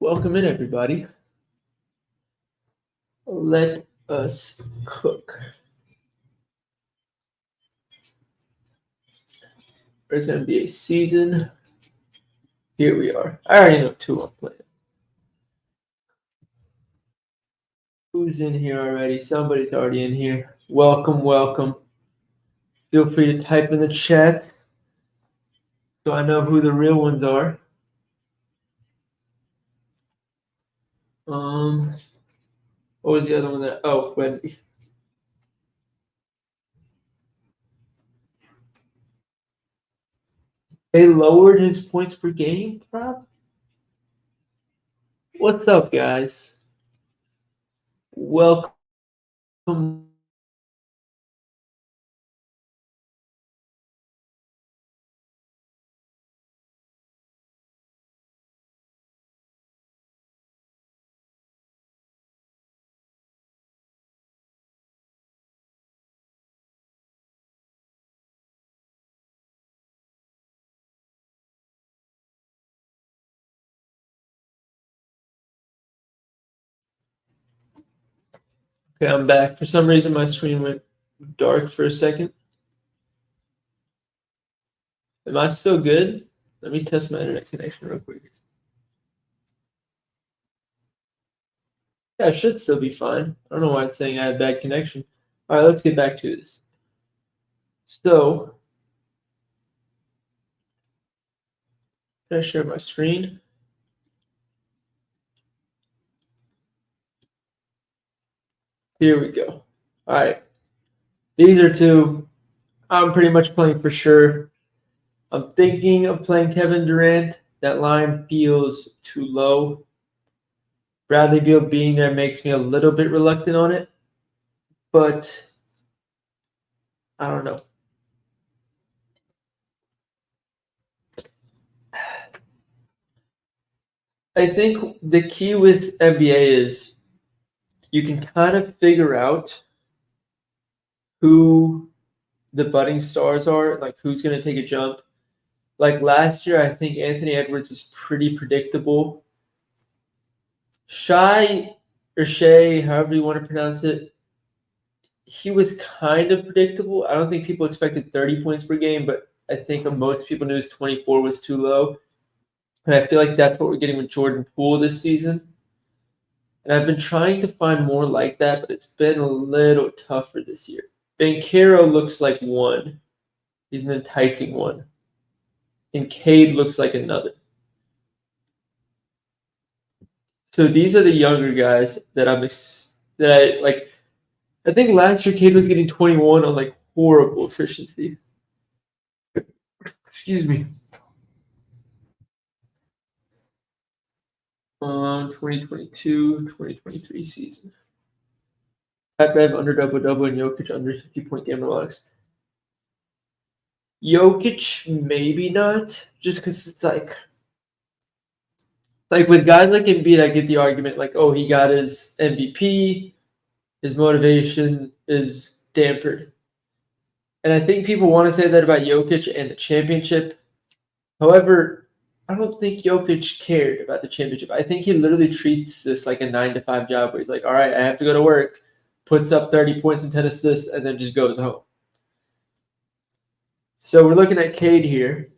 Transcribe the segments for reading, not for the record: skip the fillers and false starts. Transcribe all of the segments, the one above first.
Welcome in, everybody. Let us cook. Where's NBA season? Here we are. I already know two I'm playing. Who's in here already? Somebody's already in here. Welcome, welcome. Feel free to type in the chat so I know who the real ones are. What was the other one that? Oh, Wendy. They lowered his points per game, Rob? What's up, guys? Welcome. Okay, I'm back. For some reason, my screen went dark for a second. Am I still good? Let me test my internet connection real quick. Yeah, it should still be fine. I don't know why it's saying I have bad connection. All right, let's get back to this. So, can I share my screen? Here we go. All right. These are two I'm pretty much playing for sure. I'm thinking of playing Kevin Durant. That line feels too low. Bradley Beal being there makes me a little bit reluctant on it, but I don't know. I think the key with NBA is you can kind of figure out who the budding stars are, like who's going to take a jump. Like last year, I think Anthony Edwards was pretty predictable. Shai or Shea, however you want to pronounce it, he was kind of predictable. I don't think people expected 30 points per game, but I think most people knew his 24 was too low. And I feel like that's what we're getting with Jordan Poole this season. And I've been trying to find more like that, but it's been a little tougher this year. Banchero looks like one. He's an enticing one. And Cade looks like another. So these are the younger guys that I like. I think last year Cade was getting 21 on like horrible efficiency. Excuse me. 2022, 2023 season. Bev under double and Jokic under 50-point game logs. Jokic, maybe not, just because it's like with guys like Embiid, I get the argument like, oh, he got his MVP, his motivation is dampered. And I think people want to say that about Jokic and the championship. However, I don't think Jokic cared about the championship. I think he literally treats this like a 9-to-5 job where he's like, all right, I have to go to work, puts up 30 points and 10 assists, and then just goes home. So we're looking at Cade here.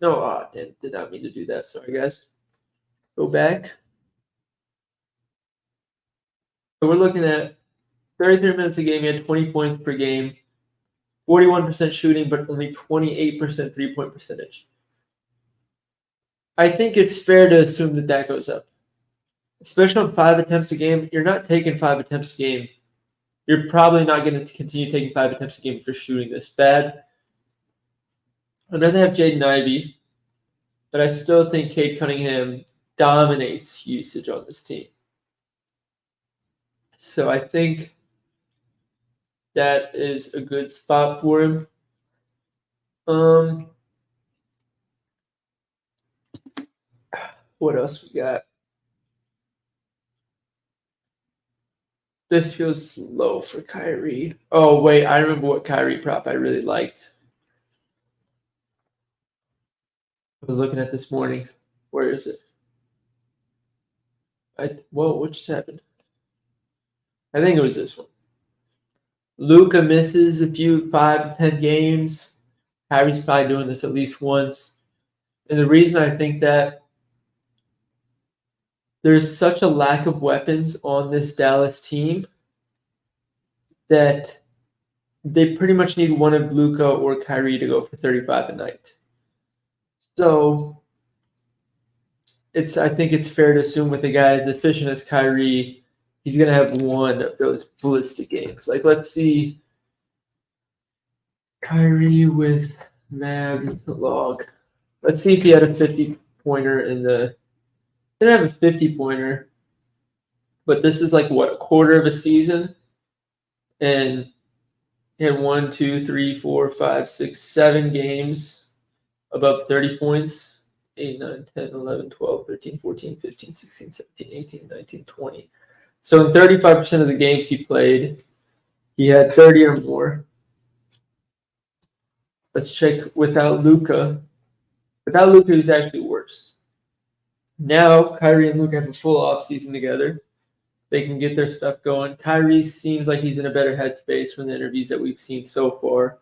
No, did not mean to do that. Sorry, guys. Go back. So we're looking at 33 minutes a game. He had 20 points per game, 41% shooting, but only 28% three-point percentage. I think it's fair to assume that that goes up. Especially on 5 attempts a game. You're not taking 5 attempts a game. You're probably not going to continue taking 5 attempts a game if you're shooting this bad. I'd rather have Jaden Ivey, but I still think Cade Cunningham dominates usage on this team. So I think that is a good spot for him. What else we got? This feels low for Kyrie. Oh, wait, I remember what Kyrie prop I really liked. I was looking at this morning. Where is it? Whoa, what just happened? I think it was this one. Luca misses a few 5 to 10 games. Kyrie's probably doing this at least once. And the reason I think that there's such a lack of weapons on this Dallas team that they pretty much need one of Luca or Kyrie to go for 35 a night. So I think it's fair to assume with a guy as efficient as Kyrie, he's going to have one of those ballistic games. Like, let's see Kyrie with Mag log. Let's see if he had a 50-pointer in the – didn't have a 50-pointer, but this is like, what, a quarter of a season? And he had 1, 2, 3, 4, 5, 6, 7 games above 30 points. 8, 9, 10, 11, 12, 13, 14, 15, 16, 17, 18, 19, 20. So in 35% of the games he played, he had 30 or more. Let's check without Luca. Without Luca, he's actually worse. Now, Kyrie and Luca have a full offseason together. They can get their stuff going. Kyrie seems like he's in a better headspace from the interviews that we've seen so far.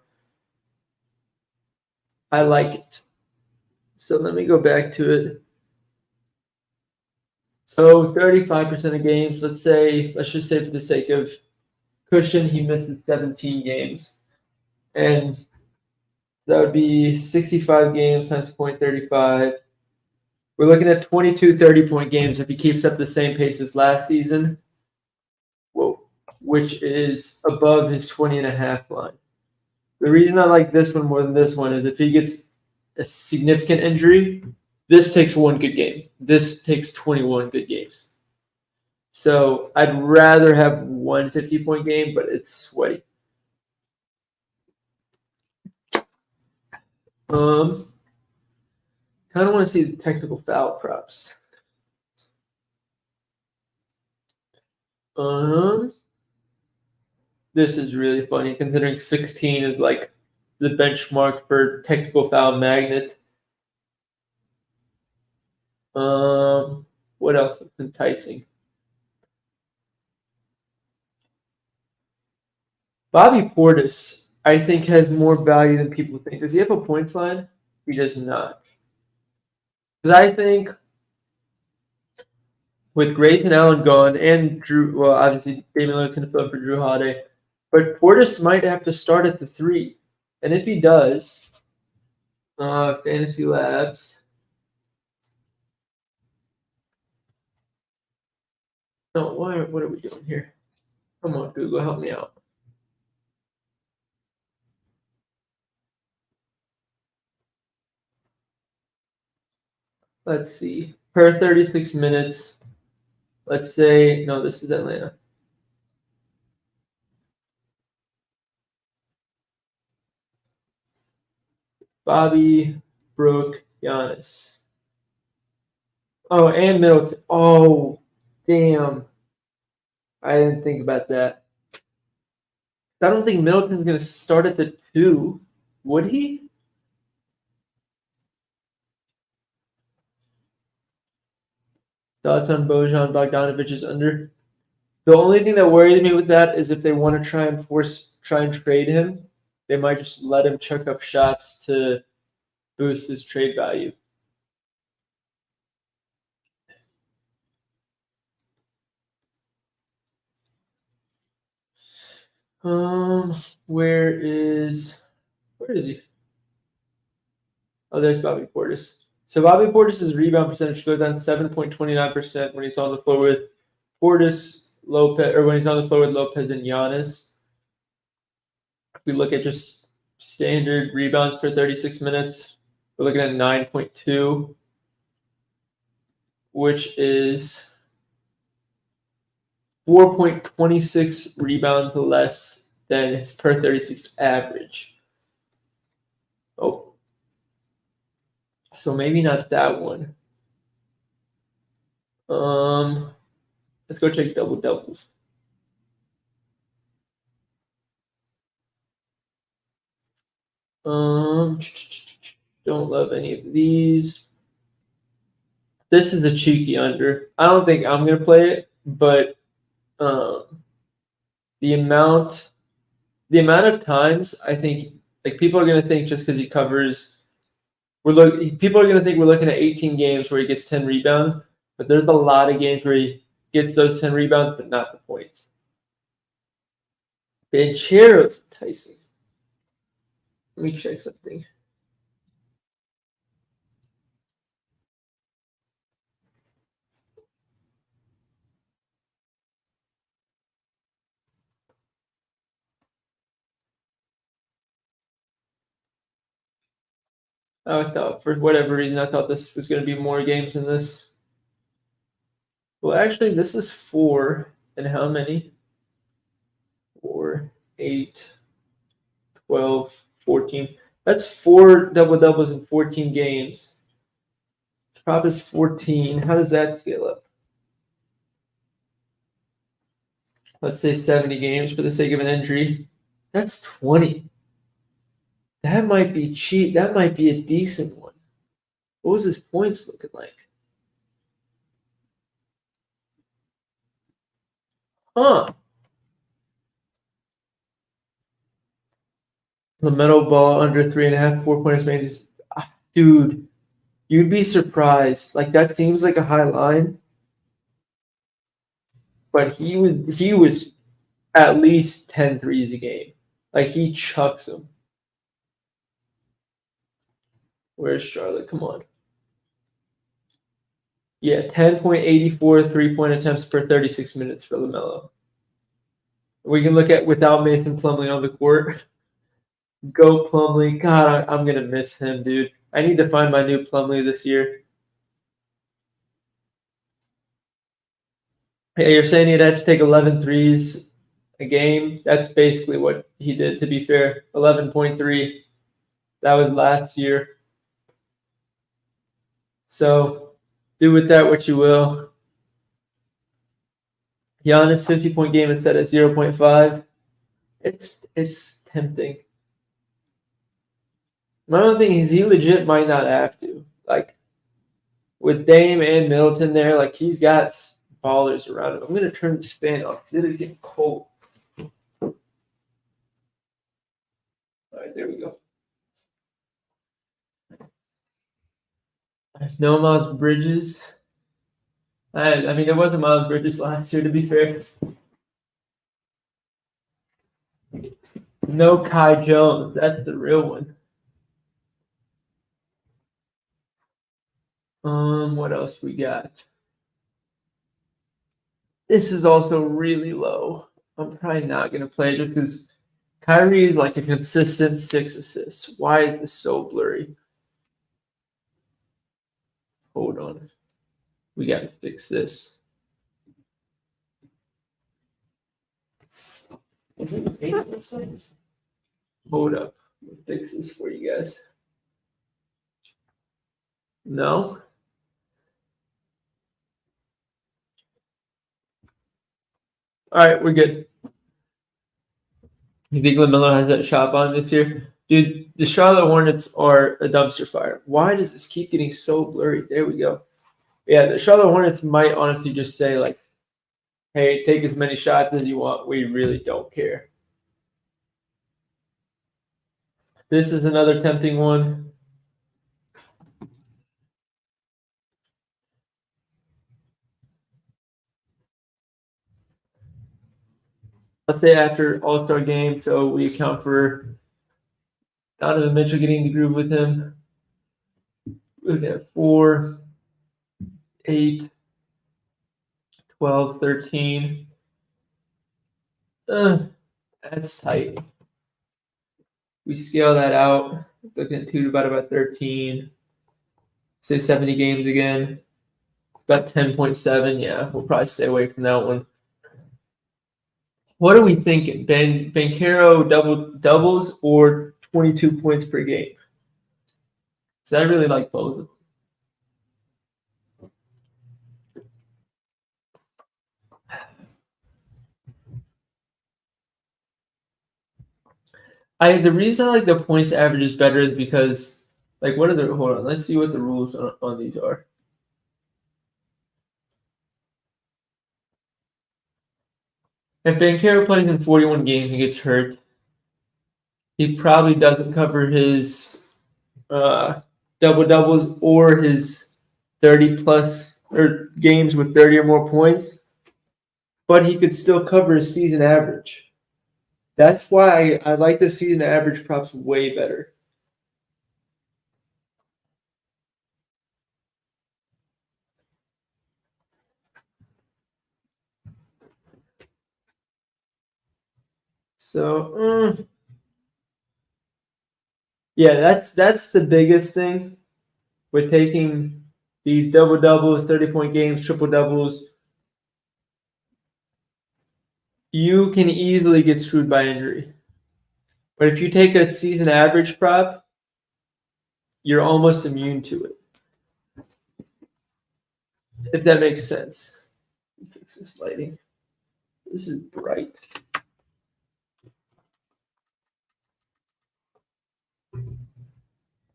I like it. So let me go back to it. So 35% of games, let's just say for the sake of cushion, he misses 17 games. And that would be 65 games times 0.35. We're looking at 22 30-point games if he keeps up the same pace as last season, which is above his 20.5 line. The reason I like this one more than this one is if he gets a significant injury, this takes one good game. This takes 21 good games. So I'd rather have one 50-point game, but it's sweaty. Kind of want to see the technical foul props. This is really funny considering 16 is like the benchmark for technical foul magnet. What else is enticing? Bobby Portis, I think, has more value than people think. Does he have a points line? He does not. Because I think with Grayson Allen gone and Drew, well, obviously Damian Lillard's going to fill up for Drew Holiday, but Portis might have to start at the 3. And if he does, Fantasy Labs. No, what are we doing here? Come on, Google, help me out. Let's see. Per 36 minutes, let's say, no, this is Atlanta. Bobby, Brooke, Giannis. Oh, and Middleton. Oh, damn. I didn't think about that. I don't think Middleton's going to start at the 2. Would he? Thoughts on Bojan Bogdanovic's under? The only thing that worries me with that is if they want to try and trade him, they might just let him chuck up shots to boost his trade value. Where is he? Oh, there's Bobby Portis. So Bobby Portis' rebound percentage goes down 7.29% when he's on the floor with Portis, Lopez, or when he's on the floor with Lopez and Giannis. If we look at just standard rebounds per 36 minutes, we're looking at 9.2, which is 4.26 rebounds less than his per 36 average. Oh, so maybe not that one. Let's go check double doubles. Don't love any of these. This is a cheeky under. I don't think I'm gonna play it, but the amount of times I think like people are gonna think just because he covers, people are gonna think we're looking at 18 games where he gets 10 rebounds, but there's a lot of games where he gets those 10 rebounds, but not the points. Banchero's enticing. Let me check something. I thought, for whatever reason, I thought this was going to be more games than this. Well, actually, this is 4. And how many? 4, 8, 12, 14. That's 4 double-doubles in 14 games. Prop is 14. How does that scale up? Let's say 70 games for the sake of an entry. That's 20. That might be cheap. That might be a decent one. What was his points looking like? Huh. LaMelo Ball under 3.5, 4 pointers made. Dude, you'd be surprised. Like that seems like a high line, but he was at least 10 threes a game. Like he chucks them. Where's Charlotte? Come on. Yeah, 10.84 3-point attempts per 36 minutes for LaMelo. We can look at without Mason Plumlee on the court. Go Plumlee. God, I'm going to miss him, dude. I need to find my new Plumlee this year. Hey, you're saying he'd have to take 11 threes a game? That's basically what he did, to be fair. 11.3. That was last year. So do with that what you will. Giannis 50-point game is set at 0.5. It's tempting. My only thing is he legit might not have to. Like with Dame and Middleton there, like he's got ballers around him. I'm gonna turn this fan off because it is getting cold. All right, there we go. No Miles Bridges. I mean, there wasn't Miles Bridges last year, to be fair. No Kai Jones. That's the real one. What else we got? This is also really low. I'm probably not gonna play it just because Kyrie is like a consistent 6 assists. Why is this so blurry? Hold on. We gotta fix this. Is it painful size? Hold up. We'll fix this for you guys. No? All right, we're good. You think LaMelo has that shot on this year? Dude, the Charlotte Hornets are a dumpster fire. Why does this keep getting so blurry? There we go. Yeah, the Charlotte Hornets might honestly just say, like, hey, take as many shots as you want. We really don't care. This is another tempting one. Let's say after All-Star game, so we account for Donovan Mitchell getting the groove with him. Look at 4, 8, 12, 13. That's tight. We scale that out. Looking at 2 divided by 13. Say 70 games again. About 10.7. Yeah, we'll probably stay away from that one. What are we thinking? Banchero doubles or 22 points per game? So I really like both of them. The reason I like the points average is better is because, like, what are the, hold on, let's see what the rules on these are. If Bankero plays in 41 games and gets hurt, he probably doesn't cover his double doubles or his 30 plus or games with 30 or more points, but he could still cover his season average. That's why I like the season average props way better. So, yeah, that's the biggest thing with taking these double doubles, 30-point games, triple doubles. You can easily get screwed by injury. But if you take a season average prop, you're almost immune to it. If that makes sense. Let me fix this lighting. This is bright.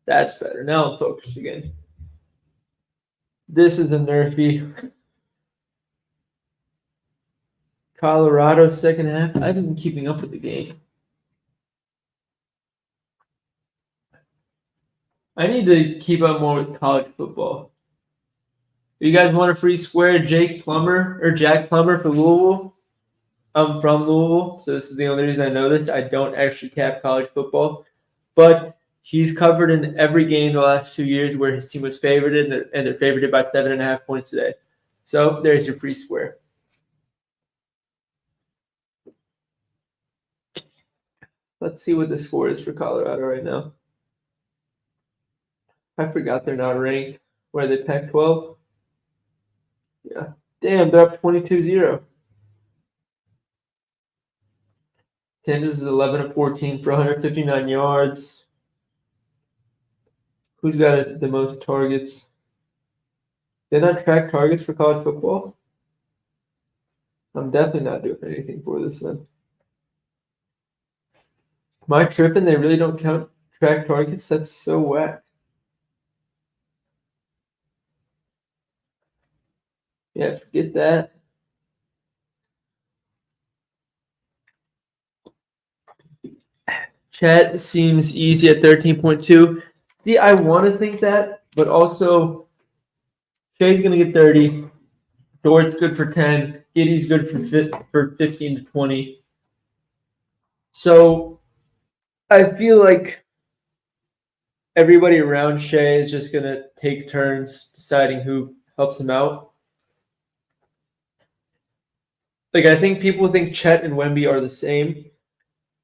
That's better. Now I'm focused again. This is a nerfy. Colorado second half. I haven't been keeping up with the game. I need to keep up more with college football. You guys want a free square? Jack Plummer for Louisville. I'm from Louisville, so this is the only reason I know this. I don't actually cap college football, but he's covered in every game the last 2 years where his team was favored, and they're favored by 7.5 points today. So there's your free square. Let's see what the score is for Colorado right now. I forgot they're not ranked. Where are they, Pac-12? Yeah. Damn, they're up 22-0. Kansas is 11 of 14 for 159 yards. Who's got the most targets? They not track targets for college football? I'm definitely not doing anything for this then. Am I tripping? They really don't track targets? That's so whack. Yeah, forget that. Chat seems easy at 13.2. See, I want to think that, but also Shay's going to get 30. Dort's good for 10. Giddy's good for 15 to 20. So I feel like everybody around Shay is just going to take turns deciding who helps him out. Like, I think people think Chet and Wemby are the same.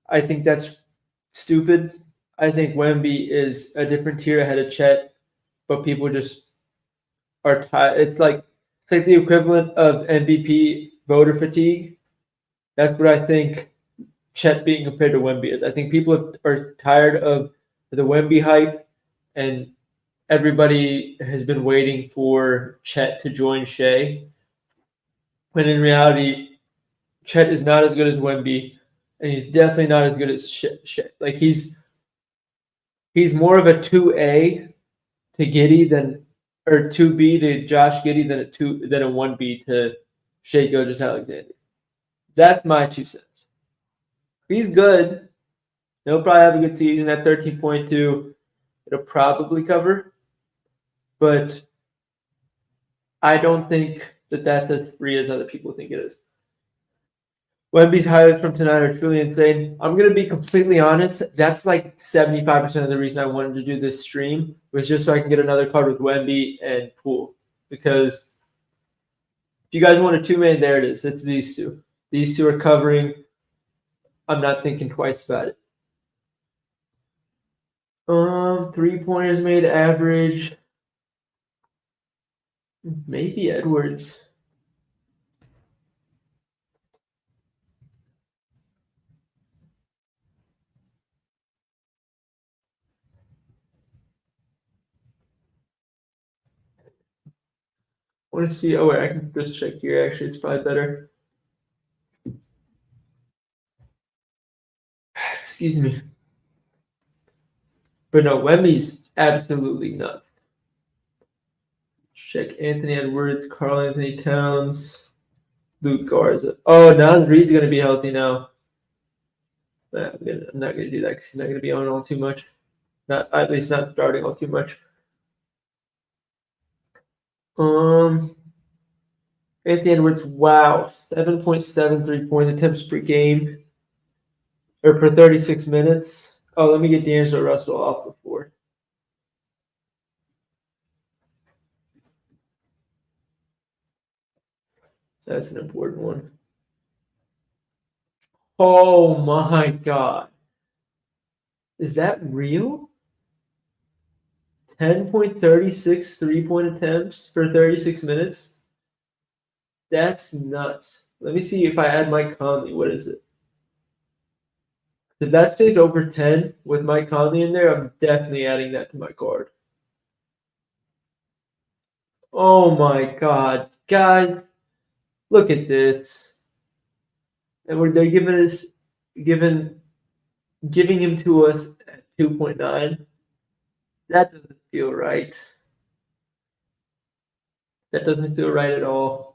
I think that's stupid. I think Wemby is a different tier ahead of Chet, but people just are tired. It's like the equivalent of MVP voter fatigue. That's what I think Chet being compared to Wemby is. I think people are tired of the Wemby hype, and everybody has been waiting for Chet to join Shea. When in reality, Chet is not as good as Wemby, and he's definitely not as good as Shea. Like he's more of a 2A to Giddey or 2B to Josh Giddey than a 1B to Shea Gilgeous-Alexander. That's my 2 cents. He's good. He'll probably have a good season at 13.2. It'll probably cover, but I don't think that that's as free as other people think it is. Wemby's highlights from tonight are truly insane. I'm going to be completely honest. That's like 75% of the reason I wanted to do this stream was just so I can get another card with Wemby and Poole. Because if you guys want a 2-man, there it is. It's these two. These two are covering. I'm not thinking twice about it. 3-pointers made average. Maybe Edwards. I want to see. Oh, wait, I can just check here. Actually, it's probably better. Excuse me. But no, Wemby's absolutely nuts. Check Anthony Edwards, Karl Anthony Towns. Luke Garza. Oh, now Reed's going to be healthy now. I'm not going to do that because he's not going to be on all too much. Not at least not starting all too much. Anthony Edwards, wow, 7.7 point attempts per game or per 36 minutes. Oh, let me get D'Angelo Russell off the floor. That's an important one. Oh my God. Is that real? 10.36 3-point attempts per 36 minutes? That's nuts. Let me see if I add Mike Conley. What is it? If that stays over 10 with Mike Conley in there, I'm definitely adding that to my card. Oh my God. Guys, look at this. And they're giving him to us at 2.9. That doesn't feel right. That doesn't feel right at all.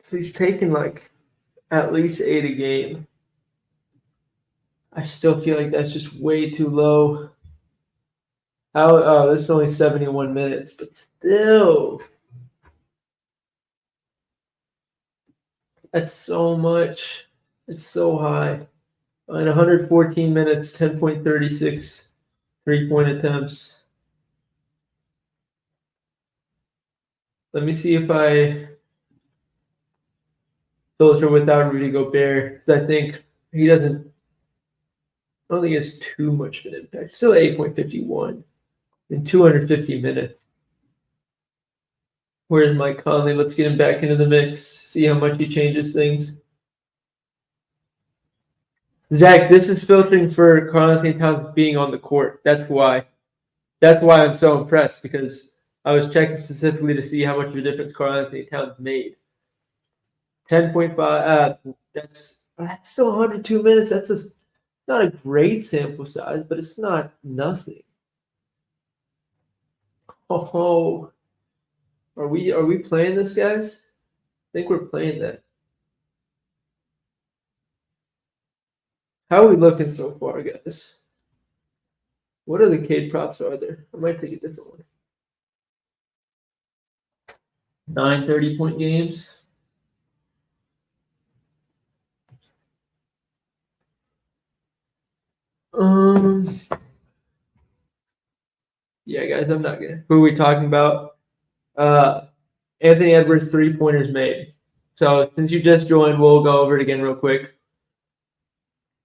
So he's taking like at least 8 a game. I still feel like that's just way too low. This is only 71 minutes, but still. That's so much. It's so high. In 114 minutes, 10.36 3-point attempts. Let me see if I filter without Rudy Gobert. I think he doesn't. I don't think he has too much of an impact. Still 8.51 in 250 minutes. Where's Mike Conley? Let's get him back into the mix. See how much he changes things. Zach, this is filtering for Karl-Anthony Towns being on the court. That's why. That's why I'm so impressed, because I was checking specifically to see how much of a difference Karl-Anthony Towns made. 10.5. That's still 102 minutes. That's not a great sample size, but it's not nothing. Oh, are we playing this, guys? I think we're playing that. How are we looking so far, guys? What other Cade props are there? I might take a different one. 9 30-point games. Yeah, guys, I'm not good. Who are we talking about? Anthony Edwards 3-pointers made. So since you just joined, we'll go over it again real quick.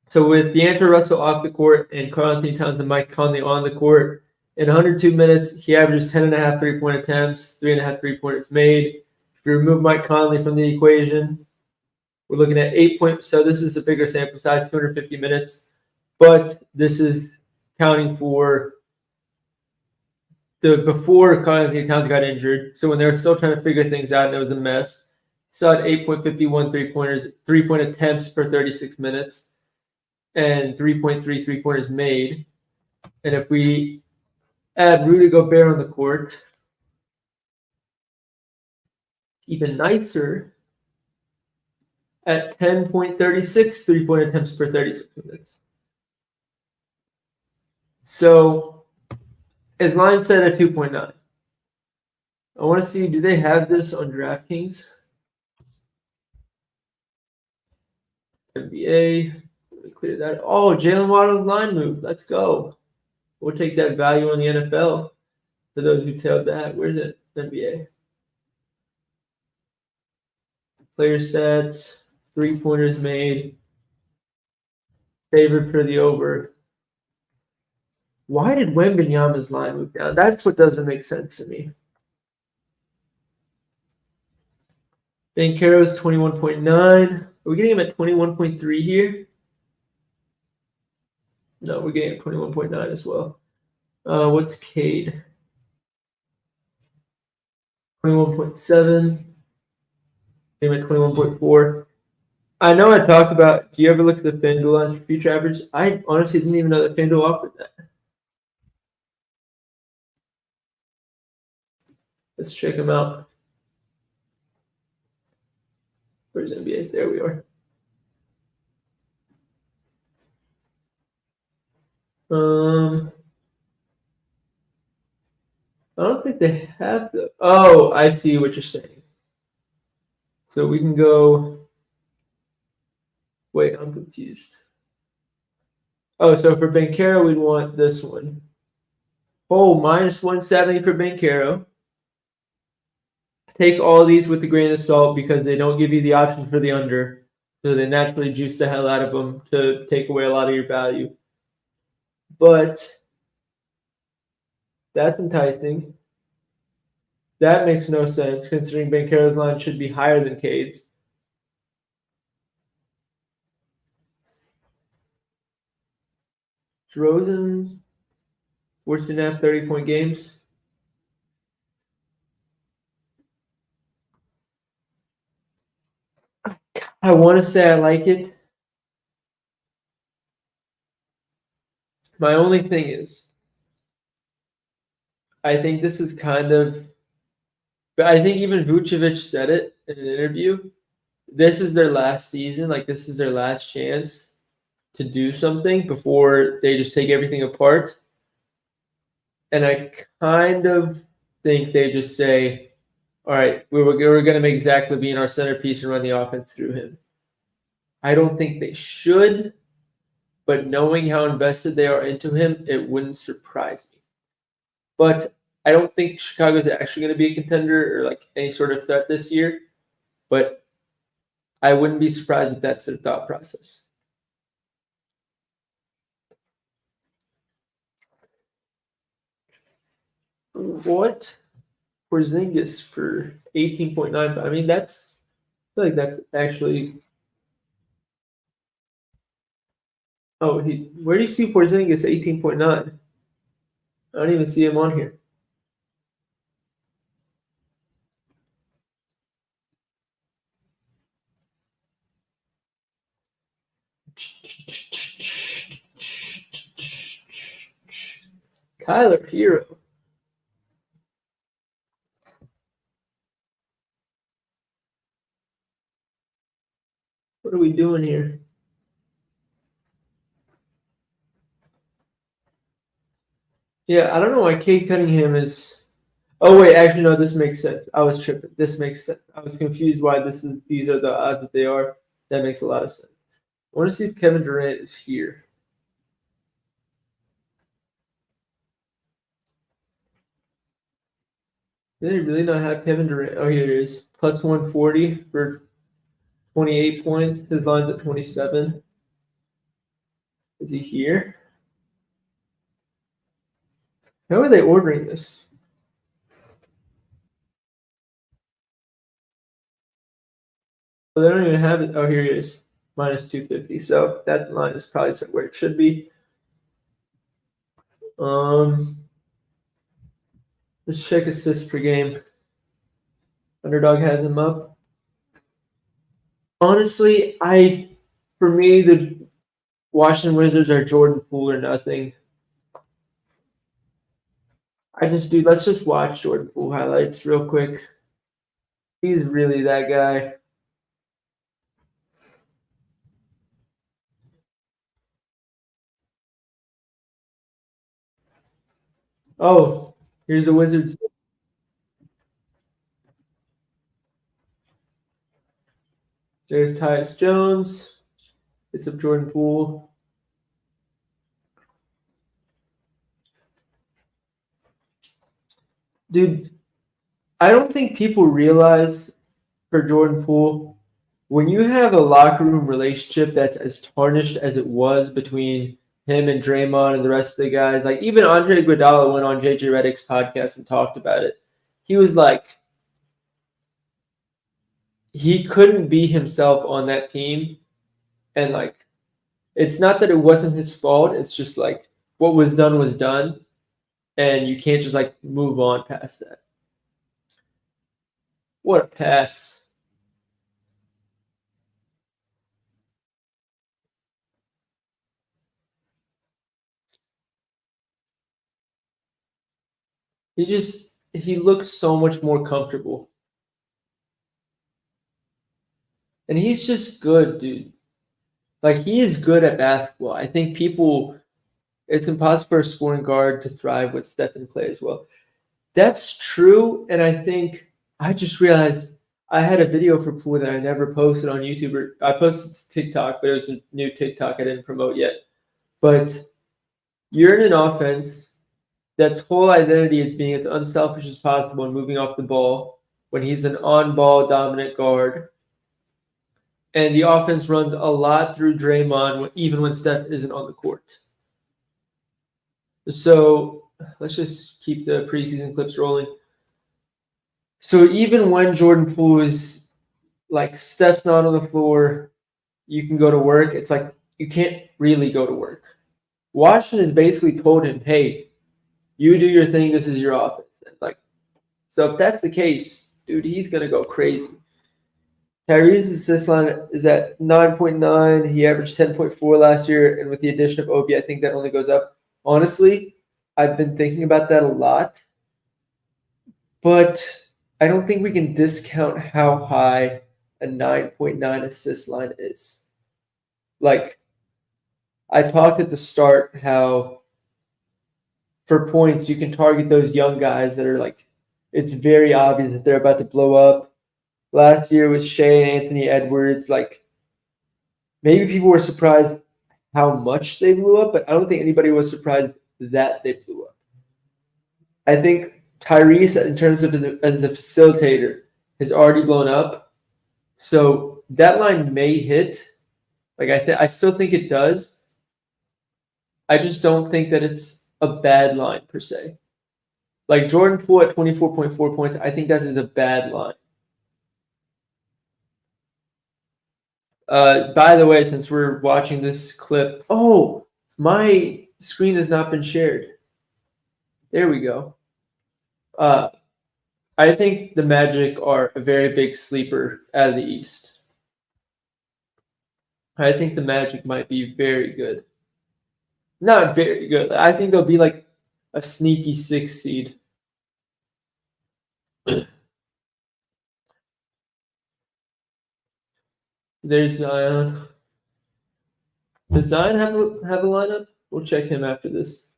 So with D'Angelo Russell off the court and Karl-Anthony Towns and Mike Conley on the court, in 102 minutes, he averages 10.5 3-point attempts, 3.5 3-pointers made. If you remove Mike Conley from the equation, we're looking at 8 points. So this is a bigger sample size, 250 minutes. But this is counting for before Karl-Anthony Towns got injured. So when they were still trying to figure things out and it was a mess, saw at 8.51 3-point attempts per 36 minutes, and 3.3 3-pointers made. And if we add Rudy Gobert on the court, even nicer at 10.36 3-point attempts per 36 minutes. So his line set at 2.9. I want to see, do they have this on DraftKings? NBA. Let me clear that. Oh, Jalen Waddle's line move. Let's go. We'll take that value on the NFL for those who tailed that. Where's it? NBA. Player stats, 3-pointers made, favored for the over. Why did Wembanyama's line move down? That's what doesn't make sense to me. Banchero's 21.9. Are we getting him at 21.3 here? No, we're getting 21.9 as well. What's Cade? 21.7. Getting at 21.4. I know I talked about, do you ever look at the FanDuel lines for future average? I honestly didn't even know that FanDuel offered that. Let's check them out. Where's NBA? There we are. I don't think they have the. Oh, I see what you're saying. So we can go. Wait, I'm confused. Oh, so for Banchero, we'd want this one. Oh, minus 170 for Banchero. Take all these with a grain of salt because they don't give you the option for the under. So they naturally juice the hell out of them to take away a lot of your value. But that's enticing. That makes no sense considering Banchero's line should be higher than Cade's. DeRozan, 14.5 30-point games. I want to say I like it. My only thing is, I think this is kind of, but I think even Vucevic said it in an interview. This is their last season. Like, this is their last chance to do something before they just take everything apart. And I kind of think they just say, all right, we're going to make Zach LaVine our centerpiece and run the offense through him. I don't think they should, but knowing how invested they are into him, it wouldn't surprise me. But I don't think Chicago's actually going to be a contender or like any sort of threat this year. But I wouldn't be surprised if that's their thought process. What? Porzingis for 18.9. I mean, I feel like that's actually. Oh, where do you see Porzingis 18.9? I don't even see him on here. Tyler Hero. What are we doing here? Yeah, I don't know why Cade Cunningham is. Oh wait, actually no, this makes sense. I was tripping. This makes sense. I was confused why these are the odds that they are. That makes a lot of sense. I want to see if Kevin Durant is here. Do they really not have Kevin Durant? Oh, here it is. Plus 140 for 28 points. His line's at 27. Is he here? How are they ordering this? Oh, they don't even have it. Oh, here he is. Minus 250. So that line is probably where it should be. Let's check assists per game. Underdog has him up. Honestly, for me, the Washington Wizards are Jordan Poole or nothing. Let's just watch Jordan Poole highlights real quick. He's really that guy. Oh, here's the Wizards. There's Tyus Jones. It's up Jordan Poole. Dude, I don't think people realize for Jordan Poole, when you have a locker room relationship that's as tarnished as it was between him and Draymond and the rest of the guys, like even Andre Iguodala went on JJ Redick's podcast and talked about it. He was like, he couldn't be himself on that team, and like it's not that it wasn't his fault. It's just like what was done, and you can't just like move on past that. What a pass! He looks so much more comfortable, and he's just good, dude. Like he is good at basketball. I think people it's impossible for a scoring guard to thrive with Steph and Clay as well. That's true, and I think I just realized I had a video for Poole that I never posted on YouTube. Or I posted to TikTok, but it was a new TikTok I didn't promote yet. But you're in an offense that's whole identity is being as unselfish as possible and moving off the ball when he's an on-ball dominant guard. And the offense runs a lot through Draymond, even when Steph isn't on the court. So let's just keep the preseason clips rolling. So even when Jordan Poole is like Steph's not on the floor, you can go to work. It's like you can't really go to work. Washington has basically told him, "Hey, you do your thing. This is your offense." And like, so if that's the case, dude, he's gonna go crazy. Tyrese's assist line is at 9.9. He averaged 10.4 last year, and with the addition of Obi, I think that only goes up. Honestly, I've been thinking about that a lot, but I don't think we can discount how high a 9.9 assist line is. Like, I talked at the start how for points you can target those young guys that are like, it's very obvious that they're about to blow up. Last year was Shea and Anthony Edwards. Like, maybe people were surprised how much they blew up, but I don't think anybody was surprised that they blew up. I think Tyrese, in terms of as a facilitator, has already blown up. So that line may hit. Like I still think it does. I just don't think that it's a bad line per se. Like Jordan Poole at 24.4 points, I think that is a bad line. By the way, since we're watching this clip, oh, my screen has not been shared. There we go. I think the Magic are a very big sleeper out of the East. I think the Magic might be very good. Not very good. I think they'll be like a sneaky 6 seed. There's Zion. Does Zion have a lineup? We'll check him after this.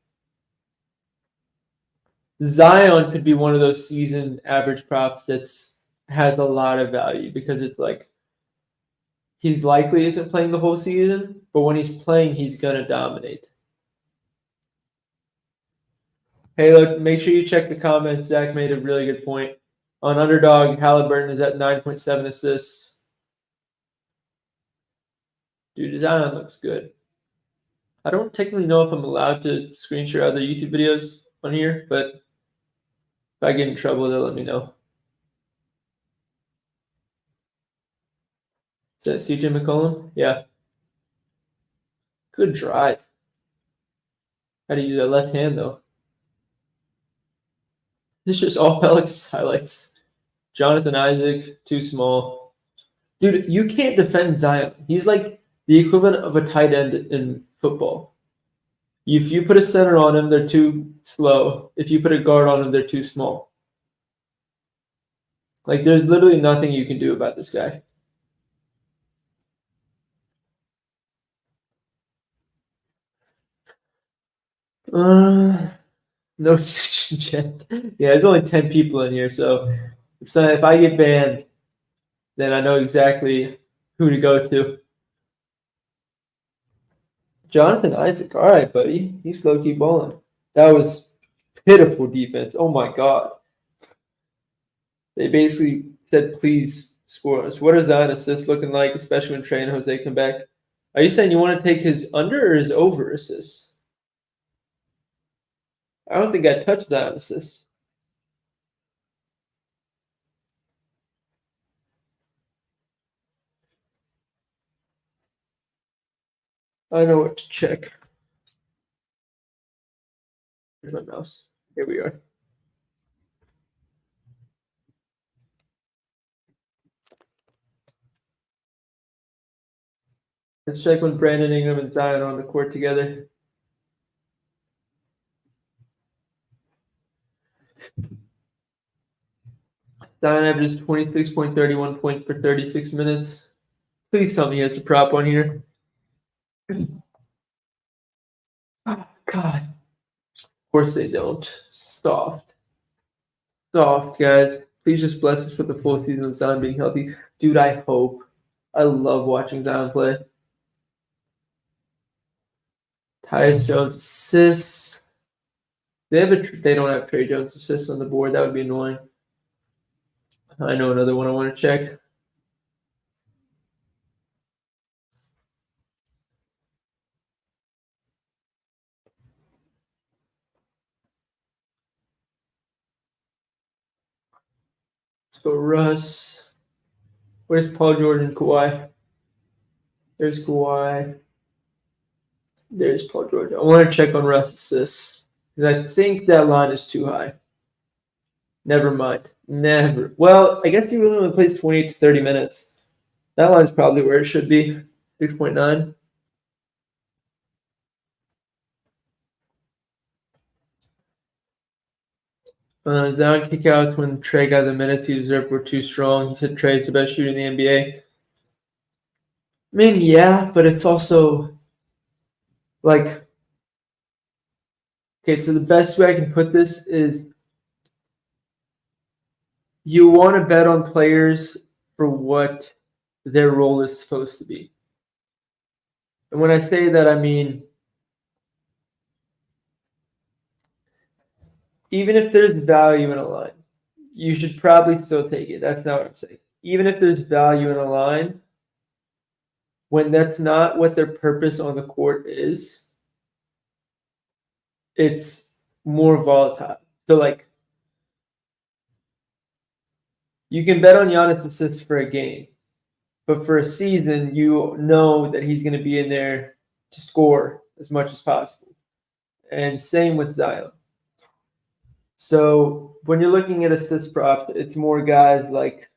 Zion could be one of those season average props that's has a lot of value because it's like he likely isn't playing the whole season, but when he's playing, he's gonna dominate. Hey, look, make sure you check the comments. Zach made a really good point. On Underdog, Halliburton is at 9.7 assists. Dude, Zion looks good. I don't technically know if I'm allowed to screen share other YouTube videos on here, but if I get in trouble, they'll let me know. Is that CJ McCollum? Yeah. Good drive. How do you do that left hand, though? This is just all Pelicans highlights. Jonathan Isaac, too small. Dude, you can't defend Zion. He's like the equivalent of a tight end in football. If you put a center on him, they're too slow. If you put a guard on him, they're too small. Like, there's literally nothing you can do about this guy. No stitching chat. Yeah, there's only 10 people in here, so if I get banned, then I know exactly who to go to. Jonathan Isaac, all right, buddy. He's low-key balling. That was pitiful defense. Oh my god. They basically said, please score us. What is that assist looking like, especially when Trey and Jose come back? Are you saying you want to take his under or his over assists? I don't think I touched that assist. I know what to check. Here's my mouse. Here we are. Let's check when Brandon Ingram and Zion are on the court together. Zion averages 26.31 points per 36 minutes. Please tell me he has a prop on here. Oh, God. Of course they don't. Soft, guys. Please just bless us with the full season of Zion being healthy. Dude, I hope. I love watching Zion play. Tyus Jones assists. They don't have Trey Jones assists on the board. That would be annoying. I know another one I want to check. Let's go Russ. Where's Paul George and Kawhi? There's Kawhi. There's Paul George. I want to check on Russ assists because I think that line is too high. Never mind. Never. Well, I guess he really only plays 28 to 30 minutes. That line's probably where it should be. 6.9. Zion kickouts when Trey got the minutes he deserved were too strong. He said Trey's the best shooter in the NBA. I mean, yeah, but it's also like, okay, so the best way I can put this is you want to bet on players for what their role is supposed to be. And when I say that, I mean, even if there's value in a line, you should probably still take it. That's not what I'm saying. Even if there's value in a line, when that's not what their purpose on the court is, it's more volatile. So, like, you can bet on Giannis assists for a game, but for a season, you know that he's going to be in there to score as much as possible. And same with Zion. So when you're looking at assist props, it's more guys like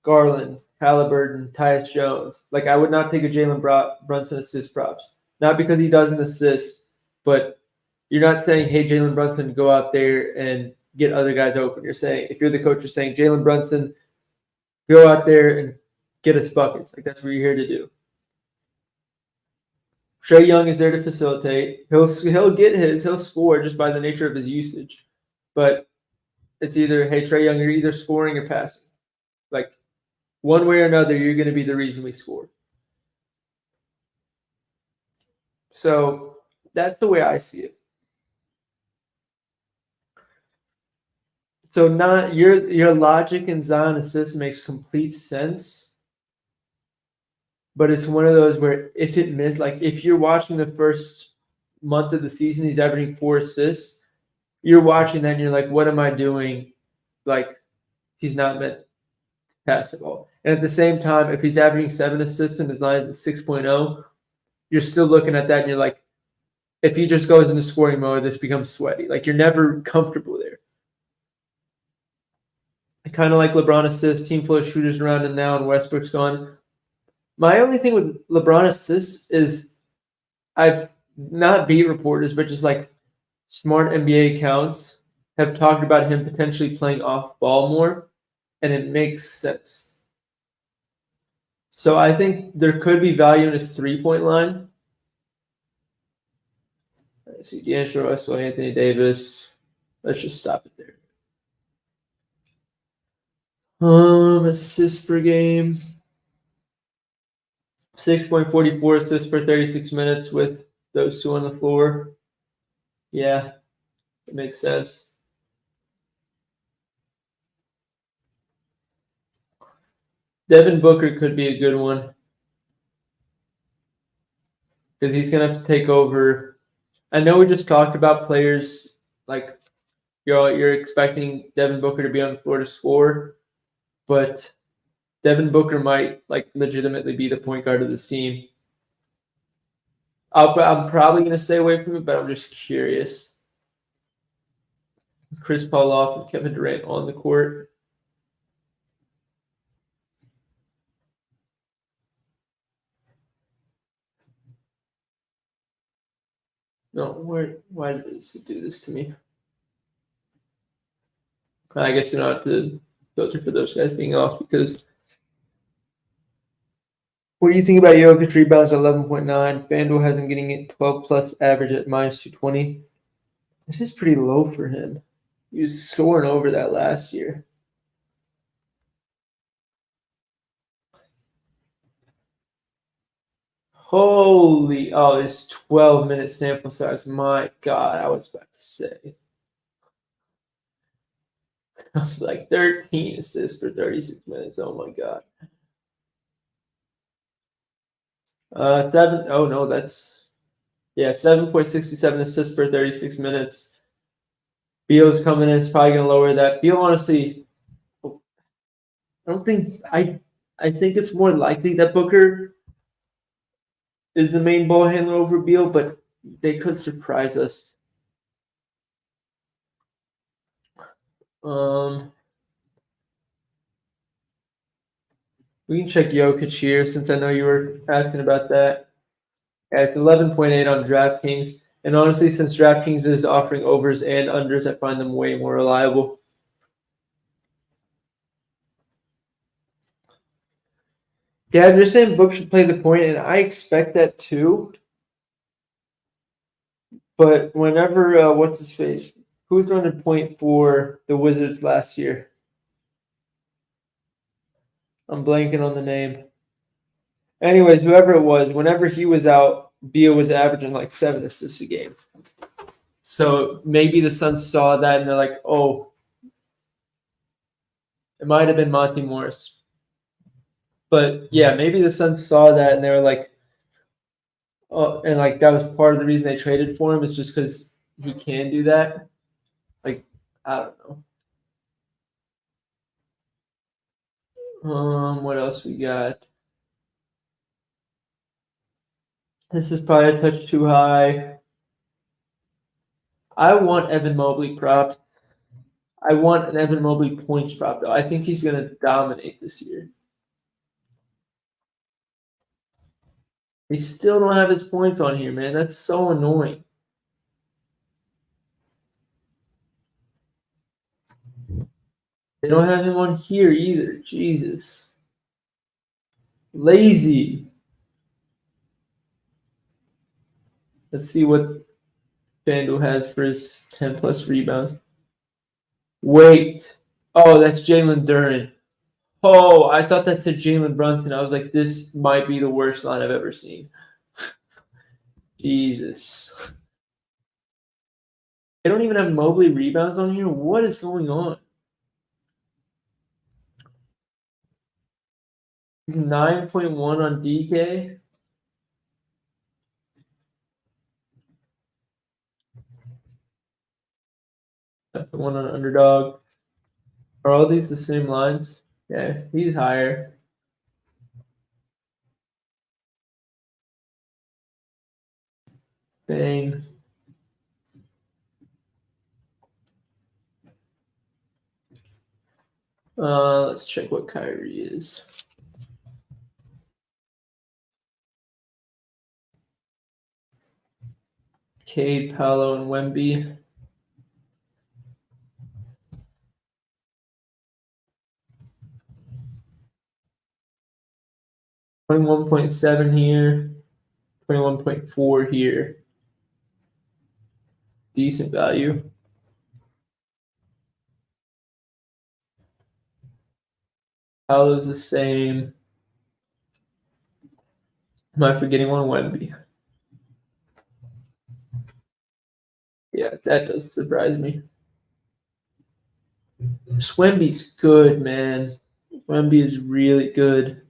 Garland, Halliburton, Tyus Jones. Like, I would not take a Jalen Brunson assist props. Not because he doesn't assist, but you're not saying, hey, Jalen Brunson, go out there and get other guys open. You're saying, if you're the coach, you're saying, Jalen Brunson, go out there and get us buckets. Like, that's what you're here to do. Trae Young is there to facilitate. He'll get he'll score just by the nature of his usage. But it's either, hey, Trae Young, you're either scoring or passing. Like, one way or another, you're going to be the reason we score. So that's the way I see it. So not your logic in Zion assists makes complete sense. But it's one of those where if it missed, like if you're watching the first month of the season, he's averaging 4 assists. You're watching that and you're like, what am I doing? Like, he's not meant to pass the ball. And at the same time, if he's averaging 7 assists and his line is at 6.0, you're still looking at that and you're like, if he just goes into scoring mode, this becomes sweaty. Like, you're never comfortable there. I kind of like LeBron assists, team full of shooters around him now, and Westbrook's gone. My only thing with LeBron assists is I've not beat reporters, but just like smart NBA accounts have talked about him potentially playing off ball more, and it makes sense. So I think there could be value in his 3-point line. I see D'Angelo Russell, Anthony Davis. Let's just stop it there. Assists per game. 6.44 assists per 36 minutes with those two on the floor. Yeah, it makes sense. Devin Booker could be a good one because he's going to have to take over. I know we just talked about players like you're expecting Devin Booker to be on the floor to score, but Devin Booker might like legitimately be the point guard of this team. I'm probably going to stay away from it, but I'm just curious. Chris Paul off and Kevin Durant on the court. No, why did this do this to me? I guess we don't have to filter for those guys being off because. What do you think about Jokic rebounds at 11.9? FanDuel has him getting it 12 plus average at minus 220. It is pretty low for him. He was soaring over that last year. Holy, oh, it's 12-minute sample size. My God, I was about to say. I was like 13 assists for 36 minutes. Oh my God. 7. Oh no, that's 7.67 assists per 36 minutes. Beal's coming in. It's probably going to lower that. Beal, honestly, I don't think I think it's more likely that Booker is the main ball handler over Beal, but they could surprise us. We can check Jokic here since I know you were asking about that. Yeah, it's 11.8 on DraftKings. And honestly, since DraftKings is offering overs and unders, I find them way more reliable. Yeah, you're saying Book should play the point, and I expect that too. But whenever, what's his face? Who's running point for the Wizards last year? I'm blanking on the name. Anyways, whoever it was, whenever he was out, Beal was averaging like 7 assists a game. So maybe the Suns saw that and they're like, oh, it might have been Monty Morris. But yeah, maybe the Suns saw that and they were like, oh, and like that was part of the reason they traded for him is just because he can do that. Like, I don't know. What else we got? This is probably a touch too high. I want Evan Mobley props. I want an Evan Mobley points prop though. I think he's going to dominate this year. They still don't have his points on here, man. That's so annoying. They don't have him on here either. Jesus. Lazy. Let's see what FanDuel has for his 10 plus rebounds. Wait. Oh, that's Jalen Duren. Oh, I thought that said Jalen Brunson. I was like, this might be the worst line I've ever seen. Jesus. They don't even have Mobley rebounds on here. What is going on? 9.1 on DK. That's the one on Underdog. Are all these the same lines? Yeah, he's higher. Dang. Let's check what Kyrie is. Cade, Paolo, and Wemby. $21.7 here, 21.4 here. Decent value. Paolo's the same. Am I forgetting one? Wemby. Yeah, that does surprise me. Wemby's good, man. Wemby is really good.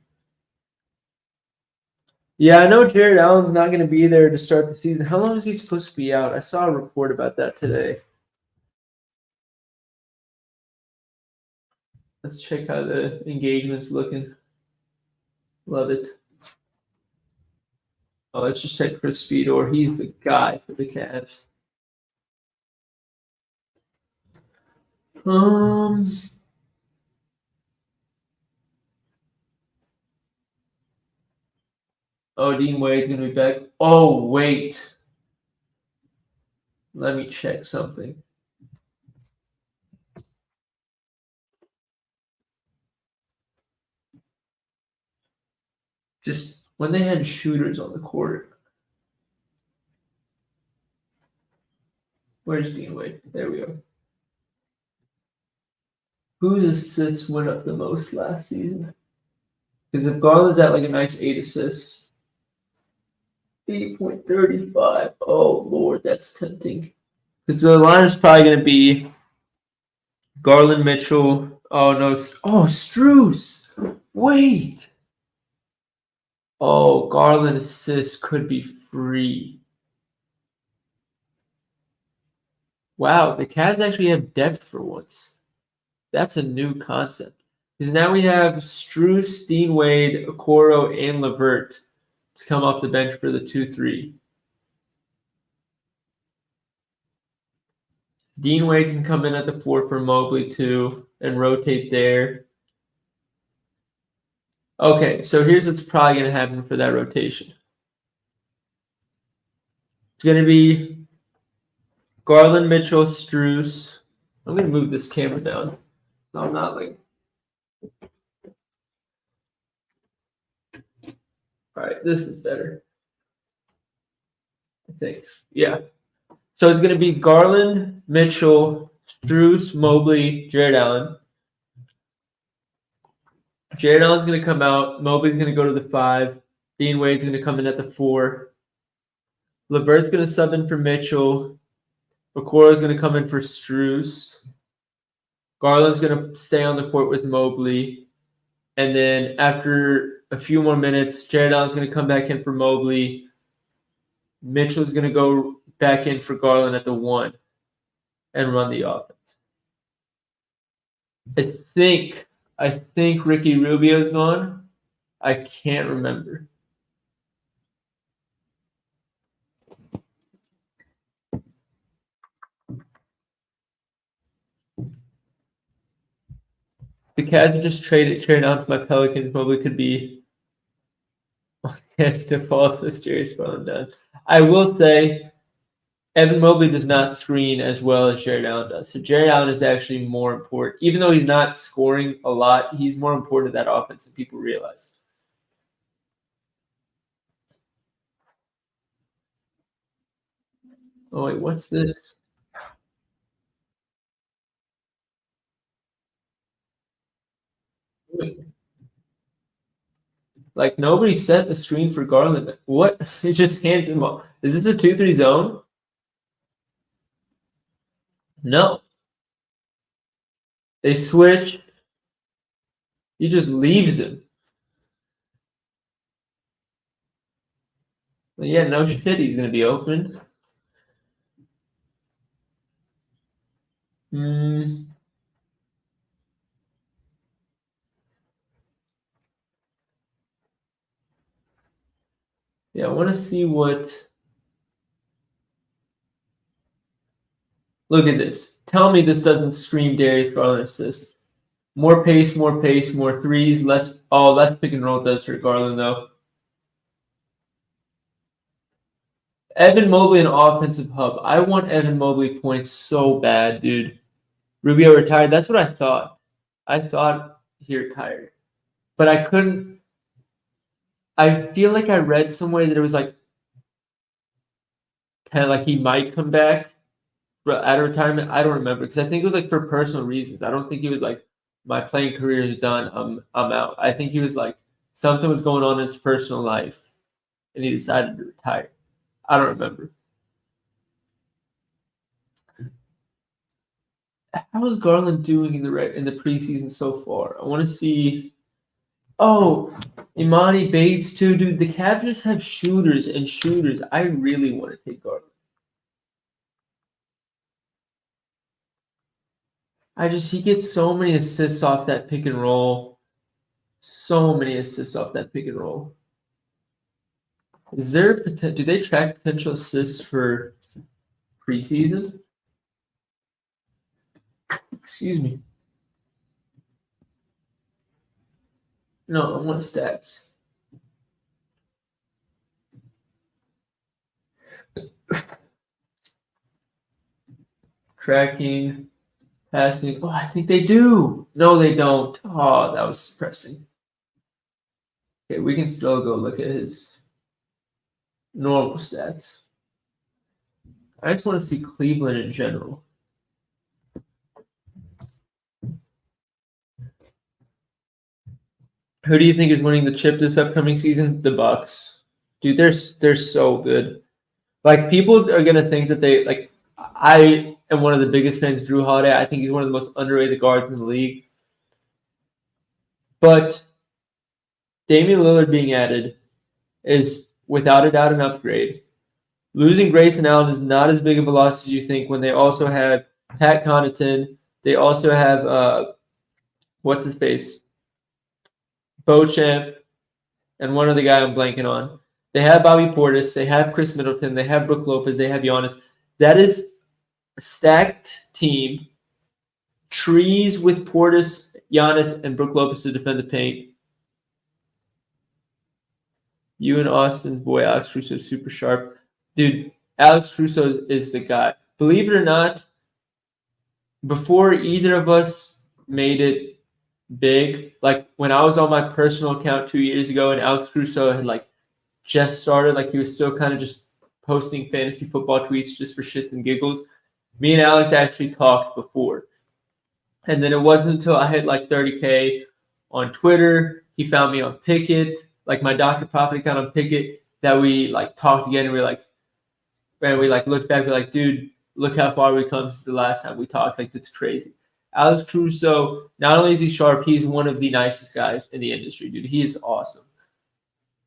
Yeah, I know Jared Allen's not going to be there to start the season. How long is he supposed to be out? I saw a report about that today. Let's check how the engagement's looking. Love it. Oh, let's just check Chris Fedor. He's the guy for the Cavs. Oh, Dean Wade's gonna be back. Oh, wait. Let me check something. Just when they had shooters on the court. Where's Dean Wade? There we go. Whose assists went up the most last season? Because if Garland's at like a nice 8 assists, 8.35. Oh, Lord, that's tempting. Because the line is probably going to be Garland, Mitchell. Oh, no. Oh, Strus. Wait. Oh, Garland assists could be free. Wow, the Cavs actually have depth for once. That's a new concept. Because now we have Strus, Dean Wade, Okoro, and LeVert to come off the bench for the 2-3. Dean Wade can come in at the 4 for Mobley too and rotate there. Okay, so here's what's probably going to happen for that rotation. It's going to be Garland, Mitchell, Strus. I'm going to move this camera down. So I'm not like. All right, this is better. I think. Yeah. So it's going to be Garland, Mitchell, Strus, Mobley, Jared Allen. Jared Allen's going to come out. Mobley's going to go to the 5. Dean Wade's going to come in at the 4. LeVert's going to sub in for Mitchell. Okoro's going to come in for Strus. Garland's going to stay on the court with Mobley. And then after a few more minutes, Jared Allen's going to come back in for Mobley. Mitchell's going to go back in for Garland at the 1 and run the offense. I think Ricky Rubio's gone. I can't remember. The Cavs would just trade out to my Pelicans. Mobley could be to fall mysterious Garland down. I will say Evan Mobley does not screen as well as Jared Allen does. So Jared Allen is actually more important. Even though he's not scoring a lot, he's more important to that offense than people realize. Oh, wait, what's this? Wait. Like, nobody set the screen for Garland. What? It just hands him off. Is this a 2-3 zone? No. They switch. He just leaves him. Well, yeah, no shit, he's going to be open. Yeah, I want to see what. Look at this. Tell me this doesn't scream Darius Garland assist. More pace, more threes, less. Oh, less pick and roll does hurt Garland though. Evan Mobley, an offensive hub. I want Evan Mobley points so bad, dude. Rubio retired. That's what I thought. I thought he retired, but I couldn't. I feel like I read somewhere that it was like kind of like he might come back at a retirement. I don't remember because I think it was like for personal reasons. I don't think he was like my playing career is done. I'm out. I think he was like something was going on in his personal life, and he decided to retire. I don't remember. How is Garland doing in the preseason so far? I want to see. Oh, Imani Bates too, dude. The Cavs just have shooters and shooters. I really want to take Garland. He gets so many assists off that pick and roll. So many assists off that pick and roll. Is there do they track potential assists for preseason? Excuse me. No, I want stats. Tracking, passing. Oh, I think they do. No, they don't. Oh, that was depressing. Okay, we can still go look at his normal stats. I just want to see Cleveland in general. Who do you think is winning the chip this upcoming season? The Bucks. Dude, they're so good. Like, people are gonna think that they like. I am one of the biggest fans of Drew Holiday. I think he's one of the most underrated guards in the league. But Damian Lillard being added is without a doubt an upgrade. Losing Grayson Allen is not as big of a loss as you think when they also have Pat Connaughton. They also have what's his face? Beauchamp, and one other guy I'm blanking on. They have Bobby Portis. They have Chris Middleton. They have Brook Lopez. They have Giannis. That is a stacked team. Trees with Portis, Giannis, and Brook Lopez to defend the paint. You and Austin's boy, Alex Caruso, is super sharp. Dude, Alex Caruso is the guy. Believe it or not, before either of us made it big, like when I was on my personal account 2 years ago and Alex Caruso had like just started, like he was still kind of just posting fantasy football tweets just for shits and giggles, me and Alex actually talked before. And then it wasn't until I hit like 30K on Twitter, he found me on Picket, like my Dr. Profit account on Picket, that we like talked again, and we looked back, we're like, dude, look how far we come since the last time we talked. Like, that's crazy. Alex Caruso, not only is he sharp, he's one of the nicest guys in the industry, dude. He is awesome.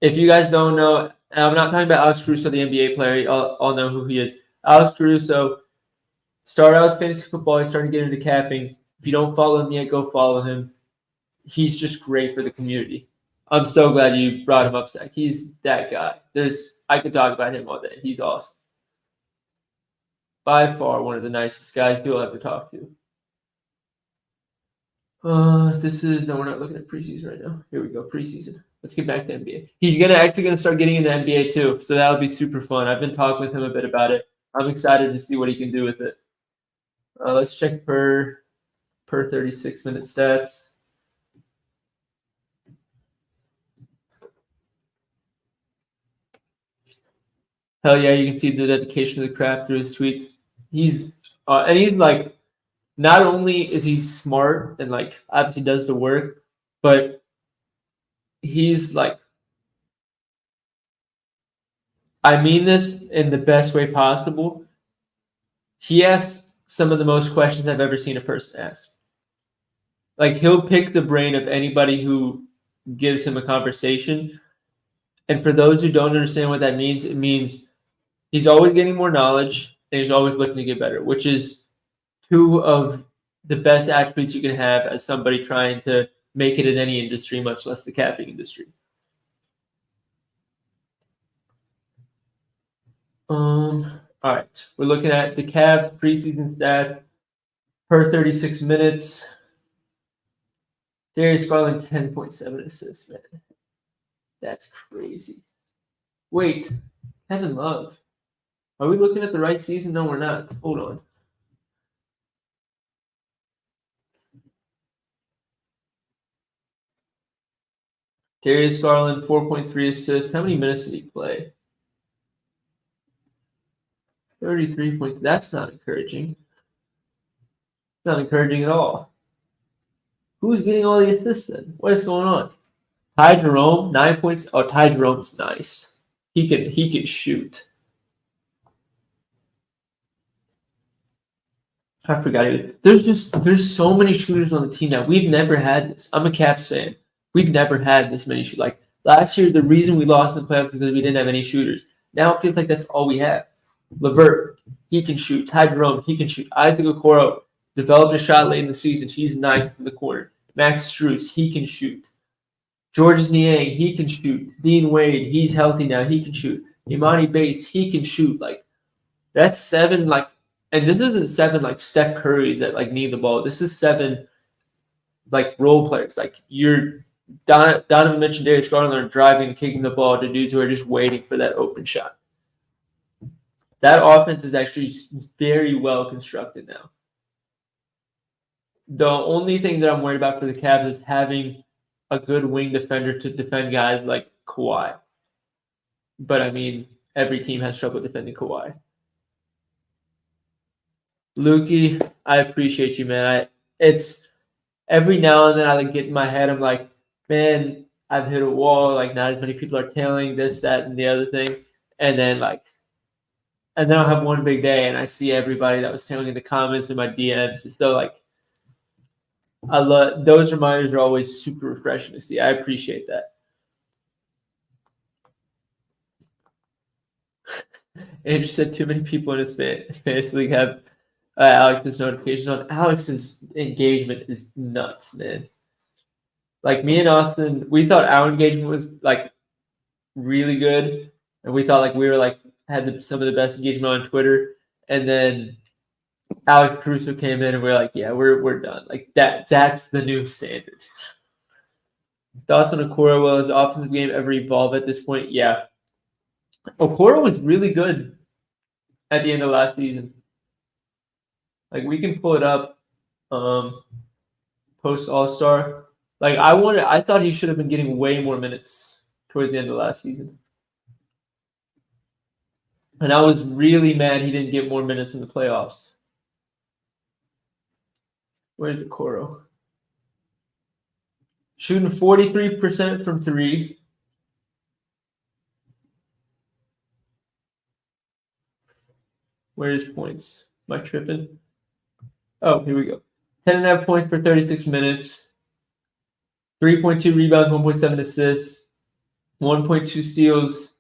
If you guys don't know, and I'm not talking about Alex Caruso, the NBA player, you all know who he is. Alex Caruso started out with fantasy football. He started getting into capping. If you don't follow him yet, go follow him. He's just great for the community. I'm so glad you brought him up, Zach. He's that guy. I could talk about him all day. He's awesome. By far one of the nicest guys you'll ever talk to. No, we're not looking at preseason right now. Here we go, preseason. Let's get back to NBA. He's actually gonna start getting into NBA too, so that'll be super fun. I've been talking with him a bit about it. I'm excited to see what he can do with it. Let's check per 36-minute stats. Hell yeah, you can see the dedication to the craft through his tweets. He's like, not only is he smart and like obviously does the work, but he's like, I mean this in the best way possible. He asks some of the most questions I've ever seen a person ask. Like, he'll pick the brain of anybody who gives him a conversation. And for those who don't understand what that means, it means he's always getting more knowledge and he's always looking to get better, which is two of the best attributes you can have as somebody trying to make it in any industry, much less the capping industry. All right, we're looking at the Cavs preseason stats per 36 minutes. Darius Garland, 10.7 assists, man. That's crazy. Wait, Kevin Love. Are we looking at the right season? No, we're not. Hold on. Darius Garland, 4.3 assists. How many minutes did he play? 33 points. That's not encouraging. Not encouraging at all. Who's getting all the assists then? What is going on? Ty Jerome, 9 points. Oh, Ty Jerome's nice. He can shoot. I forgot it. There's so many shooters on the team now. We've never had this. I'm a Caps fan. We've never had this many shooters. Like last year, the reason we lost in the playoffs was because we didn't have any shooters. Now it feels like that's all we have. LeVert, he can shoot. Ty Jerome, he can shoot. Isaac Okoro developed a shot late in the season. He's nice from the corner. Max Strus, he can shoot. Georges Niang, he can shoot. Dean Wade, he's healthy now. He can shoot. Imani Bates, he can shoot. Like, that's 7, like, and this isn't 7 like Steph Curry's that like need the ball. This is 7 like role players. Like, you're Donovan Mitchell and Darius Garland are driving and kicking the ball to dudes who are just waiting for that open shot. That offense is actually very well constructed now. The only thing that I'm worried about for the Cavs is having a good wing defender to defend guys like Kawhi. But I mean, every team has trouble defending Kawhi. Lukey, I appreciate you, man. It's every now and then I like get in my head, I'm like, man, I've hit a wall. Like, not as many people are tailing this, that, and the other thing. And then I'll have one big day and I see everybody that was tailing in the comments and my DMs. It's still like, I love those reminders are always super refreshing to see. I appreciate that. Andrew said too many people in his fantasy league have Alex's notifications on. Alex's engagement is nuts, man. Like, me and Austin, we thought our engagement was like really good, and we thought like we were like had some of the best engagement on Twitter, and then Alex Caruso came in and we're like, yeah, we're done. Like, that's the new standard. Thoughts on Okoro? Will his offensive game ever evolve at this point? Yeah. Okoro was really good at the end of last season. Like, we can pull it up post All-Star. Like, I thought he should have been getting way more minutes towards the end of last season. And I was really mad he didn't get more minutes in the playoffs. Where's Okoro? Shooting 43% from 3. Where's points? Am I tripping? Oh, here we go. 10.5 points per 36 minutes. 3.2 rebounds, 1.7 assists, 1.2 steals,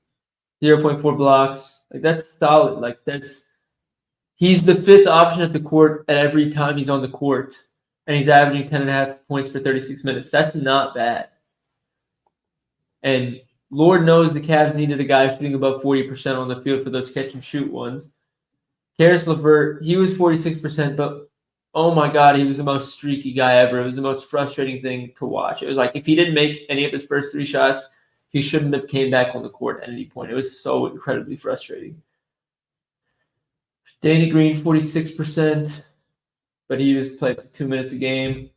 0.4 blocks. Like, that's solid. Like, he's the 5th option at the court at every time he's on the court. And he's averaging 10.5 points per 36 minutes. That's not bad. And Lord knows the Cavs needed a guy shooting above 40% on the field for those catch-and-shoot ones. Karis LeVert, he was 46%, but oh my God, he was the most streaky guy ever. It was the most frustrating thing to watch. It was like, if he didn't make any of his first 3 shots, he shouldn't have came back on the court at any point. It was so incredibly frustrating. Danny Green, 46%, but he was played like 2 minutes a game.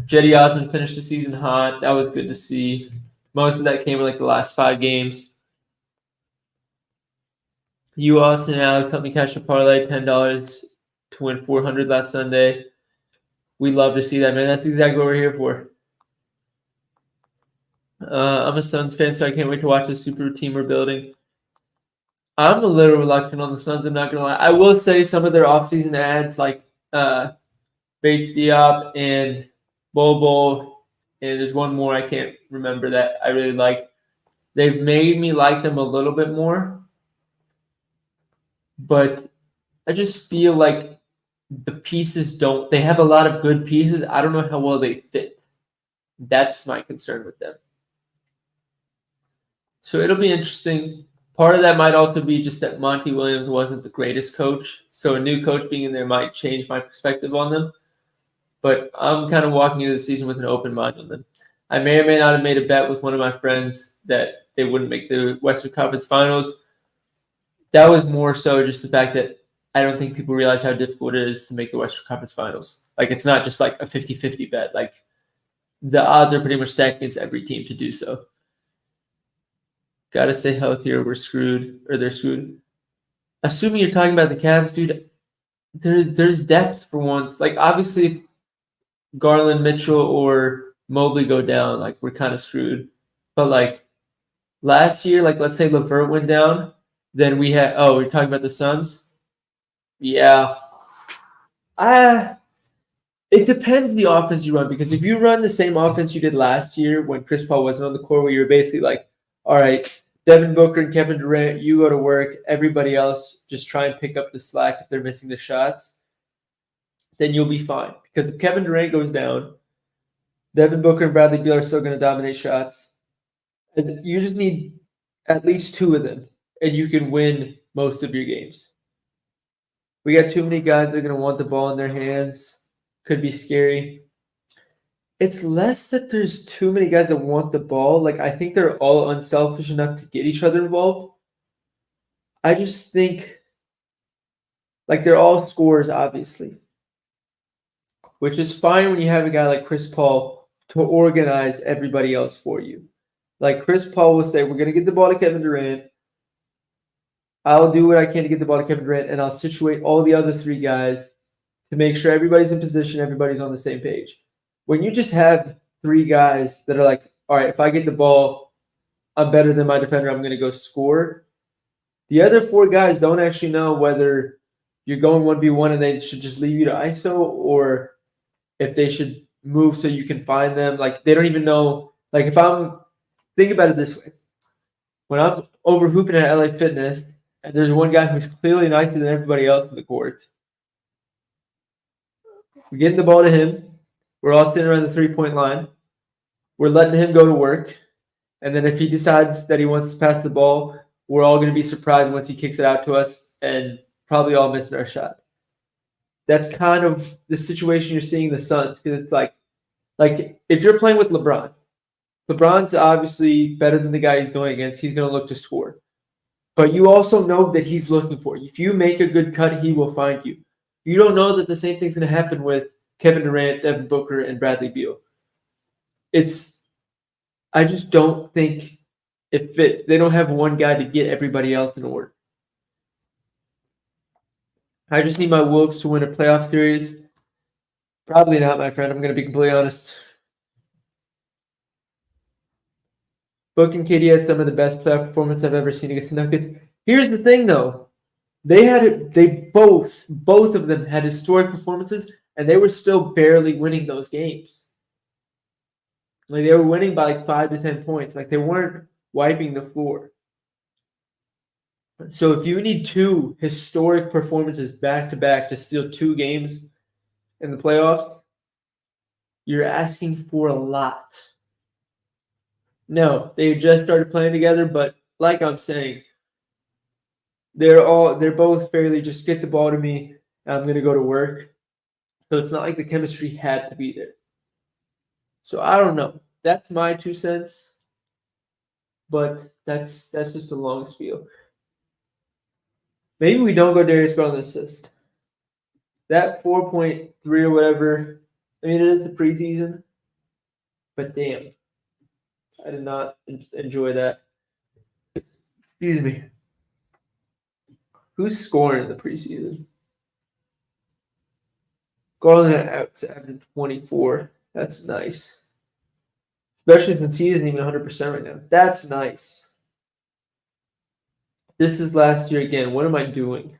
Jetty Osman finished the season hot. That was good to see. Most of that came in like the last 5 games. You, Austin, and Alex helped me cash a parlay, $10 to win $400 last Sunday. We love to see that, man. That's exactly what we're here for. I'm a Suns fan, so I can't wait to watch the super team we're building. I'm a little reluctant on the Suns, I'm not going to lie. I will say some of their offseason ads, like Bates Diop and Bobo, and there's one more I can't remember that I really like. They've made me like them a little bit more. But I just feel like the pieces they have a lot of good pieces. I don't know how well they fit. That's my concern with them. So it'll be interesting. Part of that might also be just that Monty Williams wasn't the greatest coach. So a new coach being in there might change my perspective on them. But I'm kind of walking into the season with an open mind on them. I may or may not have made a bet with one of my friends that they wouldn't make the Western Conference Finals. That was more so just the fact that I don't think people realize how difficult it is to make the Western Conference Finals. Like, it's not just like a 50-50 bet. Like, the odds are pretty much stacked against every team to do so. Got to stay healthy or we're screwed, or they're screwed. Assuming you're talking about the Cavs, dude, there's depth for once. Like, obviously, if Garland, Mitchell, or Mobley go down, like, we're kind of screwed. But, like, last year, like, let's say LeVert went down, then we had, we're talking about the Suns? Yeah. It depends the offense you run, because if you run the same offense you did last year when Chris Paul wasn't on the court, where you were basically like, all right, Devin Booker and Kevin Durant, you go to work, everybody else just try and pick up the slack if they're missing the shots, then you'll be fine. Because if Kevin Durant goes down, Devin Booker and Bradley Beal are still going to dominate shots. And you just need at least two of them, and you can win most of your games. We got too many guys that are going to want the ball in their hands. Could be scary. It's less that there's too many guys that want the ball. Like, I think they're all unselfish enough to get each other involved. I just think, like, they're all scorers, obviously, which is fine when you have a guy like Chris Paul to organize everybody else for you. Like, Chris Paul will say, we're going to get the ball to Kevin Durant. I'll do what I can to get the ball to Kevin Durant, and I'll situate all the other three guys to make sure everybody's in position, everybody's on the same page. When you just have three guys that are like, all right, if I get the ball, I'm better than my defender, I'm going to go score. The other four guys don't actually know whether you're going 1v1 and they should just leave you to ISO or if they should move so you can find them. Like, they don't even know. Like, think about it this way. When I'm over hooping at LA Fitness and there's one guy who's clearly nicer than everybody else in the court, we're getting the ball to him. We're all sitting around the three-point line. We're letting him go to work. And then if he decides that he wants to pass the ball, we're all going to be surprised once he kicks it out to us and probably all missing our shot. That's kind of the situation you're seeing in the Suns. Because it's like if you're playing with LeBron, LeBron's obviously better than the guy he's going against. He's going to look to score. But you also know that he's looking for you. If you make a good cut, he will find you. You don't know that the same thing's going to happen with Kevin Durant, Devin Booker, and Bradley Beal. I just don't think it fits. They don't have one guy to get everybody else in order. I just need my Wolves to win a playoff series. Probably not, my friend. I'm going to be completely honest. Book and KD had some of the best playoff performance I've ever seen against the Nuggets. Here's the thing, though. They both of them had historic performances, and they were still barely winning those games. Like, they were winning by like 5 to 10 points. Like, they weren't wiping the floor. So if you need two historic performances back-to-back to steal 2 games in the playoffs, you're asking for a lot. No, they just started playing together, but like I'm saying, they're both fairly just get the ball to me, and I'm going to go to work. So it's not like the chemistry had to be there. So I don't know. That's my 2 cents. But that's just a long spiel. Maybe we don't go Darius Garland assist. That 4.3 or whatever, I mean, it is the preseason. But damn, I did not enjoy that. Excuse me. Who's scoring in the preseason? Garland averaged 24. That's nice. Especially since he isn't even 100% right now. That's nice. This is last year again. What am I doing?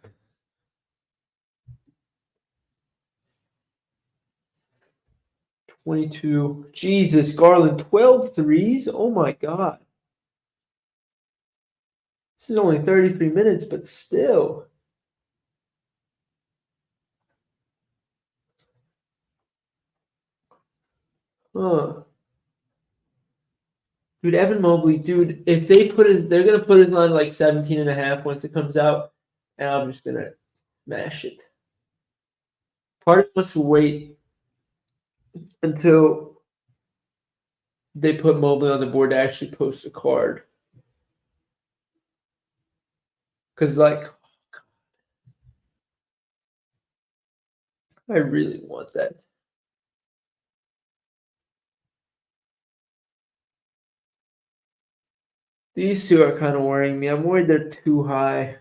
$22. Jesus, Garland, 12 threes? Oh my God. This is only 33 minutes, but still. Huh. Dude, Evan Mobley, dude, if they're going to put his line like 17.5 once it comes out, and I'm just going to smash it. Part of us will wait until they put Mobley on the board to actually post a card. Because, like, I really want that. These two are kind of worrying me. I'm worried they're too high.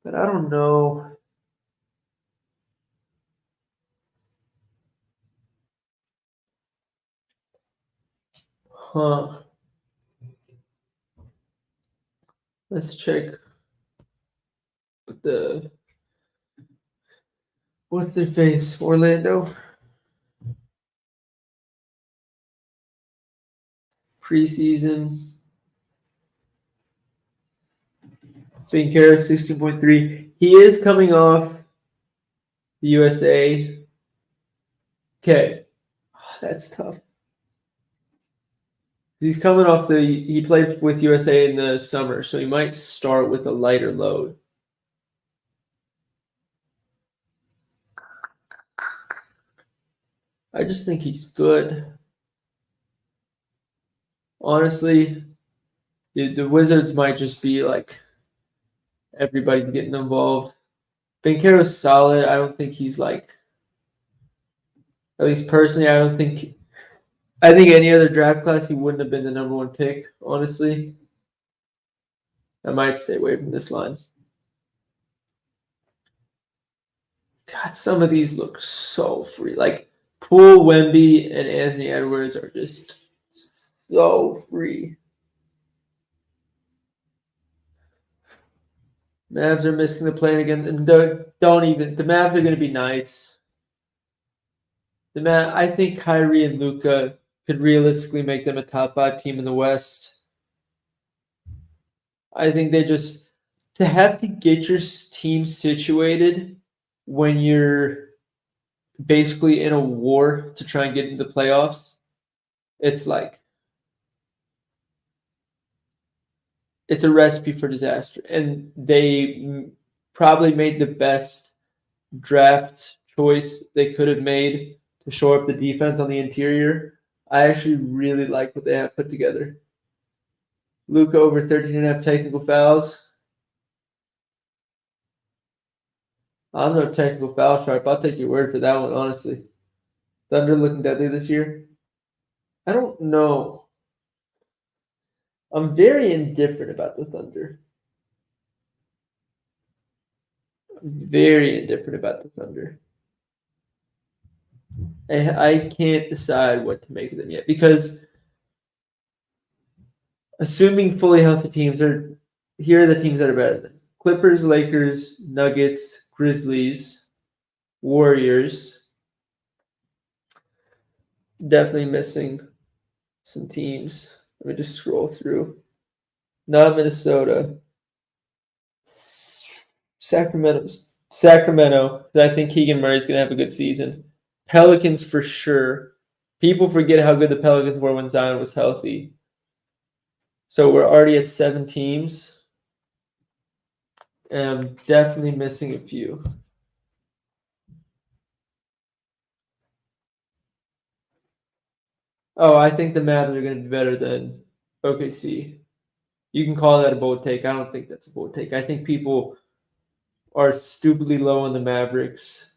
But I don't know. Huh. Let's check what's their face? Orlando. Preseason. Finkera 16.3. He is coming off the USA. Okay. That's tough. He's coming off he played with USA in the summer, so he might start with a lighter load. I just think he's good. Honestly, the Wizards might just be like everybody's getting involved. Banchero's solid. I don't think he's like, at least personally, I think any other draft class he wouldn't have been the number one pick, honestly. I might stay away from this line. God, some of these look so free. Like Poole, Wemby, and Anthony Edwards are just so free. Mavs are missing the plane again, and don't even. The Mavs are going to be nice. I think Kyrie and Luka could realistically make them a top 5 team in the West. I think they just to have to get your team situated when you're basically in a war to try and get into the playoffs. It's like it's a recipe for disaster, and they probably made the best draft choice they could have made to shore up the defense on the interior. I actually really like what they have put together. Luka over 13.5 technical fouls. I'm no technical foul sharp. I'll take your word for that one, honestly. Thunder looking deadly this year? I don't know. I'm very indifferent about the Thunder. I'm very indifferent about the Thunder. I can't decide what to make of them yet because assuming fully healthy teams here are the teams that are better than Clippers, Lakers, Nuggets, Grizzlies, Warriors. Definitely missing some teams. Let me just scroll through. Not Minnesota. Sacramento. I think Keegan Murray's going to have a good season. Pelicans for sure. People forget how good the Pelicans were when Zion was healthy. So we're already at 7 teams. And I'm definitely missing a few. Oh, I think the Mavs are going to be better than OKC. You can call that a bold take. I don't think that's a bold take. I think people are stupidly low on the Mavericks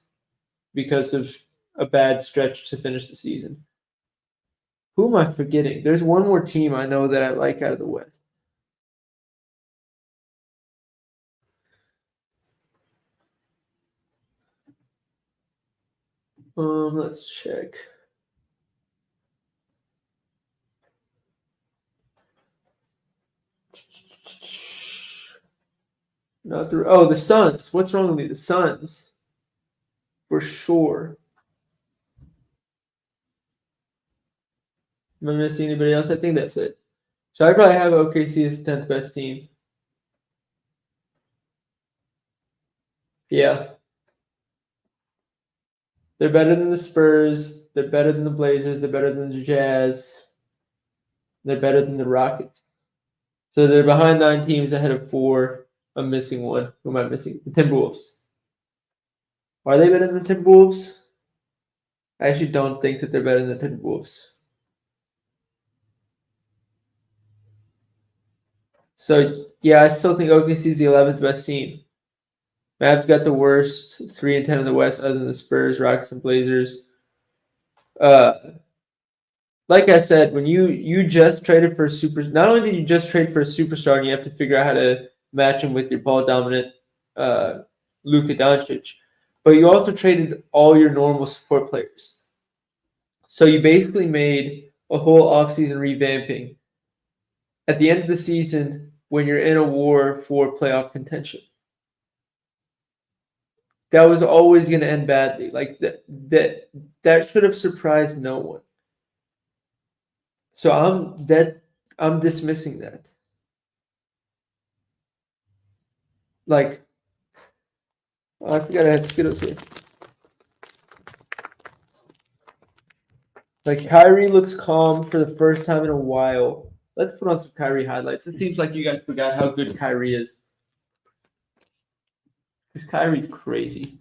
because of a bad stretch to finish the season. Who am I forgetting? There's one more team I know that I like out of the West. Let's check. The Suns. What's wrong with me? The Suns. For sure. Am I missing anybody else? I think that's it. So I probably have OKC as the 10th best team. Yeah. They're better than the Spurs. They're better than the Blazers. They're better than the Jazz. They're better than the Rockets. So they're behind 9 teams ahead of 4. I'm missing one. Who am I missing? The Timberwolves. Are they better than the Timberwolves? I actually don't think that they're better than the Timberwolves. So, yeah, I still think OKC is the 11th best team. Mavs got the worst 3-10 in the West other than the Spurs, Rockets, and Blazers. Like I said, when you just traded for not only did you just trade for a superstar and you have to figure out how to match him with your ball dominant Luka Doncic, but you also traded all your normal support players. So you basically made a whole offseason revamping at the end of the season when you're in a war for playoff contention. That was always going to end badly. Like that should have surprised no one. So I'm dismissing that. Like, I forgot I had Skittles here. Like Kyrie looks calm for the first time in a while. Let's put on some Kyrie highlights. It seems like you guys forgot how good Kyrie is. Because Kyrie's crazy.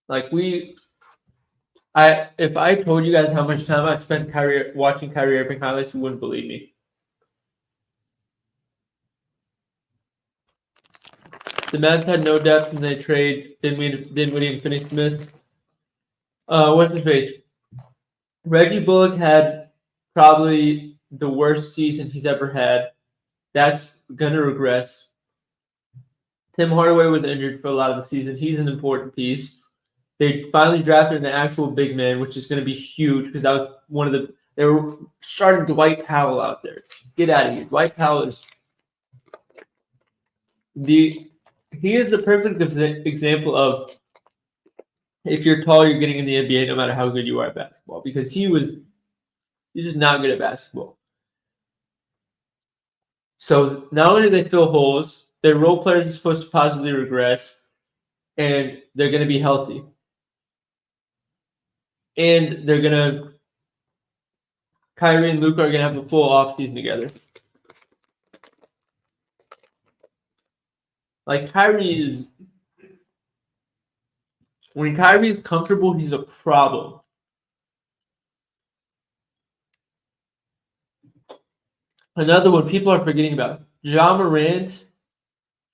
Like if I told you guys how much time I spent watching Kyrie Irving highlights, you wouldn't believe me. The Mavs had no depth and they trade Dinwiddie and Finney-Smith. What's his face? Reggie Bullock had probably the worst season he's ever had. That's gonna regress. Tim Hardaway was injured for a lot of the season. He's an important piece. They finally drafted an actual big man, which is going to be huge because that was they were starting Dwight Powell out there. Get out of here. Dwight Powell he is the perfect example of if you're tall, you're getting in the NBA no matter how good you are at basketball, because he's just not good at basketball. So not only do they fill holes, their role players are supposed to positively regress, and they're going to be healthy. And Kyrie and Luka are going to have a full offseason together. Like when Kyrie is comfortable, he's a problem. Another one people are forgetting about, Ja Morant.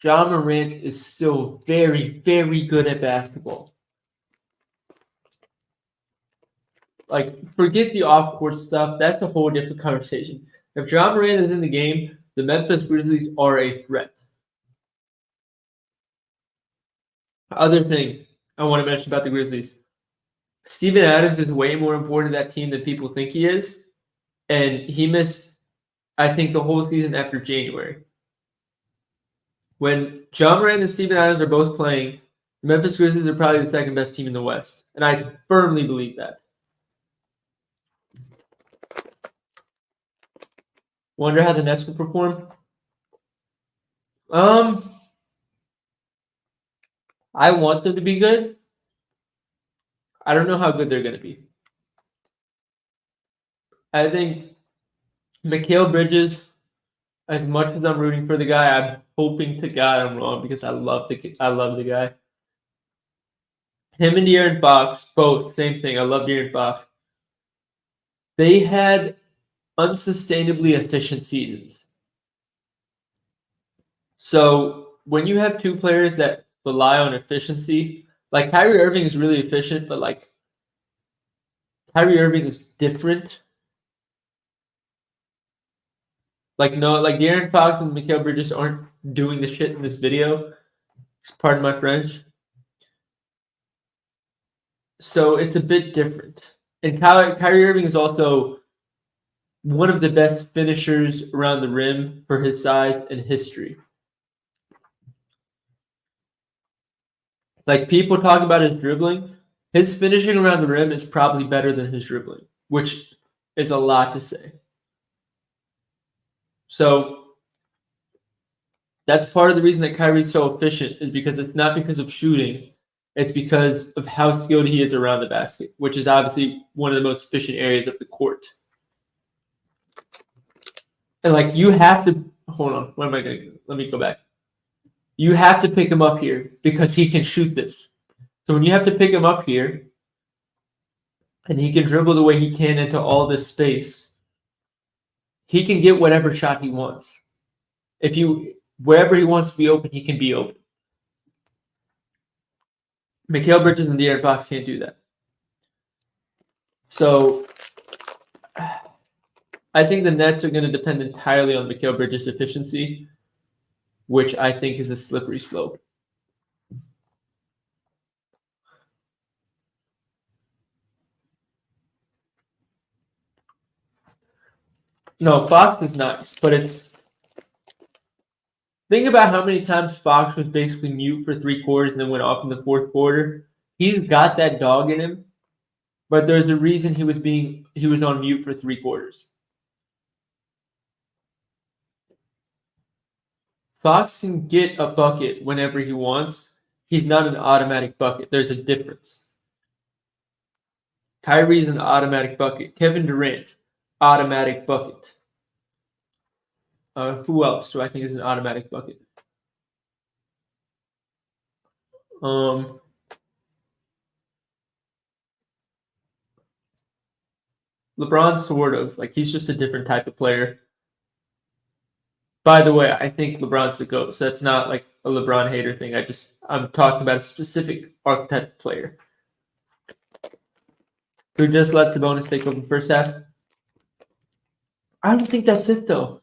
Ja Morant is still very, very good at basketball. Like, forget the off-court stuff. That's a whole different conversation. If Ja Morant is in the game, the Memphis Grizzlies are a threat. Other thing I want to mention about the Grizzlies. Steven Adams is way more important to that team than people think he is. And he missed, I think, the whole season after January. When Ja Morant and Steven Adams are both playing, the Memphis Grizzlies are probably the second best team in the West. And I firmly believe that. Wonder how the Nets will perform? I want them to be good. I don't know how good they're going to be. I think Mikal Bridges, as much as I'm rooting for the guy, I'm hoping to God I'm wrong because I love the guy. Him and De'Aaron Fox, both, same thing. I love De'Aaron Fox. They had unsustainably efficient seasons. So when you have two players that rely on efficiency, like Kyrie Irving is really efficient, but like Kyrie Irving is different. Like De'Aaron Fox and Mikal Bridges aren't doing the shit in this video. Pardon my French. So it's a bit different. And Kyrie Irving is also one of the best finishers around the rim for his size in history. Like, people talk about his dribbling. His finishing around the rim is probably better than his dribbling, which is a lot to say. So that's part of the reason that Kyrie's so efficient, is because it's not because of shooting. It's because of how skilled he is around the basket, which is obviously one of the most efficient areas of the court. And like, you have to hold on. What am I going to? Let me go back. You have to pick him up here because he can shoot this. So when you have to pick him up here, and he can dribble the way he can into all this space, he can get whatever shot he wants. Wherever he wants to be open, he can be open. Mikal Bridges and De'Aaron Fox can't do that. So I think the Nets are going to depend entirely on Mikal Bridges' efficiency, which I think is a slippery slope. No, Fox is nice, but think about how many times Fox was basically mute for 3 quarters and then went off in the 4th quarter. He's got that dog in him, but there's a reason he was on mute for 3 quarters. Fox can get a bucket whenever he wants. He's not an automatic bucket. There's a difference. Kyrie's an automatic bucket. Kevin Durant, automatic bucket. Who else do I think is an automatic bucket? LeBron, sort of. Like, he's just a different type of player. By the way, I think LeBron's the GOAT, so that's not like a LeBron hater thing. I'm talking about a specific archetype player who just lets Sabonis take over the first half. I don't think that's it, though.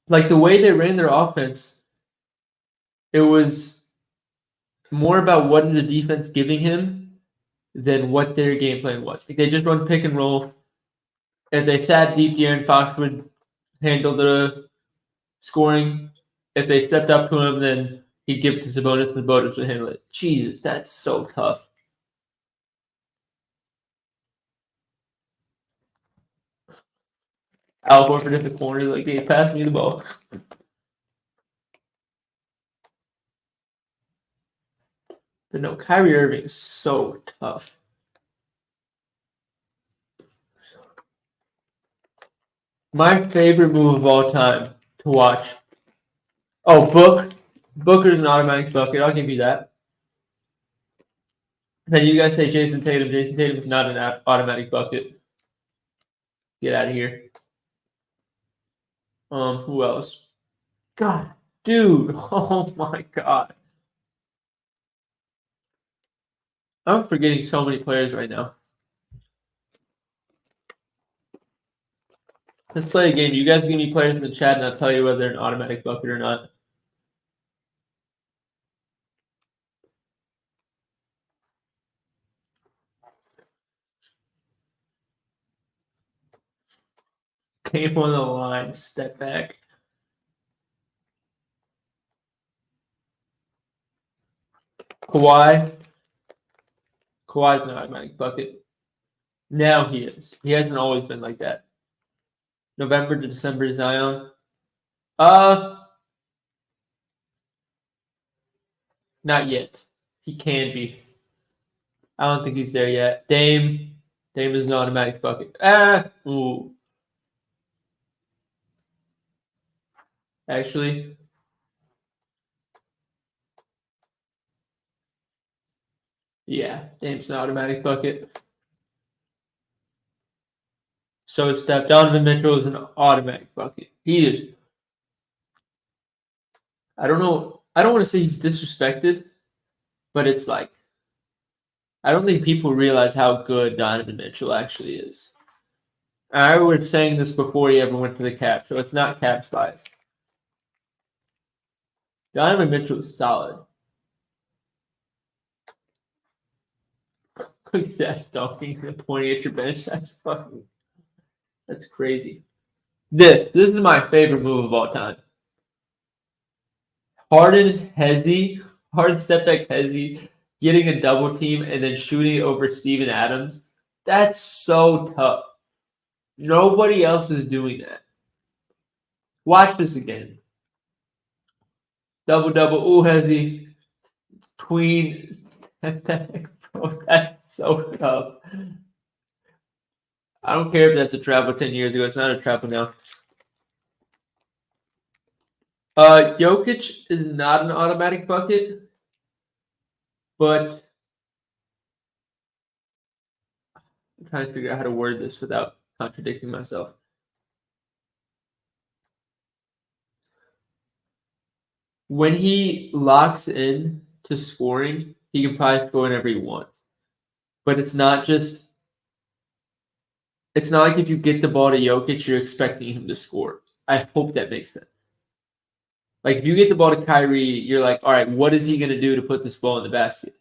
Like, the way they ran their offense, it was more about what is the defense giving him than what their game plan was. Like, they just run pick and roll. If they sat deep, De'Aaron Fox would handle the scoring. If they stepped up to him, then he'd give it to Sabonis, and Sabonis would handle it. Jesus, that's so tough. Al Horford in the corner, like, hey, pass me the ball. But no, Kyrie Irving is so tough. My favorite move of all time to watch. Oh, Booker's an automatic bucket. I'll give you that. Then you guys say Jason Tatum. Jason Tatum is not an automatic bucket. Get out of here. Who else? God, dude. Oh my God. I'm forgetting so many players right now. Let's play a game. You guys give me players in the chat, and I'll tell you whether they're an automatic bucket or not. Game on the line. Step back. Kawhi's an automatic bucket. Now he is. He hasn't always been like that. November to December, Zion. Not yet. He can be. I don't think he's there yet. Dame is an automatic bucket. Ooh. Actually, yeah, Dame's an automatic bucket. So it's Steph. Donovan Mitchell is an automatic bucket. He is. I don't know. I don't want to say he's disrespected, but it's like, I don't think people realize how good Donovan Mitchell actually is. I was saying this before he ever went to the Caps, so it's not Caps bias. Donovan Mitchell is solid. Look at that dunking and pointing at your bench. That's crazy. This is my favorite move of all time. Harden step back Hezzy, getting a double team and then shooting it over Steven Adams. That's so tough. Nobody else is doing that. Watch this again. Double. Ooh, Hezzy. Tween. Bro, that's so tough. I don't care if that's a travel 10 years ago. It's not a travel now. Jokic is not an automatic bucket, but I'm trying to figure out how to word this without contradicting myself. When he locks in to scoring, he can probably score whenever he wants. But it's not like if you get the ball to Jokic, you're expecting him to score. I hope that makes sense. Like, if you get the ball to Kyrie, you're like, all right, what is he going to do to put this ball in the basket?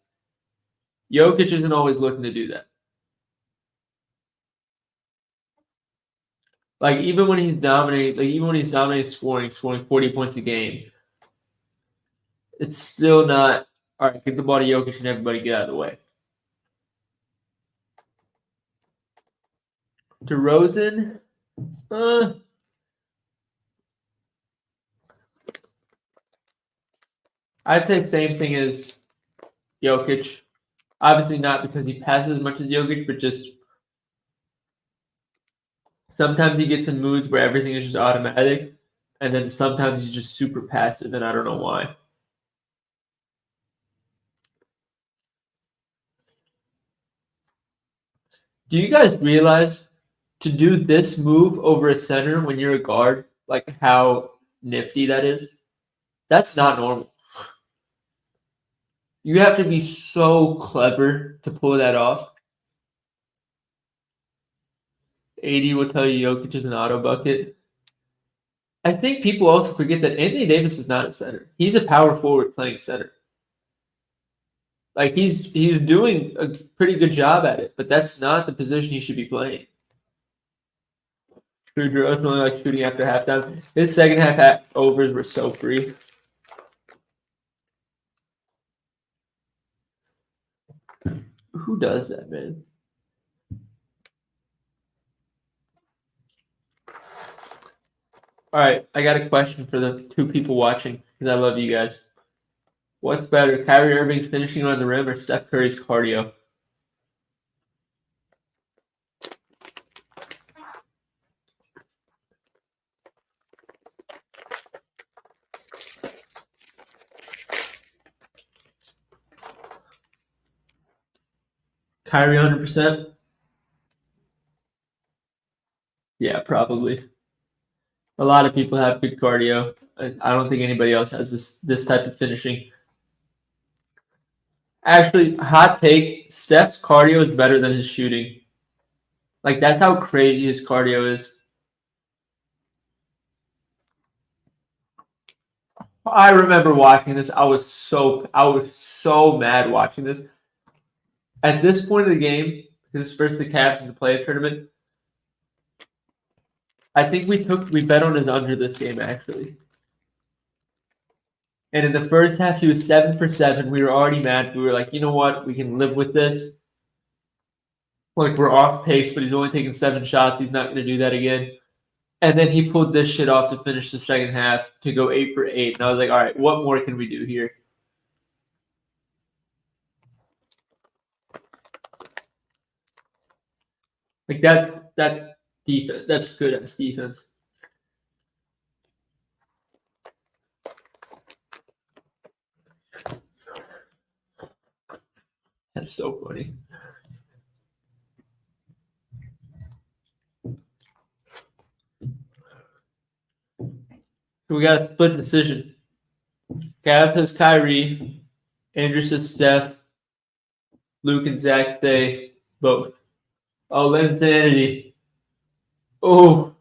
Jokic isn't always looking to do that. Like, even when he's dominating scoring 40 points a game, it's still not, all right, get the ball to Jokic and everybody get out of the way. DeRozan. I'd say same thing as Jokic. Obviously not because he passes as much as Jokic, but just sometimes he gets in moods where everything is just automatic, and then sometimes he's just super passive, and I don't know why. Do you guys realize to do this move over a center when you're a guard, like how nifty that is? That's not normal. You have to be so clever to pull that off. 80 will tell you Jokic is an auto bucket. I think people also forget that Anthony Davis is not a center. He's a power forward playing center. Like he's doing a pretty good job at it, but that's not the position he should be playing. Drew DeRozan only like shooting after halftime. His second half overs were so free. Who does that, man? All right, I got a question for the two people watching because I love you guys. What's better, Kyrie Irving's finishing on the rim or Steph Curry's cardio? Kyrie 100%? Yeah, probably. A lot of people have good cardio. I don't think anybody else has this type of finishing. Actually, hot take, Steph's cardio is better than his shooting. Like, that's how crazy his cardio is. I remember watching this. I was so mad watching this. At this point of the game, this is first the Cavs in the play tournament. I think we bet on his under this game actually. And in the first half, he was 7 for 7. We were already mad. We were like, you know what? We can live with this. Like, we're off pace, but he's only taking 7 shots. He's not going to do that again. And then he pulled this shit off to finish the second half to go 8 for 8. And I was like, all right, what more can we do here? Like, that's defense. That's good ass defense. That's so funny. So we got a split decision. Gav has Kyrie. Andrew says Steph. Luke and Zach say both. Oh, insanity. Oh.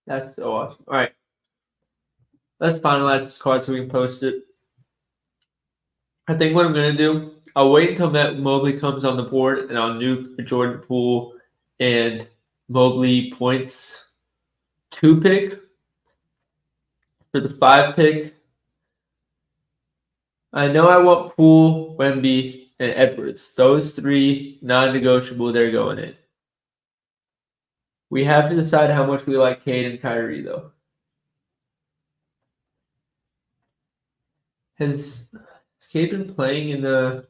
That's so awesome. All right. Let's finalize this card so we can post it. I think what I'm going to do, I'll wait until Matt Mobley comes on the board, and I'll nuke Jordan Poole and Mobley points 2 pick. For the 5 pick, I know I want Poole, Wemby, and Edwards. Those 3 non-negotiable. They're going in. We have to decide how much we like Cade and Kyrie, though. Has Cade been playing in the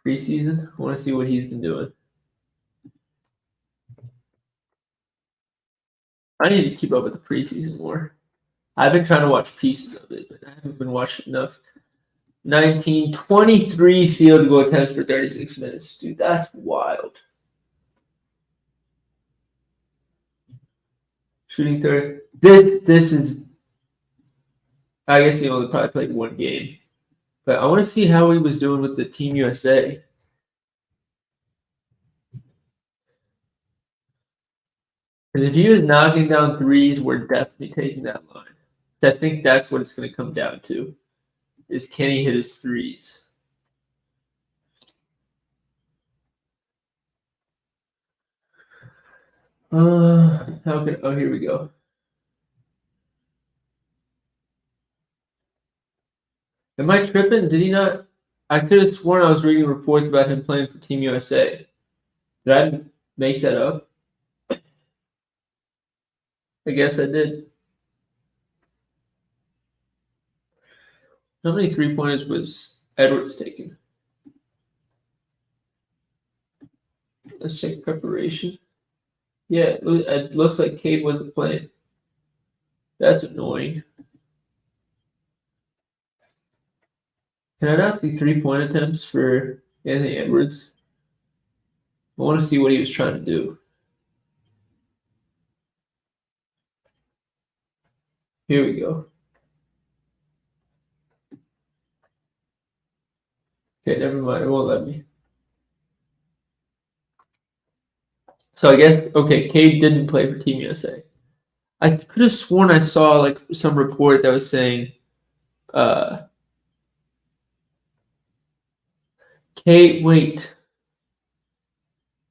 preseason? I want to see what he's been doing. I need to keep up with the preseason more. I've been trying to watch pieces of it, but I haven't been watching enough. 23 field goal attempts for 36 minutes. Dude, that's wild. Shooting third. This is, I guess he only probably played 1 game. But I want to see how he was doing with the Team USA. Because if he was knocking down threes, we're definitely taking that line. I think that's what it's going to come down to, is can he hit his threes? Here we go. Am I tripping? Did he not? I could have sworn I was reading reports about him playing for Team USA. Did I make that up? I guess I did. How many 3-pointers was Edwards taking? Let's check preparation. Yeah, it looks like Cade wasn't playing. That's annoying. Can I not see 3-point attempts for Anthony Edwards? I want to see what he was trying to do. Here we go. Okay, never mind. It won't let me. So I guess, okay, Cade didn't play for Team USA. I could have sworn I saw like some report that was saying Cade, wait.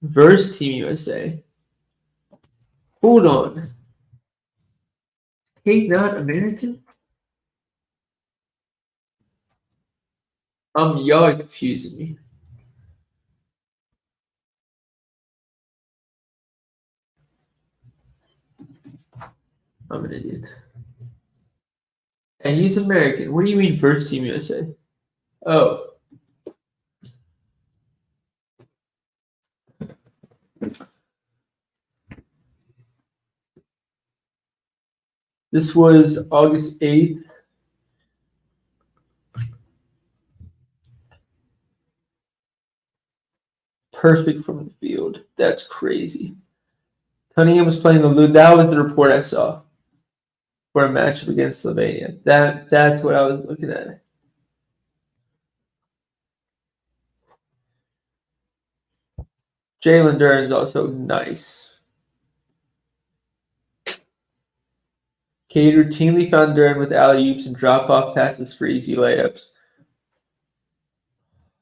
Versus Team USA. Hold on. Cade not American? Y'all are confusing me. I'm an idiot. And he's American. What do you mean first Team USA? Oh. This was August 8th. Perfect from the field. That's crazy. Cunningham was playing the loot. That was the report I saw for a matchup against Slovenia. That's what I was looking at. Jalen Duren's also nice. Cade routinely found Duren with alley-oops and drop-off passes for easy layups.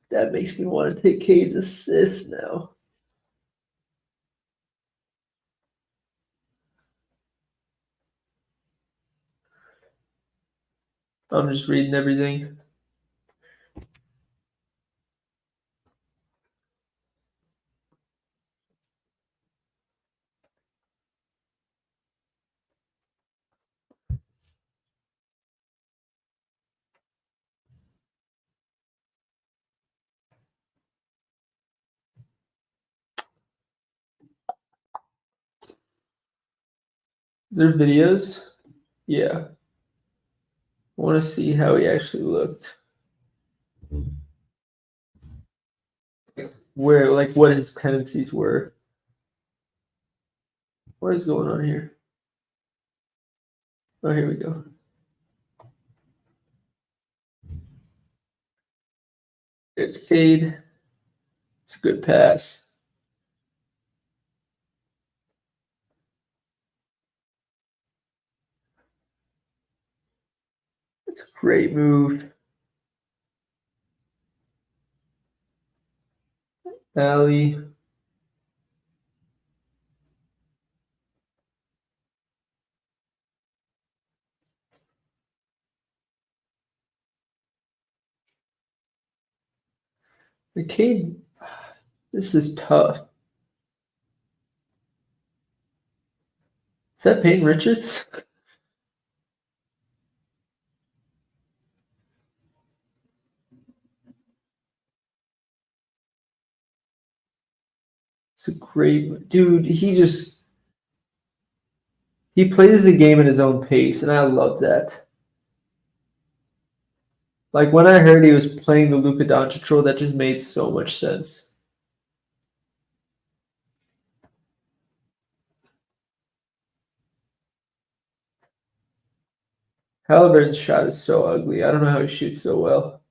That makes me want to take Cade's assist now. I'm just reading everything. Is there videos? Yeah. I want to see how he actually looked. Where, like, what his tendencies were. What is going on here? Oh, here we go. It's Cade. It's a good pass. It's a great move. Alley. The Cade, this is tough. Is that Peyton Richards? It's a great dude. He plays the game at his own pace, and I love that. Like when I heard he was playing the Luka Doncic role, that just made so much sense. Halliburton's shot is so ugly. I don't know how he shoots so well.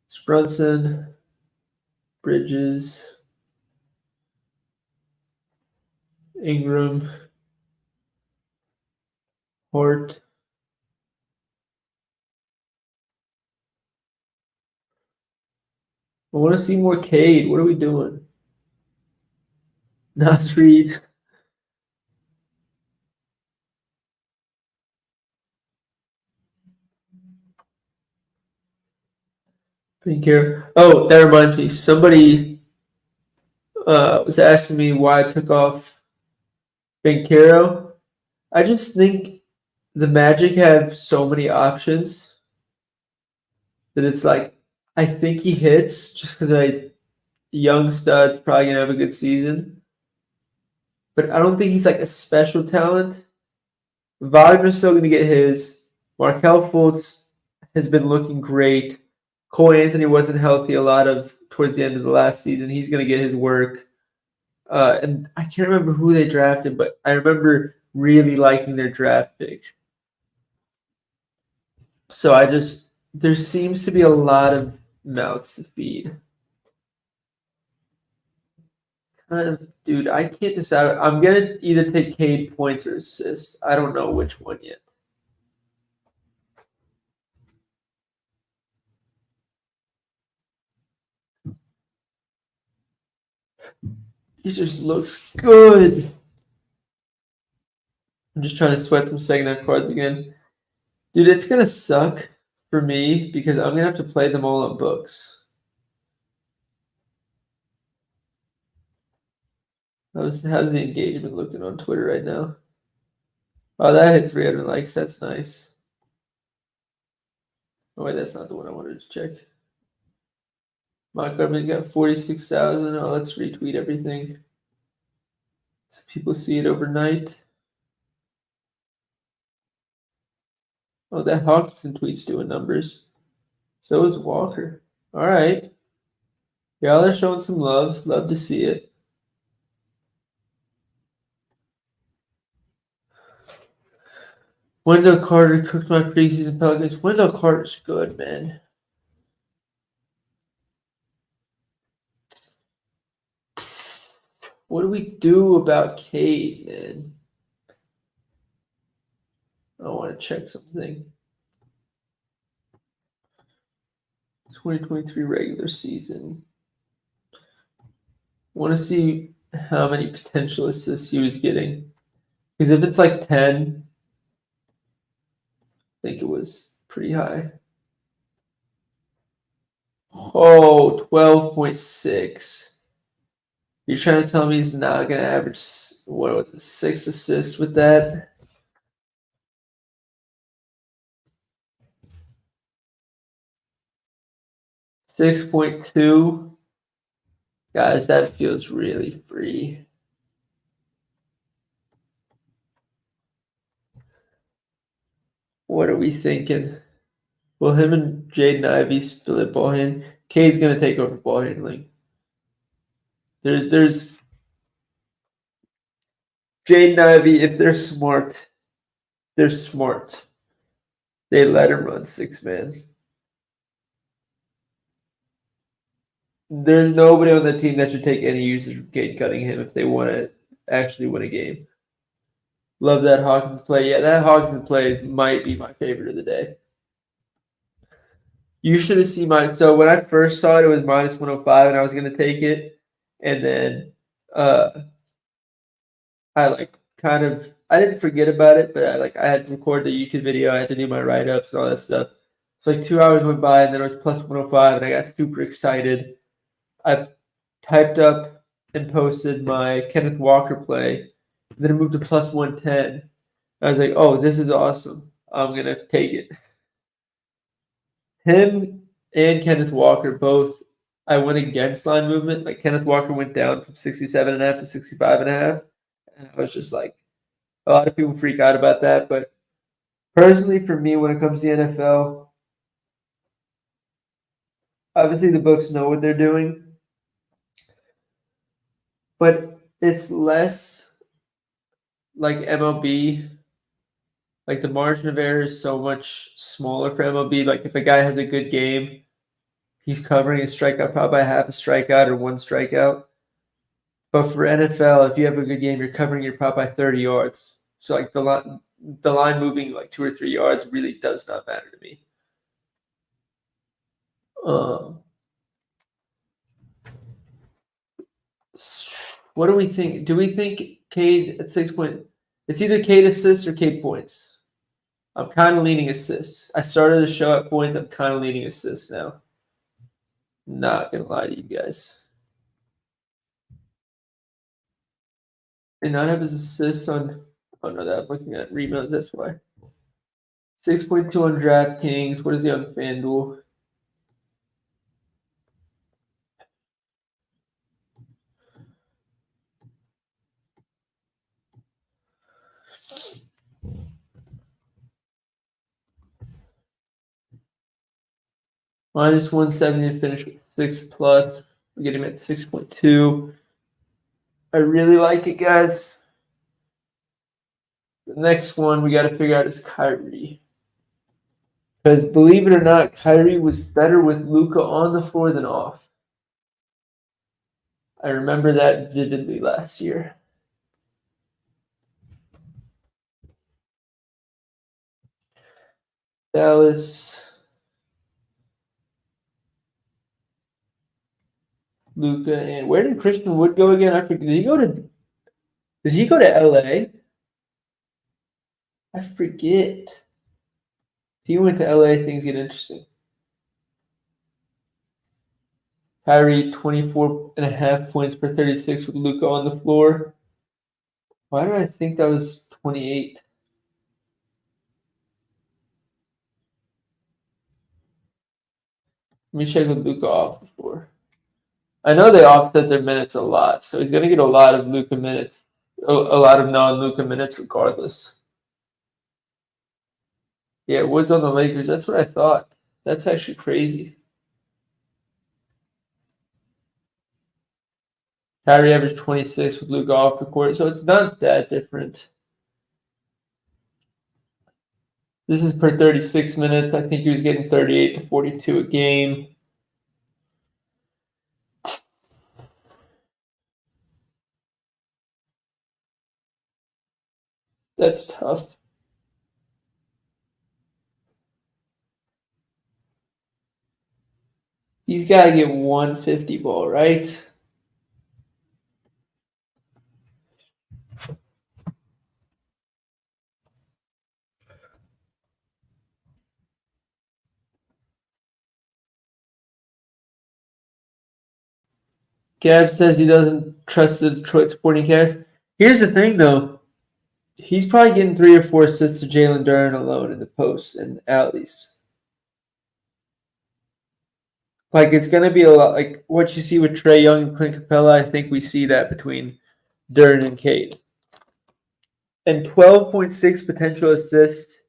It's Brunson, Bridges, Ingram, Hort. I want to see more Cade. What are we doing? Nas Reed. Thank you. Oh, that reminds me. Somebody was asking me why I took off Banchero. I just think the Magic have so many options that it's like I think he hits just because young stud's probably gonna have a good season, but I don't think he's like a special talent. Wagner's still gonna get his. Markel Fultz has been looking great. Cole Anthony wasn't healthy a lot of towards the end of the last season. He's gonna get his work. And I can't remember who they drafted, but I remember really liking their draft pick. So there seems to be a lot of mouths to feed. Kind of, dude, I can't decide. I'm gonna either take Cade points or assists. I don't know which one yet. He just looks good. I'm just trying to sweat some second-hand cards again. Dude, it's gonna suck for me because I'm gonna have to play them all on books. How's the engagement looking on Twitter right now? Oh, that hit 300 likes. That's nice. Oh, wait, that's not the one I wanted to check. Montgomery's got 46,000. Oh, let's retweet everything so people see it overnight. Oh, that Hawkinson tweet's doing numbers. So is Walker. All right. Y'all are showing some love. Love to see it. Wendell Carter cooked my preseason Pelicans. Wendell Carter's good, man. What do we do about Cade, man? I want to check something. 2023 regular season. Want to see how many potential assists he was getting. Because if it's like 10, I think it was pretty high. Oh, 12.6. You're trying to tell me he's not going to average, what was it, 6 assists with that? $6.2. Guys, that feels really free. What are we thinking? Will him and Jaden Ivey split ball handling? Cade's going to take over ball handling. There's Jaden Ivey, if they're smart, they're smart. They let him run 6-man. There's nobody on the team that should take any usage from Cade Cunningham if they want to actually win a game. Love that Hawkins play. Yeah, that Hawkins play might be my favorite of the day. You should have seen so when I first saw it, it was minus 105 and I was gonna take it. And then I didn't forget about it, but I had to record the YouTube video, I had to do my write-ups and all that stuff. So 2 hours went by and then it was plus 105 and I got super excited. I typed up and posted my Kenneth Walker play. And then it moved to plus 110. I was like, oh, this is awesome. I'm gonna take it. Him and Kenneth Walker both, I went against line movement. Like Kenneth Walker went down from 67.5 to 65.5. And I was just like, a lot of people freak out about that. But personally, for me, when it comes to the NFL, obviously the books know what they're doing. But it's less like MLB. Like the margin of error is so much smaller for MLB. Like if a guy has a good game, he's covering his strikeout probably by half a strikeout or 1 strikeout. But for NFL, if you have a good game, you're covering your prop by 30 yards. So like the line moving like 2 or 3 yards really does not matter to me. What do we think? Do we think Cade at 6 point? It's either Cade assists or Cade points. I'm kind of leaning assists. I started the show at points. I'm kind of leaning assists now. Not gonna lie to you guys. and not have his assists on. Oh no, that I'm looking at rebounds. That's why. 6.2 on DraftKings. What is he on FanDuel? Minus 170 to finish with 6+. We get him at 6.2. I really like it, guys. The next one we got to figure out is Kyrie. Because believe it or not, Kyrie was better with Luka on the floor than off. I remember that vividly last year. Dallas, Luka, and where did Christian Wood go again? I forget. Did he go to LA? I forget. If he went to LA, things get interesting. Kyrie, 24.5 points per 36 with Luka on the floor. Why did I think that was 28? Let me check with Luka off the floor. I know they offset their minutes a lot, so he's going to get a lot of Luka minutes, a lot of non-Luka minutes regardless. Yeah, Woods on the Lakers. That's what I thought. That's actually crazy. Kyrie averaged 26 with Luka off the court, so it's not that different. This is per 36 minutes. I think he was getting 38 to 42 a game. That's tough. He's got to get 150 ball, right? Gab says he doesn't trust the Detroit Sporting Cast. Here's the thing, though. He's probably getting 3 or 4 assists to Jalen Duren alone in the posts and alleys. Like, it's going to be a lot like what you see with Trae Young and Clint Capella. I think we see that between Duren and Cade. And 12.6 potential assists,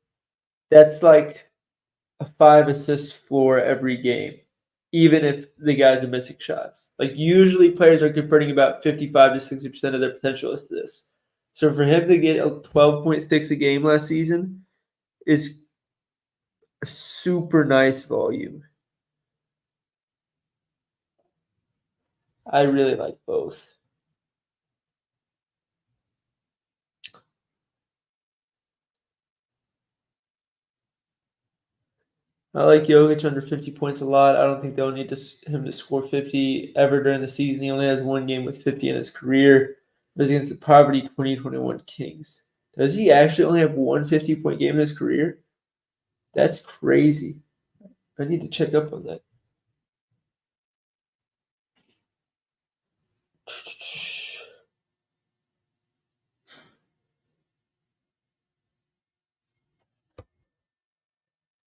that's like a 5 assist floor every game, even if the guys are missing shots. Like, usually players are converting about 55 to 60% of their potential assists. So for him to get a 12.6 a game last season is a super nice volume. I really like both. I like Jokic under 50 points a lot. I don't think they'll need him to score 50 ever during the season. He only has one game with 50 in his career. It was against the Poverty 2021 Kings. Does he actually only have one 50-point game in his career? That's crazy. I need to check up on that.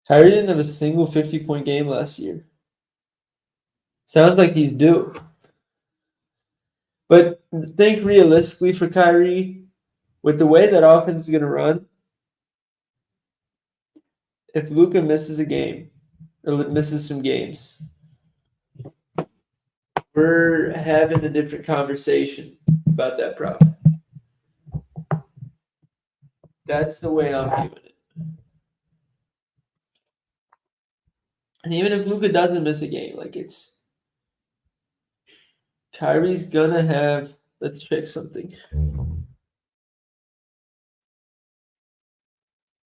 Kyrie didn't have a single 50-point game last year. Sounds like he's due. But think realistically for Kyrie, with the way that offense is going to run, if Luka misses a game or misses some games, we're having a different conversation about that problem. That's the way I'm viewing it. And even if Luka doesn't miss a game, like Kyrie's gonna have. Let's check something.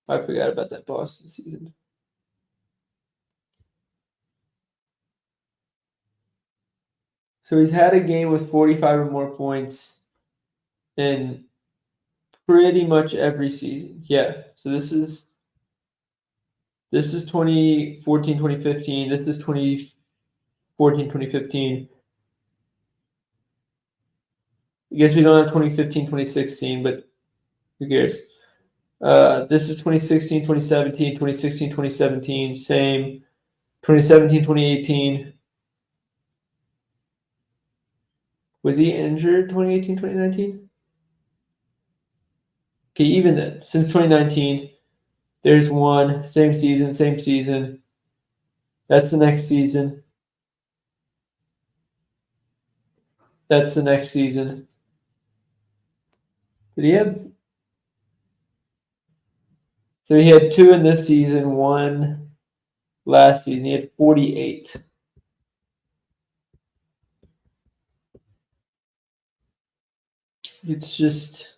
I forgot about that Boston season. So he's had a game with 45 or more points in pretty much every season. Yeah. So this is 2014, 2015. This is 2014, 2015. I guess we don't have 2015, 2016, but who cares? This is 2016, 2017, 2016, 2017, same. 2017, 2018. Was he injured 2018, 2019? Okay, even then, since 2019, there's one, same season, same season. That's the next season. That's the next season. Did he have? So he had 2 in this season, 1 last season. He had 48. It's just.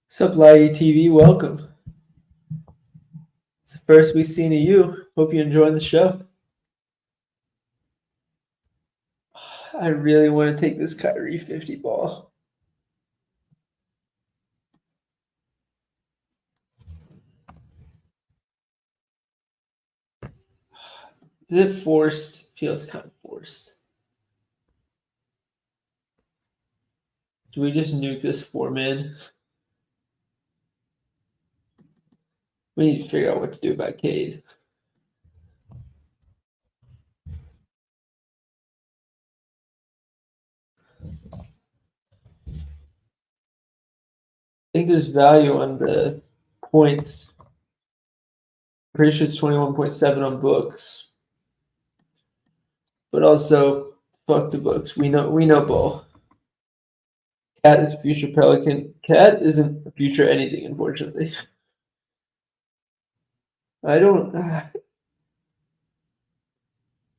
What's up, Lighty TV? Welcome. It's the first we've seen of you. Hope you're enjoying the show. I really want to take this Kyrie 50 ball. Is it forced? Feels kind of forced. Do we just nuke this 4-man? We need to figure out what to do about Cade. I think there's value on the points. Pretty sure it's 21.7 on books. But also, fuck the books. We know ball. Cat is a future Pelican. Cat isn't a future anything, unfortunately. I don't.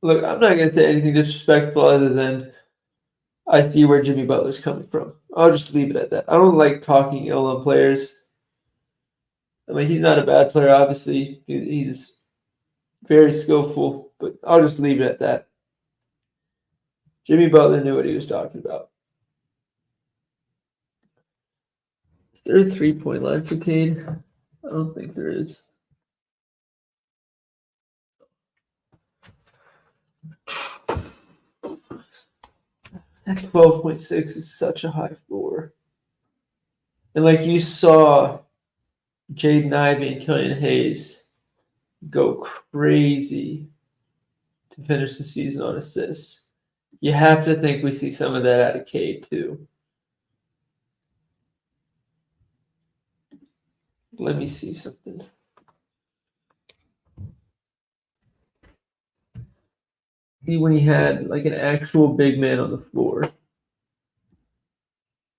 Look, I'm not going to say anything disrespectful other than I see where Jimmy Butler's coming from. I'll just leave it at that. I don't like talking ill on players. I mean, he's not a bad player, obviously. He's very skillful, but I'll just leave it at that. Jimmy Butler knew what he was talking about. Is there a 3-point line for Cade? I don't think there is. That 12.6 is such a high floor. And like you saw Jaden Ivey and Killian Hayes go crazy to finish the season on assists. You have to think we see some of that out of Cade too. Let me see something. See when he had like an actual big man on the floor.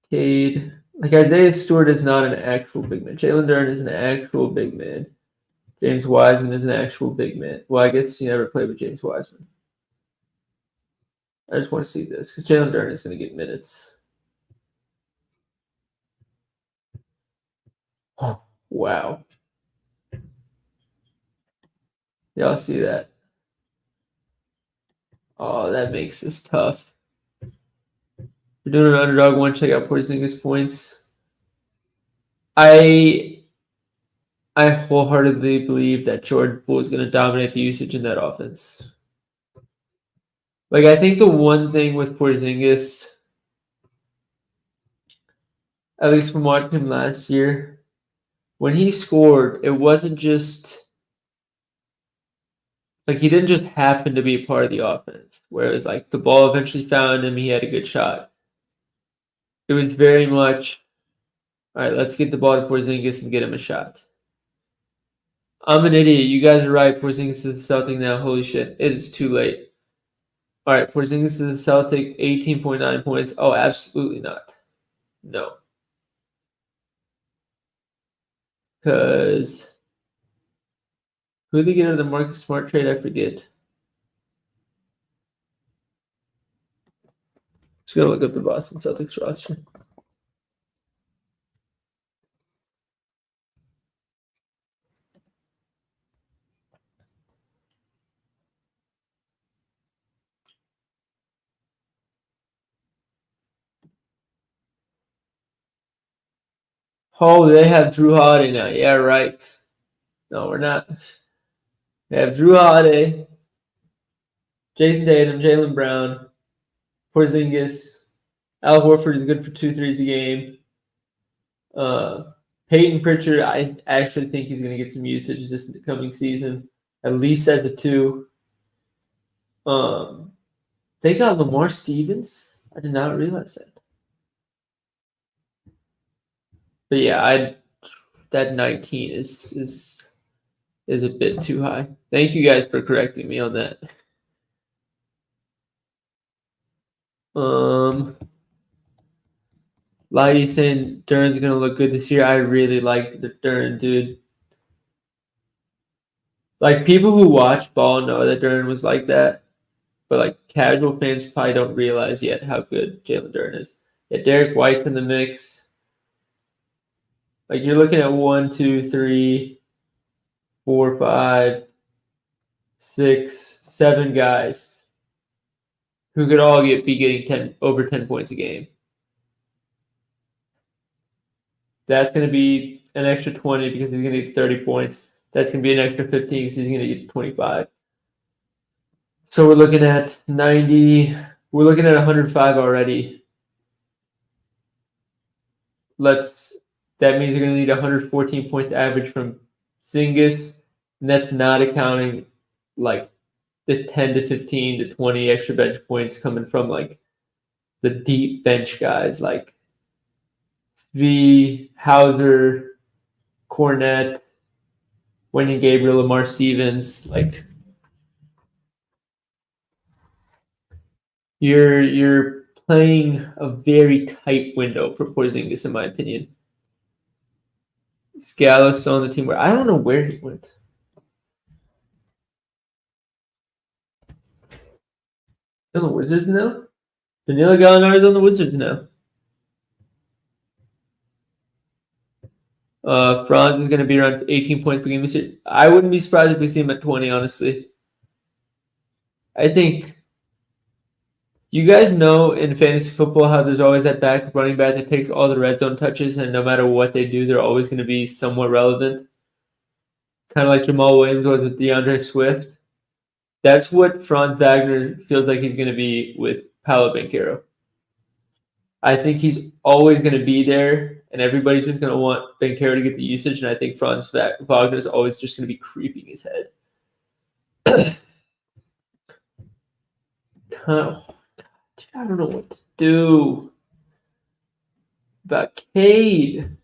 Cade, like Isaiah Stewart is not an actual big man. Jalen Duren is an actual big man. James Wiseman is an actual big man. Well, I guess he never played with James Wiseman. I just want to see this because Jalen Duren is going to get minutes. Oh, wow. Y'all see that? Oh, that makes this tough. We're doing an underdog one. Check out Porzingis points. I wholeheartedly believe that Jordan Poole is going to dominate the usage in that offense. Like, I think the one thing with Porzingis, at least from watching him last year, when he scored, it wasn't just like he didn't just happen to be a part of the offense, where it was like the ball eventually found him, he had a good shot. It was very much, all right, let's get the ball to Porzingis and get him a shot. I'm an idiot. You guys are right. Porzingis is a Celtic now. Holy shit. It is too late. All right, Porzingis is a Celtic, 18.9 points. Oh, absolutely not. No. Because who did they get out of the Marcus Smart trade? I forget. Just gotta look up the Boston Celtics roster. Oh, they have Drew Holiday now. Yeah, right. No, we're not. They have Drew Holiday, Jason Tatum, Jaylen Brown, Porzingis. Al Horford is good for 2 threes a game. Peyton Pritchard, I actually think he's going to get some usage this coming season, at least as a 2. They got Lamar Stevens. I did not realize that. But yeah, that 19 is a bit too high. Thank you guys for correcting me on that. Lighty saying Duran's gonna look good this year. I really like the Duran, dude. Like, people who watch ball know that Duran was like that, but like casual fans probably don't realize yet how good Jalen Duran is. Yeah, Derek White's in the mix. Like, you're looking at 1, 2, 3, 4, 5, 6, 7 guys who could all be getting over 10 points a game. That's going to be an extra 20 because he's going to get 30 points. That's going to be an extra 15 because he's going to get 25. So we're looking at 90. We're looking at 105 already. That means you're going to need 114 points average from Zingis, and that's not accounting like the 10 to 15 to 20 extra bench points coming from like the deep bench guys like Svi, Hauser, Cornette, Wendy Gabriel, Lamar Stevens. Like, you're playing a very tight window for Porzingis, in my opinion. Is Gallo still on the team? Where I don't know where he went. On the Wizards now? Danilo Gallinari's on the Wizards now. Franz is going to be around 18 points per game this year. I wouldn't be surprised if we see him at 20, honestly. I think you guys know in fantasy football how there's always that backup running back that takes all the red zone touches, and no matter what they do, they're always going to be somewhat relevant. Kind of like Jamal Williams was with DeAndre Swift. That's what Franz Wagner feels like he's going to be with Paolo Banchero. I think he's always going to be there, and everybody's just going to want Banchero to get the usage, and I think Franz Wagner is always just going to be creeping his head. Oh, God, I don't know what to do about Cade.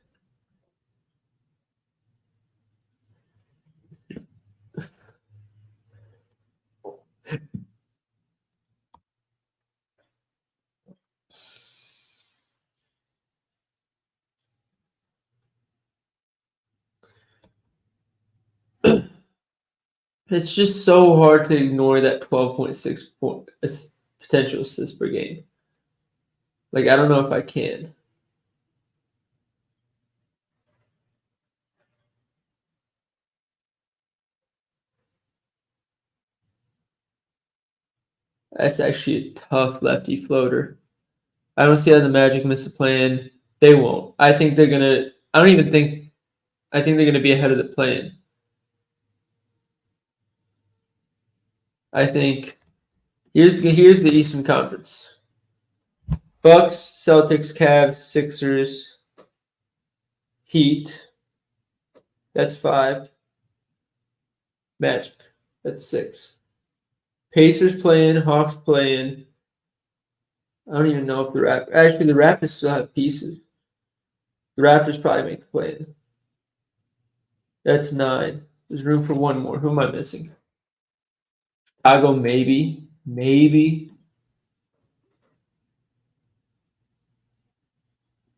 It's just so hard to ignore that 12.6 point potential assists per game. Like, I don't know if I can. That's actually a tough lefty floater. I don't see how the Magic miss a plan. They won't. I think they're gonna. I think they're gonna be ahead of the plan. I think here's the Eastern Conference: Bucks, Celtics, Cavs, Sixers, Heat. That's 5. Magic. That's 6. Pacers playing, Hawks playing. I don't even know if the Raptors still have pieces. The Raptors probably make the play. That's 9. There's room for one more. Who am I missing? Chicago, maybe.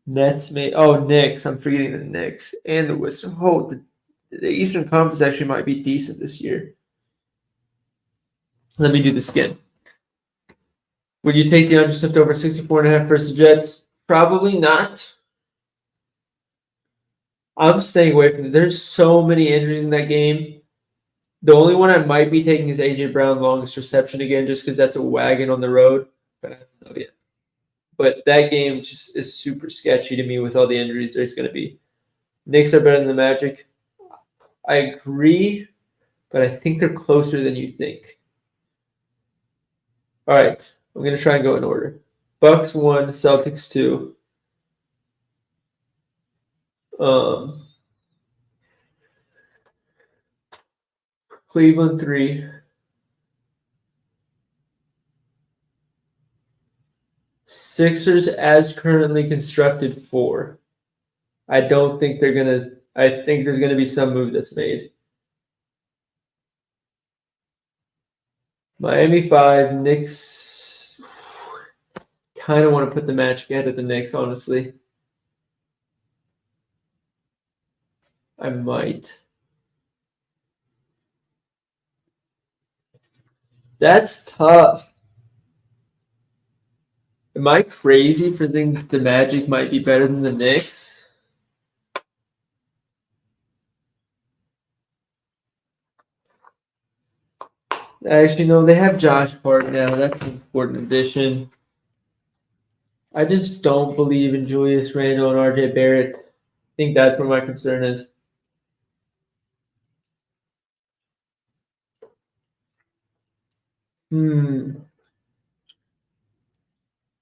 Nets, maybe. Oh, Knicks. I'm forgetting the Knicks and the Wizards. Oh, the Eastern Conference actually might be decent this year. Let me do this again. Would you take the undershift over 64.5 versus the Jets? Probably not. I'm staying away from it. There's so many injuries in that game. The only one I might be taking is A.J. Brown longest reception again, just because that's a wagon on the road. But I don't know yet. But that game just is super sketchy to me with all the injuries there's going to be. Knicks are better than the Magic. I agree, but I think they're closer than you think. All right, I'm going to try and go in order. Bucks 1, Celtics 2. Cleveland 3. Sixers as currently constructed 4. I don't think they're going to – I think there's going to be some move that's made. Miami 5, Knicks – kind of want to put the Magic ahead of the Knicks, honestly. I might. That's tough. Am I crazy for thinking the Magic might be better than the Knicks? Actually, no, they have Josh Hart now. That's an important addition. I just don't believe in Julius Randle and RJ Barrett. I think that's where my concern is.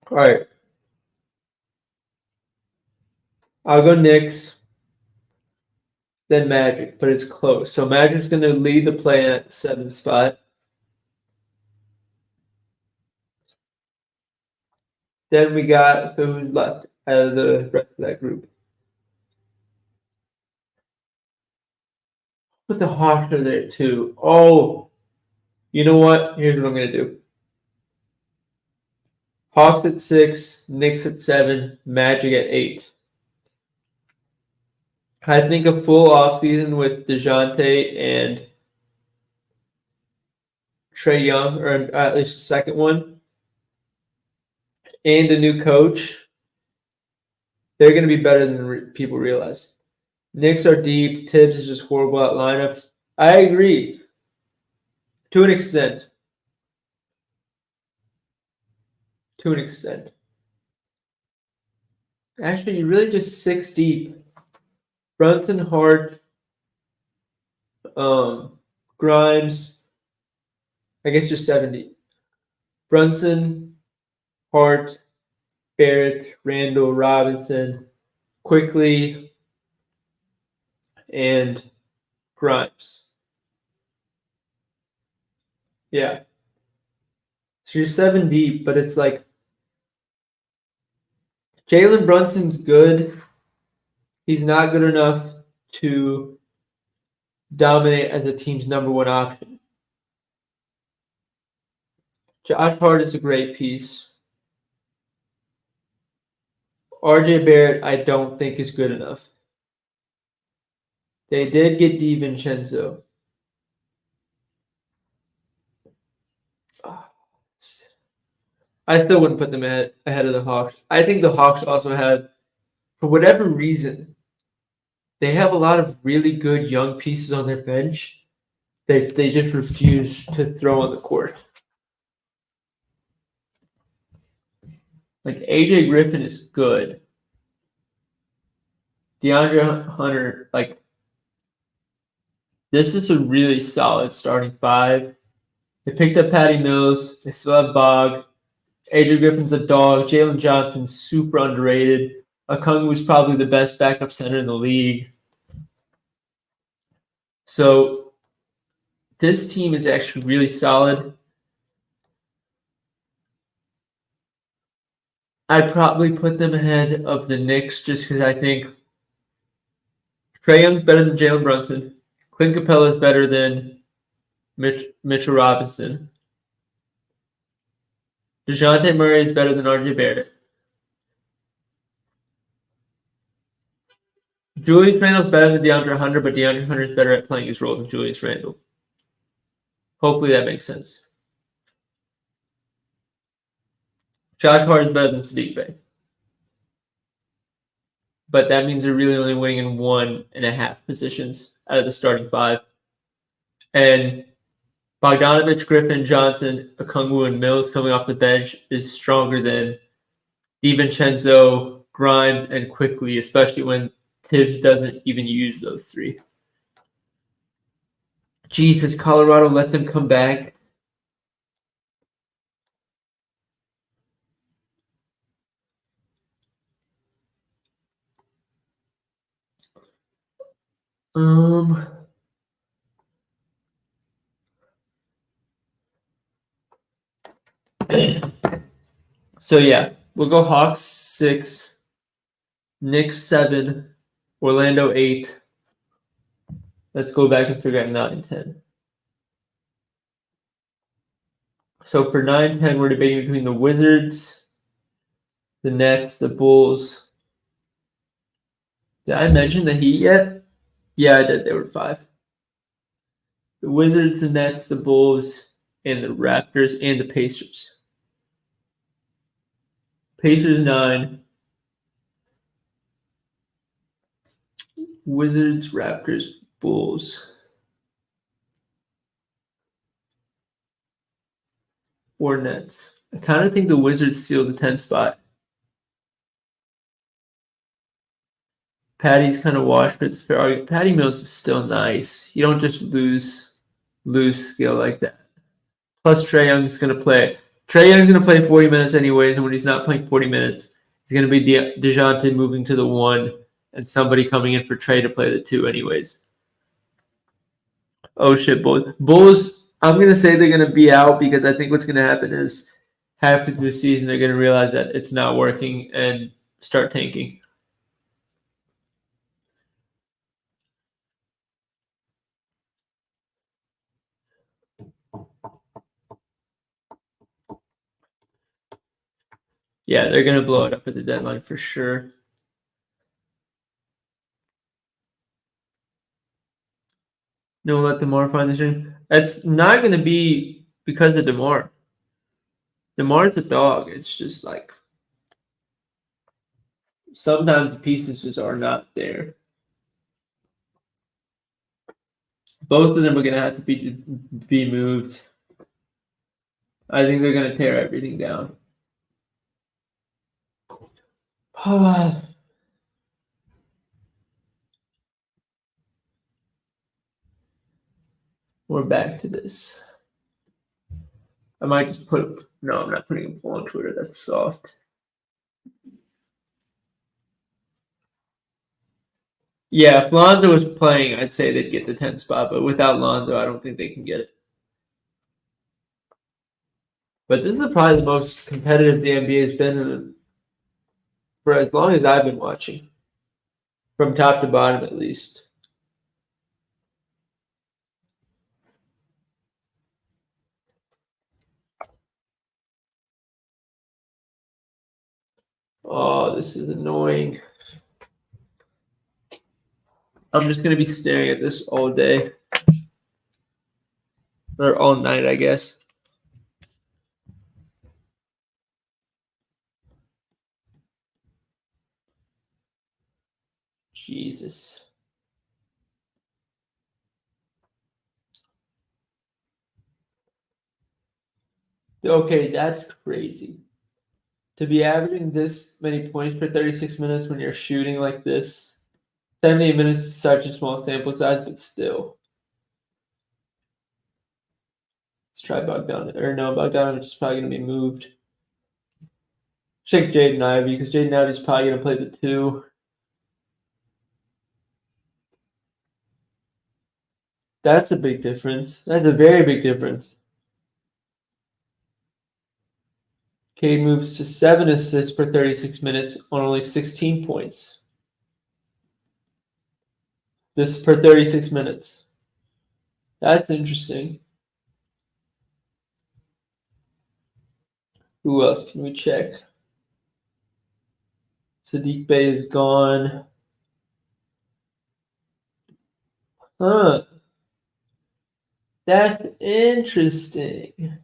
All right. I'll go Knicks, then Magic, but it's close. So Magic's going to lead the play at the 7th spot. Then we got, so who's left out of the rest of that group? But the Hawks are there too. Oh, you know what? Here's what I'm going to do. Hawks at 6, Knicks at 7, Magic at 8. I think a full offseason with DeJounte and Trae Young, or at least the second one, and a new coach, they're going to be better than people realize. Knicks are deep. Tibbs is just horrible at lineups. I agree. To an extent. To an extent. Actually, you're really just 6 deep. Brunson, Hart, Grimes. I guess you're 7 deep. Brunson, Hart, Barrett, Randall, Robinson, Quickly, and Grimes. Yeah. So you're 7 deep, but it's like Jalen Brunson's good. He's not good enough to dominate as a team's number 1 option. Josh Hart is a great piece. RJ Barrett, I don't think is good enough. They did get DiVincenzo. I still wouldn't put them ahead of the Hawks. I think the Hawks also have, for whatever reason, they have a lot of really good young pieces on their bench. They just refuse to throw on the court. Like AJ Griffin is good. DeAndre Hunter, like this is a really solid starting 5. They picked up Patty Mills. They still have Bog. AJ Griffin's a dog. Jalen Johnson's super underrated. Okongwu's probably the best backup center in the league. So this team is actually really solid. I'd probably put them ahead of the Knicks just because I think Trae Young's better than Jalen Brunson. Clint Capella is better than Mitchell Robinson. DeJounte Murray is better than RJ Barrett. Julius Randle's better than DeAndre Hunter, but DeAndre Hunter is better at playing his role than Julius Randle. Hopefully that makes sense. Josh Hart is better than Sadiq Bey. But that means they're really only winning in 1.5 positions out of the starting 5. And Bogdanovich, Griffin, Johnson, Okongwu, and Mills coming off the bench is stronger than DiVincenzo, Grimes, and Quickly, especially when Tibbs doesn't even use those 3. Jesus, Colorado let them come back. So yeah, we'll go Hawks 6, Knicks 7, Orlando 8. Let's go back and figure out 9, 10. So for 9, 10, we're debating between the Wizards, the Nets, the Bulls. Did I mention the Heat yet? Yeah, I did. They were 5. The Wizards, the Nets, the Bulls, and the Raptors, and the Pacers. Pacers 9. Wizards, Raptors, Bulls. Or Nets. I kind of think the Wizards steal the 10 spot. Patty's kind of washed, but it's fair argument. Patty Mills is still nice. You don't just lose skill like that. Plus, Trae Young's going to play. Trae Young's going to play 40 minutes anyways, and when he's not playing 40 minutes, he's going to be DeJounte moving to the 1 and somebody coming in for Trae to play the 2 anyways. Oh, shit, Bulls, I'm going to say they're going to be out because I think what's going to happen is halfway through the season, they're going to realize that it's not working and start tanking. Yeah, they're going to blow it up at the deadline for sure. No, let DeMar find the stream. That's not going to be because of DeMar. DeMar's a dog. It's just like sometimes the pieces just are not there. Both of them are going to have to be moved. I think they're going to tear everything down. We're back to this. I might just put. No, I'm not putting a poll on Twitter. That's soft. Yeah, if Lonzo was playing, I'd say they'd get the 10 spot, but without Lonzo, I don't think they can get it. But this is probably the most competitive the NBA has been in for as long as I've been watching, from top to bottom at least. Oh, this is annoying. I'm just going to be staring at this all day. Or all night, I guess. Jesus. Okay, that's crazy. To be averaging this many points per 36 minutes when you're shooting like this. 78 minutes is such a small sample size, but still. Let's try Bogdanovich. Or no, Bogdanovich is probably going to be moved. Check Jaden Ivey, because Jaden Ivey's probably going to play the 2. That's a big difference. That's a very big difference. Cade moves to 7 assists per 36 minutes on only 16 points. This per 36 minutes. That's interesting. Who else can we check? Sadiq Bey is gone. Huh. That's interesting.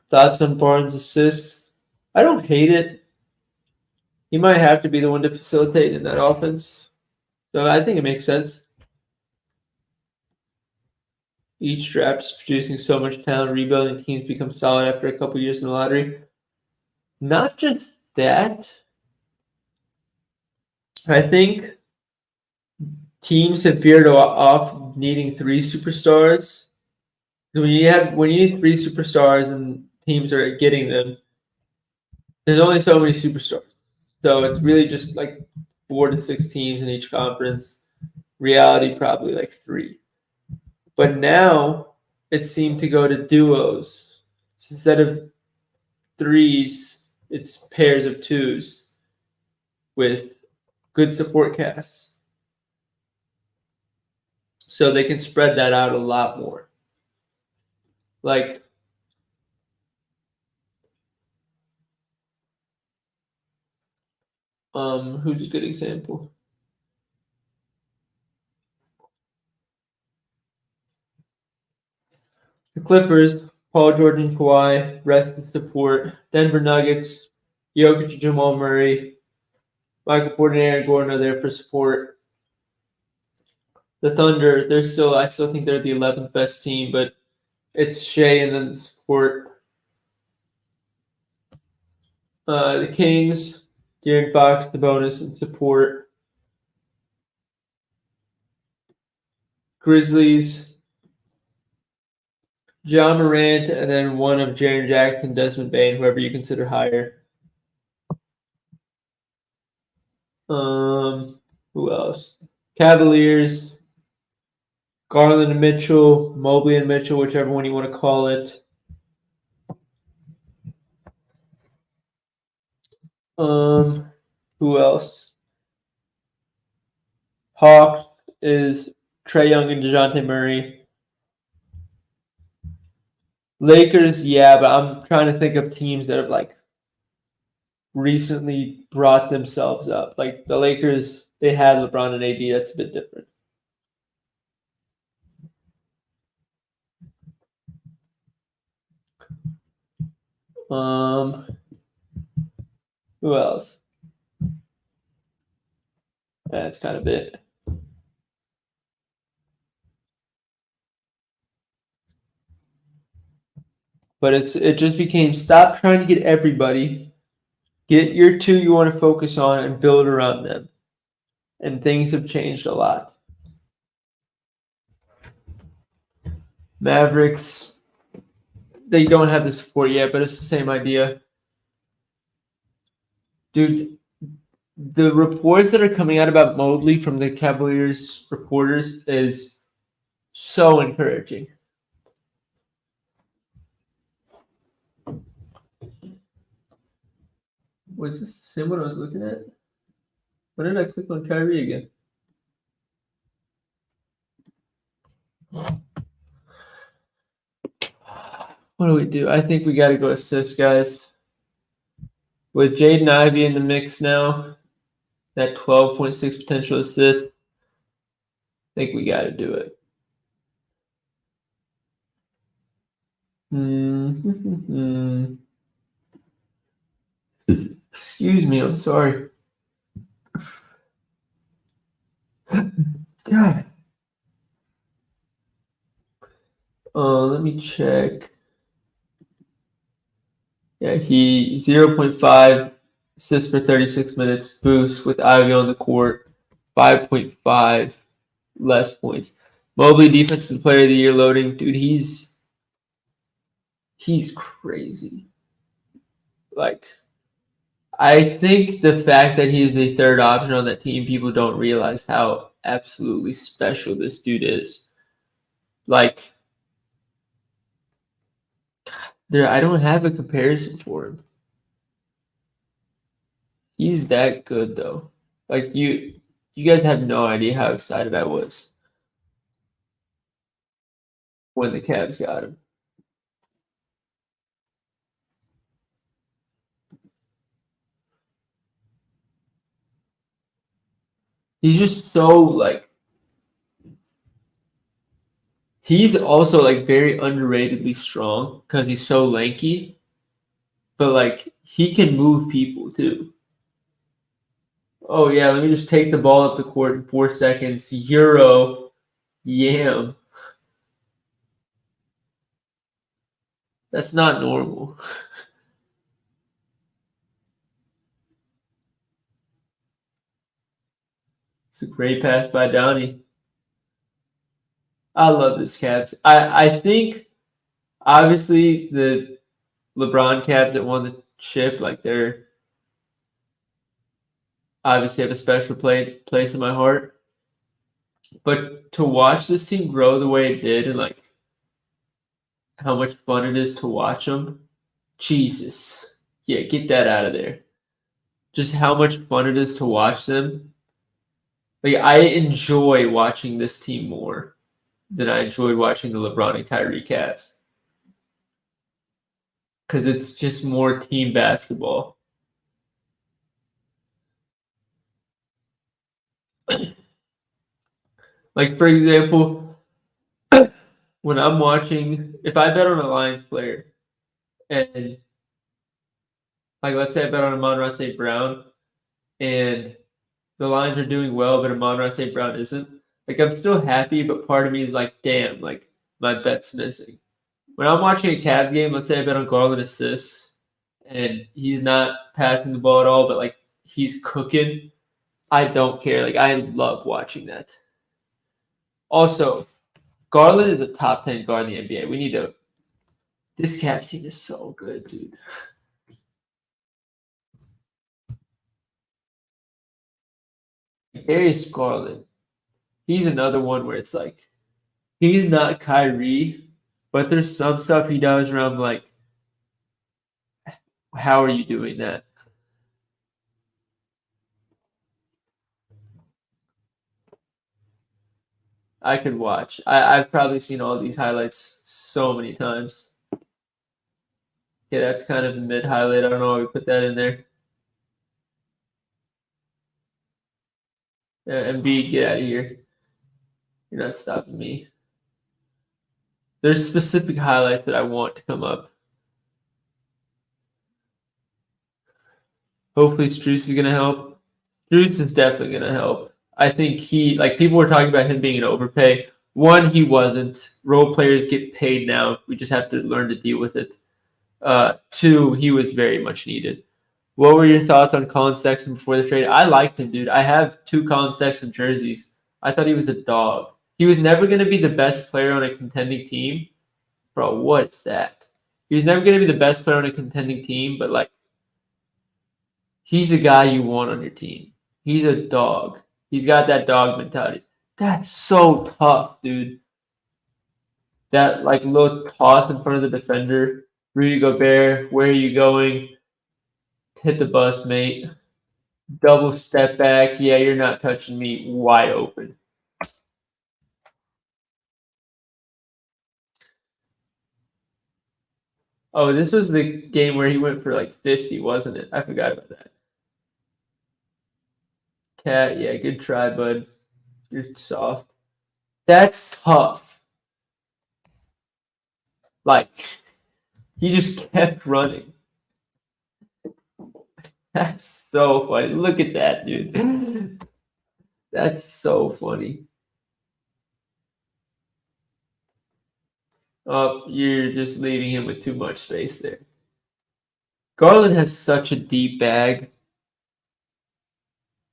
Thoughts on Barnes' assists? I don't hate it. He might have to be the one to facilitate in that offense. So I think it makes sense. Each draft is producing so much talent, rebuilding teams become solid after a couple years in the lottery. Not just that. I think teams have veered off needing three superstars. When you need three superstars and teams are getting them, there's only so many superstars. So it's really just like 4 to 6 teams in each conference. Reality probably like three. But now it seemed to go to duos. So instead of threes, it's pairs of twos with good support casts. So they can spread that out a lot more. Like who's a good example? The Clippers, Paul George and Kawhi, rest of support. Denver Nuggets, Jokic, Jamal Murray, Michael Porter, and Aaron Gordon are there for support. The Thunder, I still think they're the 11th best team, but it's Shea and then the support. The Kings, De'Aaron Fox, the bonus and support. Grizzlies, John Morant, and then one of Jaren Jackson, Desmond Bane, whoever you consider higher. Who else? Cavaliers, Garland and Mitchell, Mobley and Mitchell, whichever one you want to call it. Who else? Hawks is Trae Young and DeJounte Murray. Lakers, yeah, but I'm trying to think of teams that have like recently brought themselves up. Like the Lakers, they had LeBron and AD. That's a bit different. Who else? That's kind of it. But it just became stop trying to get everybody. Get your two you want to focus on and build around them. And things have changed a lot. Mavericks, they don't have the support yet, but it's the same idea. Dude, the reports that are coming out about Mobley from the Cavaliers reporters is so encouraging. Was this the same one I was looking at? When did I click on Kyrie again? What do we do? I think we got to go assists, guys. With Jaden Ivey in the mix now, that 12.6 potential assist, I think we got to do it. Excuse me, I'm sorry. God. Let me check. Yeah, he 0.5 assists per 36 minutes, boost with Ivy on the court, 5.5 less points. Mobley, defensive player of the year loading. Dude, he's crazy. Like, I think the fact that he's a third option on that team, people don't realize how absolutely special this dude is. Like, I don't have a comparison for him. He's that good though. Like you guys have no idea how excited I was when the Cavs got him. He's just so like he's also like very underratedly strong because he's so lanky. But like he can move people too. Oh yeah, let me just take the ball up the court in 4 seconds. Euro, yam. That's not normal. It's a great pass by Donnie. I love this Cavs. I think obviously the LeBron Cavs that won the chip, like they're obviously have a special place in my heart. But to watch this team grow the way it did, and like how much fun it is to watch them, Jesus, yeah, get that out of there. Just how much fun it is to watch them. Like I enjoy watching this team more than I enjoyed watching the LeBron and Kyrie Cavs because it's just more team basketball. Like for example, when I'm watching, if I bet on a Lions player, and like let's say I bet on Amon-Ra St. Brown, and the Lions are doing well, but Amon-Ra St. Brown isn't. Like I'm still happy, but part of me is like, damn, like my bet's missing. When I'm watching a Cavs game, let's say I bet on Garland assists, and he's not passing the ball at all, but like he's cooking. I don't care. Like I love watching that. Also, Garland is a top 10 guard in the NBA. We need to. This Cavs team is so good, dude. Darius Garland, he's another one where it's like he's not Kyrie, but there's some stuff he does around like, how are you doing that? I could watch. I've probably seen all these highlights so many times. Yeah, that's kind of a mid highlight. I don't know why we put that in there. Embiid, get out of here. You're not stopping me. There's specific highlights that I want to come up. Hopefully, Strus is going to help. Strus is definitely going to help. I think people were talking about him being an overpay. One, he wasn't. Role players get paid now. We just have to learn to deal with it. Two, he was very much needed. What were your thoughts on Colin Sexton before the trade? I liked him, dude. I have 2 Colin Sexton jerseys. I thought he was a dog. He was never going to be the best player on a contending team. Bro, what's that? He was never going to be the best player on a contending team, but like, he's a guy you want on your team. He's a dog. He's got that dog mentality. That's so tough, dude. That like little toss in front of the defender. Rudy Gobert, where are you going? Hit the bus, mate. Double step back. Yeah, you're not touching me. Wide open. Oh, this was the game where he went for like 50, wasn't it? I forgot about that. Cat, yeah, good try, bud. You're soft. That's tough. Like, he just kept running. That's so funny. Look at that, dude. That's so funny. Oh, you're just leaving him with too much space there. Garland has such a deep bag.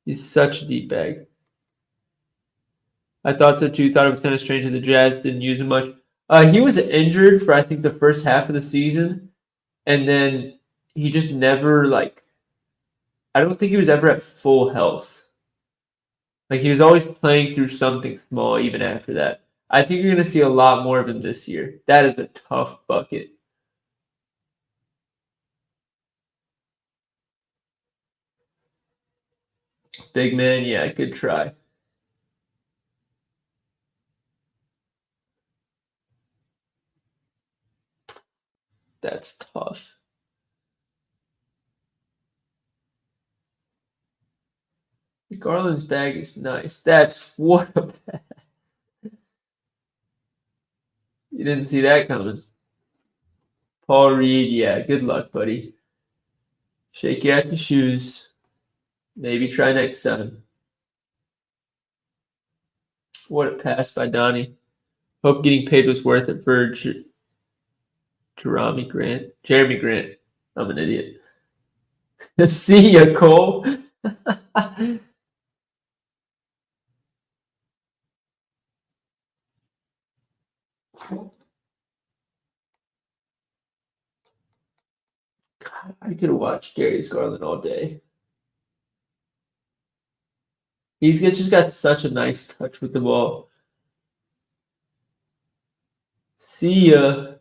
He's such a deep bag. I thought so too. Thought it was kind of strange that the Jazz didn't use him much. He was injured for I think the first half of the season, and then he just never like. I don't think he was ever at full health. Like he was always playing through something small even after that. I think you're going to see a lot more of him this year. That is a tough bucket. Big man, yeah, good try. That's tough. Garland's bag is nice. That's what a pass. You didn't see that coming. Paul Reed, yeah, good luck, buddy. Shake you out your shoes. Maybe try next time. What a pass by Donnie. Hope getting paid was worth it for Jeremy Grant. Jeremy Grant. I'm an idiot. See ya, Cole. God, I could watch Darius Garland all day. He's just got such a nice touch with the ball. See ya.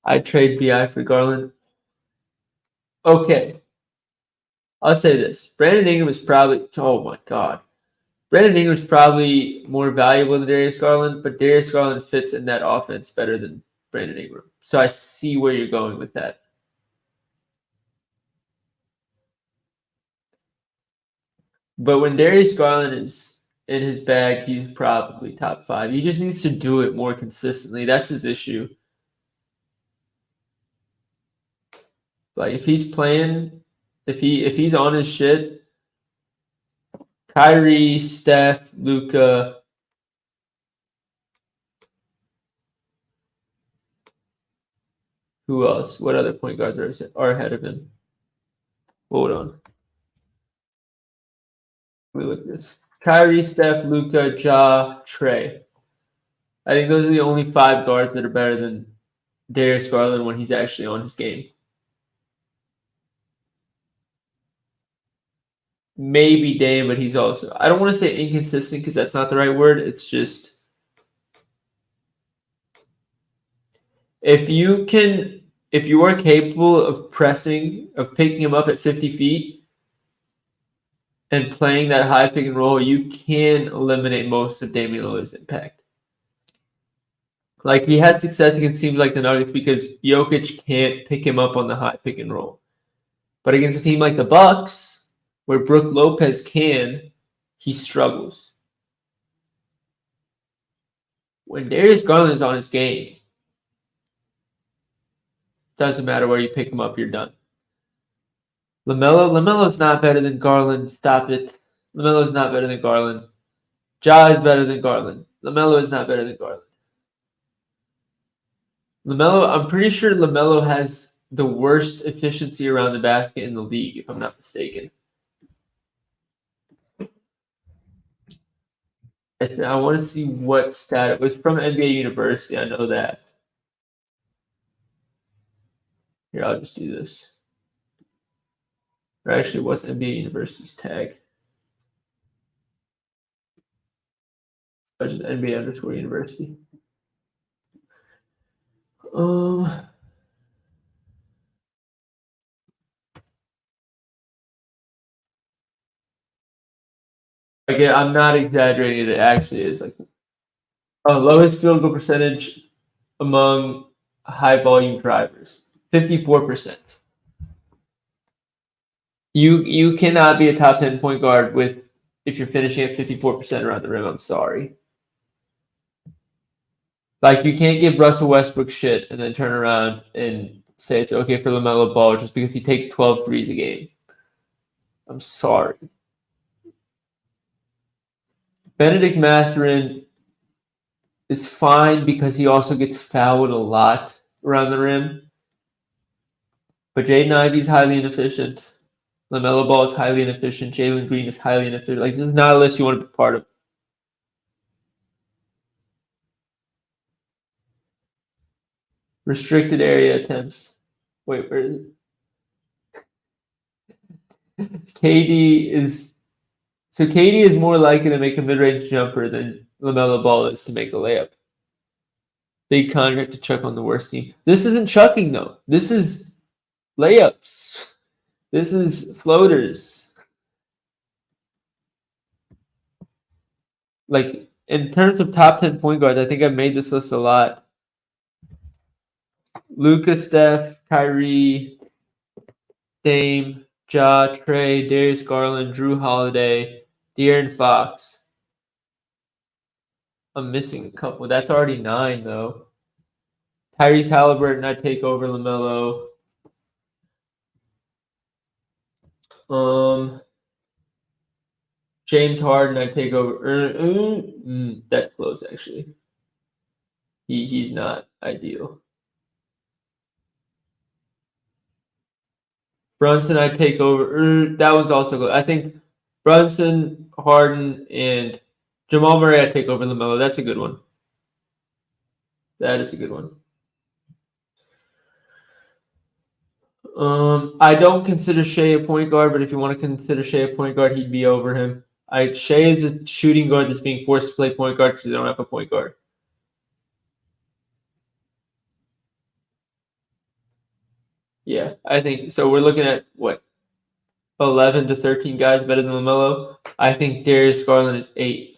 I trade BI for Garland. Okay. I'll say this. Brandon Ingram is probably, oh my God. Brandon Ingram is probably more valuable than Darius Garland, but Darius Garland fits in that offense better than Brandon Ingram. So I see where you're going with that. But when Darius Garland is in his bag, he's probably top 5. He just needs to do it more consistently. That's his issue. Like if he's playing, if he's on his shit, Kyrie, Steph, Luka. Who else? What other point guards are ahead of him? Hold on. Let me look at this. Kyrie, Steph, Luka, Ja, Trey. I think those are the only 5 guards that are better than Darius Garland when he's actually on his game. Maybe Dame, but he's also, I don't want to say inconsistent because that's not the right word. It's just, if you are capable of picking him up at 50 feet and playing that high pick and roll, you can eliminate most of Damian Lillard's impact. Like he had success against teams like the Nuggets because Jokic can't pick him up on the high pick and roll. But against a team like the Bucks, where Brook Lopez can, he struggles. When Darius Garland is on his game, doesn't matter where you pick him up, you're done. LaMelo's not better than Garland. Stop it. LaMelo's not better than Garland. Ja is better than Garland. LaMelo is not better than Garland. LaMelo, I'm pretty sure LaMelo has the worst efficiency around the basket in the league, if I'm not mistaken. I want to see what stat it was from NBA University. I know that. Here, I'll just do this. Or actually, what's NBA University's tag? Oh, just NBA underscore University. Again, I'm not exaggerating. It actually is like lowest field goal percentage among high volume drivers, 54%. You cannot be a top 10 point guard if you're finishing at 54% around the rim. I'm sorry. Like you can't give Russell Westbrook shit and then turn around and say it's okay for LaMelo Ball just because he takes 12 threes a game. I'm sorry. Benedict Mathurin is fine because he also gets fouled a lot around the rim. But Jaden Ivey's highly inefficient. LaMelo Ball is highly inefficient. Jalen Green is highly inefficient. Like, this is not a list you want to be part of. Restricted area attempts. Wait, where is it? KD is more likely to make a mid-range jumper than LaMelo Ball is to make a layup. Big contract to chuck on the worst team. This isn't chucking, though. This is layups. This is floaters. Like, in terms of top 10 point guards, I think I've made this list a lot. Luka, Steph, Kyrie, Dame, Ja, Trey, Darius Garland, Drew Holiday, De'Aaron Fox. I'm missing a couple. That's already 9, though. Tyrese Halliburton, I take over LaMelo. James Harden, I take over. That's close, actually. He's not ideal. Brunson, I take over. That one's also good. I think Brunson, Harden, and Jamal Murray, I take over LaMelo. That's a good one. That is a good one. I don't consider Shea a point guard, but if you want to consider Shea a point guard, he'd be over him. Shea is a shooting guard that's being forced to play point guard because they don't have a point guard. Yeah, I think so. We're looking at what 11 to 13 guys better than LaMelo. I think Darius Garland is 8.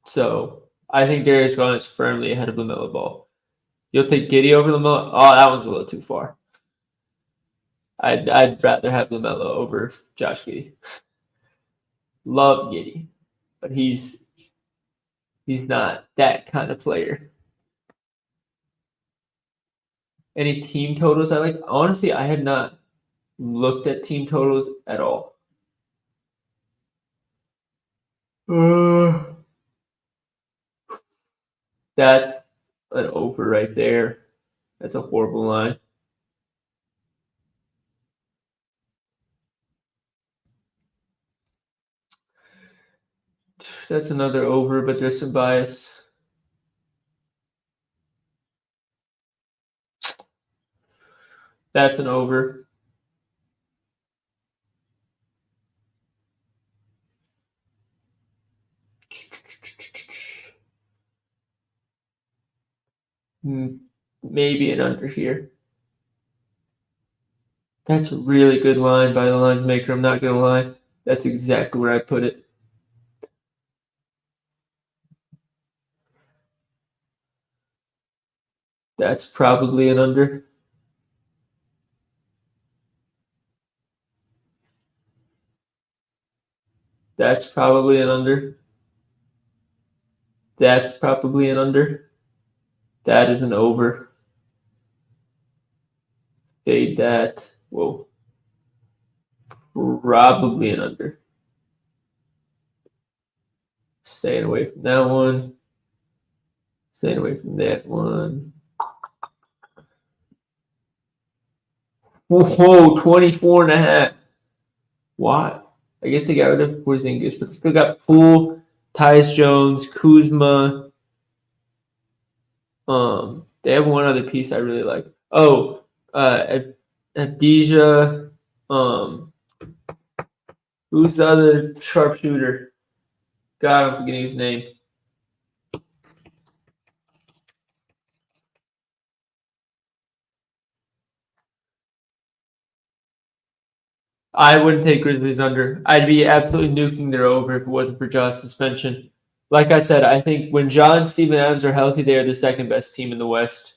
So I think Darius Garland is firmly ahead of LaMelo Ball. You'll take Giddey over LaMelo? Oh, that one's a little too far. I'd rather have LaMelo over Josh Giddey. Love Giddey, but he's not that kind of player. Any team totals I like? Honestly, I had not looked at team totals at all. That's an over right there. That's a horrible line. That's another over, but there's some bias. That's an over. Maybe an under here. That's a really good line by the lines maker. I'm not going to lie. That's exactly where I put it. That's probably an under. That's probably an under. That's probably an under. That is an over. Fade that. Whoa. Probably an under. Staying away from that one. Staying away from that one. Whoa, 24.5. Why? I guess they got rid of Porzingis, but they still got Poole, Tyus Jones, Kuzma. They have one other piece I really like. Oh, Avdija. Who's the other sharpshooter? God, I'm forgetting his name. I wouldn't take Grizzlies under. I'd be absolutely nuking their over if it wasn't for Ja's suspension. Like I said, I think when Ja and Steven Adams are healthy, they are the second best team in the West.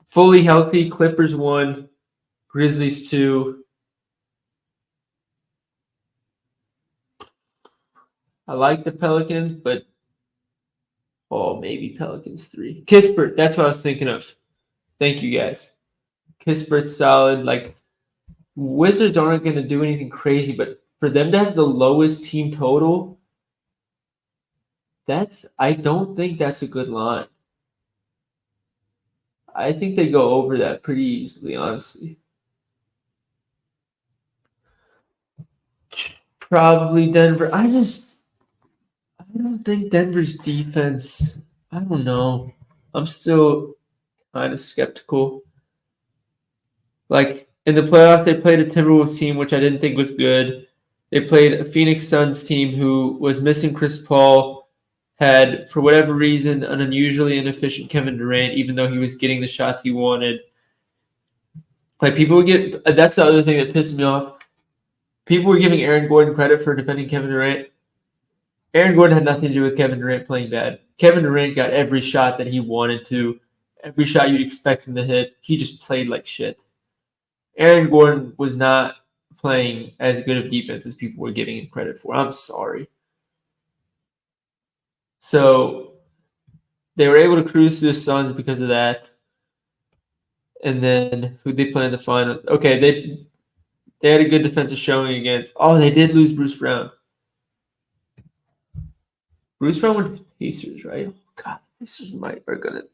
Fully healthy, Clippers 1, Grizzlies 2. I like the Pelicans, but maybe Pelicans 3. Kispert, that's what I was thinking of. Thank you guys. Kispert's solid. Like Wizards aren't going to do anything crazy, but for them to have the lowest team total, I don't think that's a good line. I think they go over that pretty easily, honestly. Probably Denver. I don't think Denver's defense. I don't know. I'm still kind of skeptical. Like in the playoffs, they played a Timberwolves team, which I didn't think was good. They played a Phoenix Suns team who was missing Chris Paul, had, for whatever reason, an unusually inefficient Kevin Durant, even though he was getting the shots he wanted. Like people would get, that's the other thing that pissed me off. People were giving Aaron Gordon credit for defending Kevin Durant. Aaron Gordon had nothing to do with Kevin Durant playing bad. Kevin Durant got every shot that he wanted to, every shot you'd expect him to hit. He just played like shit. Aaron Gordon was not playing as good of defense as people were giving him credit for. I'm sorry. So they were able to cruise through the Suns because of that. And then who they play in the final? Okay, they had a good defensive showing against. Oh, they did lose Bruce Brown. Bruce Brown went to the Pacers, right? Oh, God, Pacers are gonna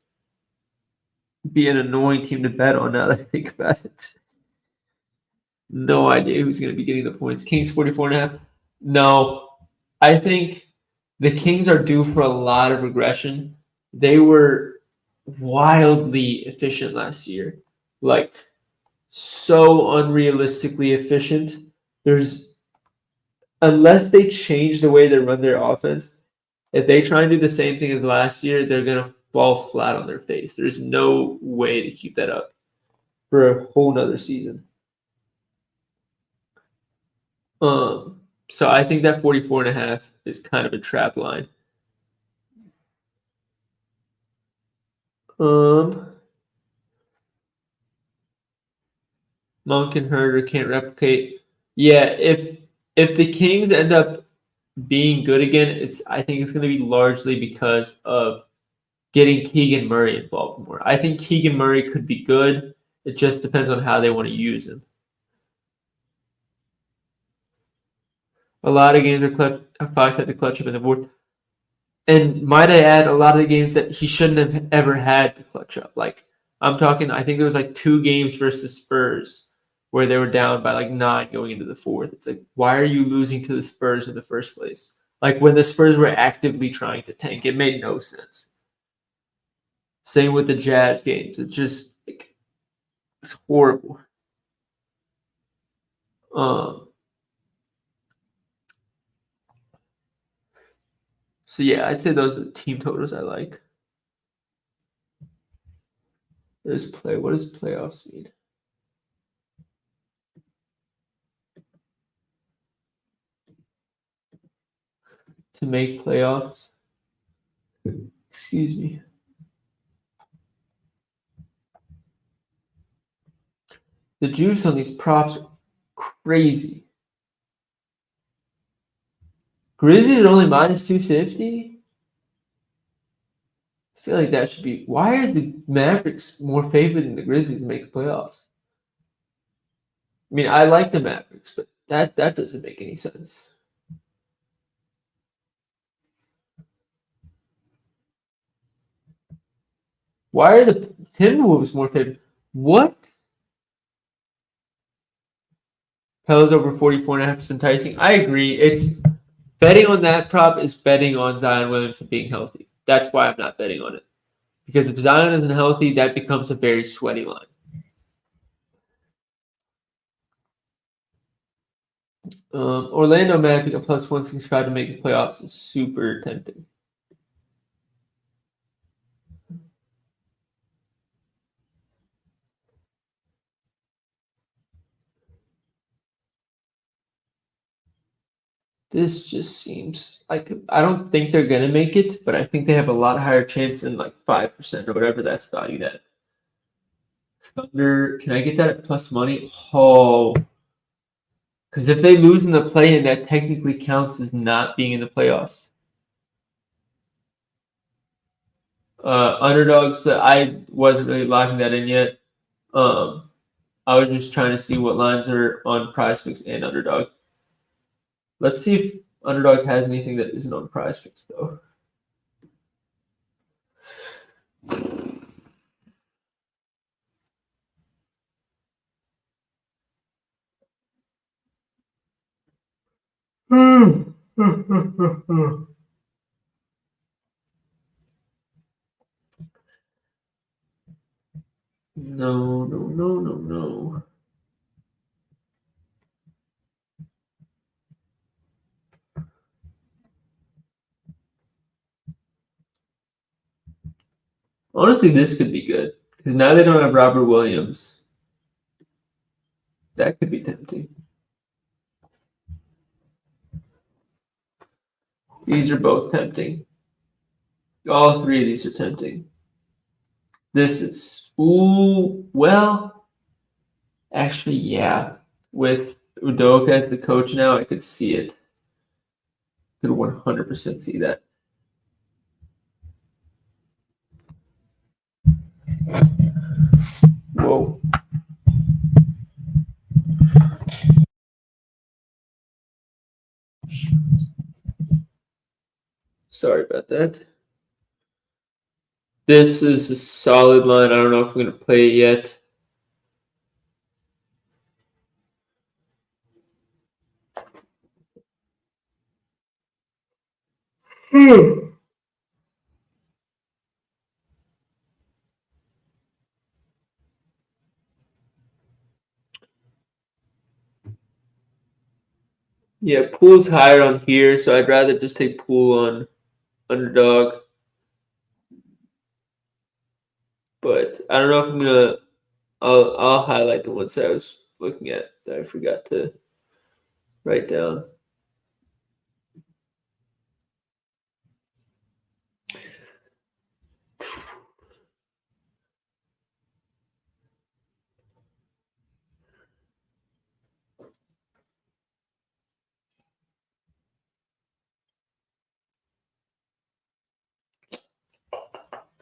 be an annoying team to bet on now that I think about it. No idea who's going to be getting the points. Kings 44.5. No, I think the Kings are due for a lot of regression. They were wildly efficient last year, like so unrealistically efficient. There's unless they change the way they run their offense, if they try and do the same thing as last year, they're gonna fall flat on their face. There's no way to keep that up for a whole nother season. So I think that 44.5 is kind of a trap line. Monk and Herder can't replicate. Yeah, if the Kings end up being good again, I think it's going to be largely because of getting Keegan Murray involved more. I think Keegan Murray could be good. It just depends on how they want to use him. A lot of games are clutch. Fox had to clutch up in the fourth. And might I add, a lot of the games that he shouldn't have ever had to clutch up. Like I'm talking, I think there was like 2 games versus Spurs where they were down by like 9 going into the fourth. It's like, why are you losing to the Spurs in the first place? Like when the Spurs were actively trying to tank, it made no sense. Same with the Jazz games. It's just like, it's horrible. So yeah, I'd say those are the team totals I like. What does playoffs mean? To make playoffs. Excuse me. The juice on these props are crazy. Grizzlies are only minus 250. I feel like that should be. Why are the Mavericks more favored than the Grizzlies to make the playoffs? I mean, I like the Mavericks, but that doesn't make any sense. Why are the Timberwolves more favored? What? Pelicans over 44.5 is enticing. I agree. It's betting on that prop is betting on Zion Williamson being healthy. That's why I'm not betting on it. Because if Zion isn't healthy, that becomes a very sweaty line. Orlando Magic at plus 165 to make the playoffs is super tempting. This just seems like I don't think they're gonna make it, but I think they have a lot higher chance than like 5% or whatever that's valued at. Thunder, can I get that at plus money? Oh, because if they lose in the play-in, that technically counts as not being in the playoffs. Underdogs, I wasn't really locking that in yet. I was just trying to see what lines are on PrizePicks and Underdog. Let's see if Underdog has anything that isn't on PrizePicks though. No, no. Honestly, this could be good because now they don't have Robert Williams. That could be tempting. These are both tempting. All 3 of these are tempting. This is well, actually, yeah. With Udoka as the coach now, I could see it. Could 100% see that. Whoa. Sorry about that. This is a solid line. I don't know if I'm going to play it yet. Yeah, Pool's higher on here, so I'd rather just take Pool on underdog. But I don't know if I'm gonna. I'll highlight the ones that I was looking at that I forgot to write down.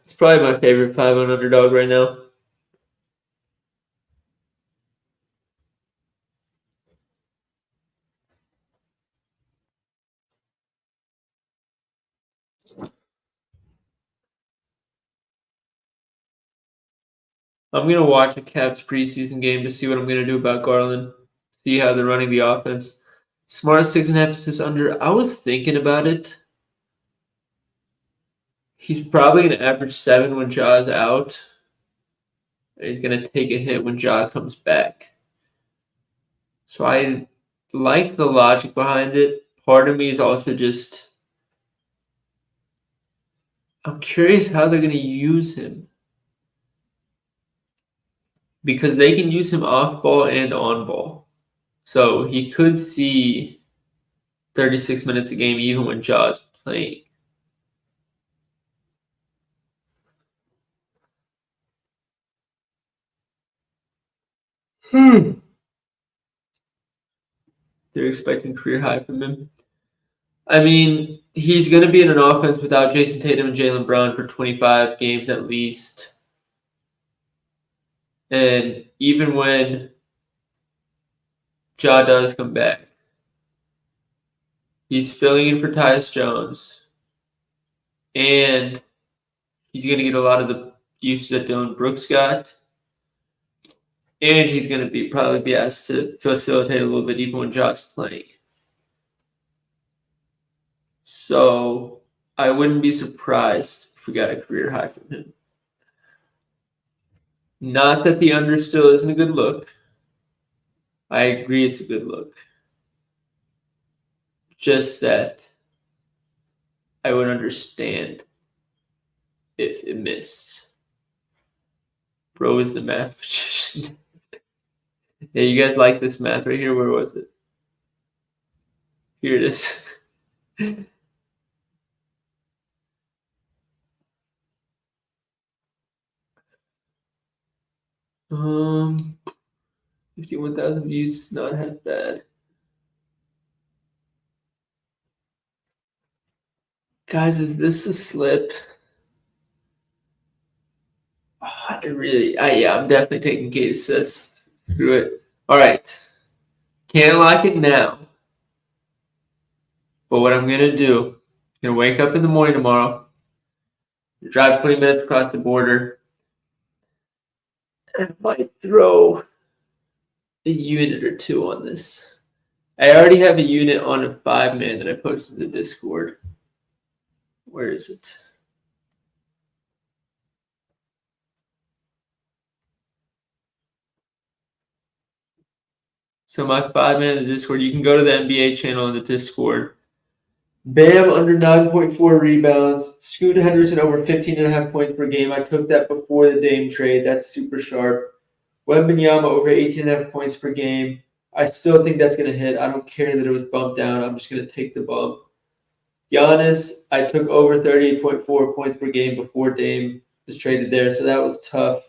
It's probably my favorite 5 on underdog right now. I'm gonna watch a Cavs preseason game to see what I'm gonna do about Garland. See how they're running the offense. Smart 6.5 assists under. I was thinking about it. He's probably gonna average 7 when Ja's out. And he's gonna take a hit when Ja comes back. So I like the logic behind it. Part of me is also just I'm curious how they're gonna use him. Because they can use him off ball and on ball. So he could see 36 minutes a game even when Ja's playing. They're expecting career high from him. I mean, he's going to be in an offense without Jason Tatum and Jaylen Brown for 25 games at least. And even when Ja does come back, he's filling in for Tyus Jones. And he's going to get a lot of the use that Dylan Brooks got. And he's going to probably be asked to facilitate a little bit even when Ja's playing. So I wouldn't be surprised if we got a career high from him. Not that the under still isn't a good look. I agree it's a good look. Just that I would understand if it missed. Bro is the math magician. Yeah, you guys like this math right here? Where was it? Here it is. 51,000 views, not half bad. Guys, is this a slip? Oh, I'm definitely taking Kate assists. Screw it. All right. Can't lock it now. But what I'm going to do, I'm going to wake up in the morning tomorrow, drive 20 minutes across the border, and I might throw a unit or two on this. I already have a unit on a 5-man that I posted to Discord. Where is it? So my 5-man in the Discord, you can go to the NBA channel in the Discord. Bam under 9.4 rebounds. Scoot Henderson over 15.5 points per game. I took that before the Dame trade. That's super sharp. Wembanyama over 18.5 points per game. I still think that's going to hit. I don't care that it was bumped down. I'm just going to take the bump. Giannis, I took over 38.4 points per game before Dame was traded there, so that was tough.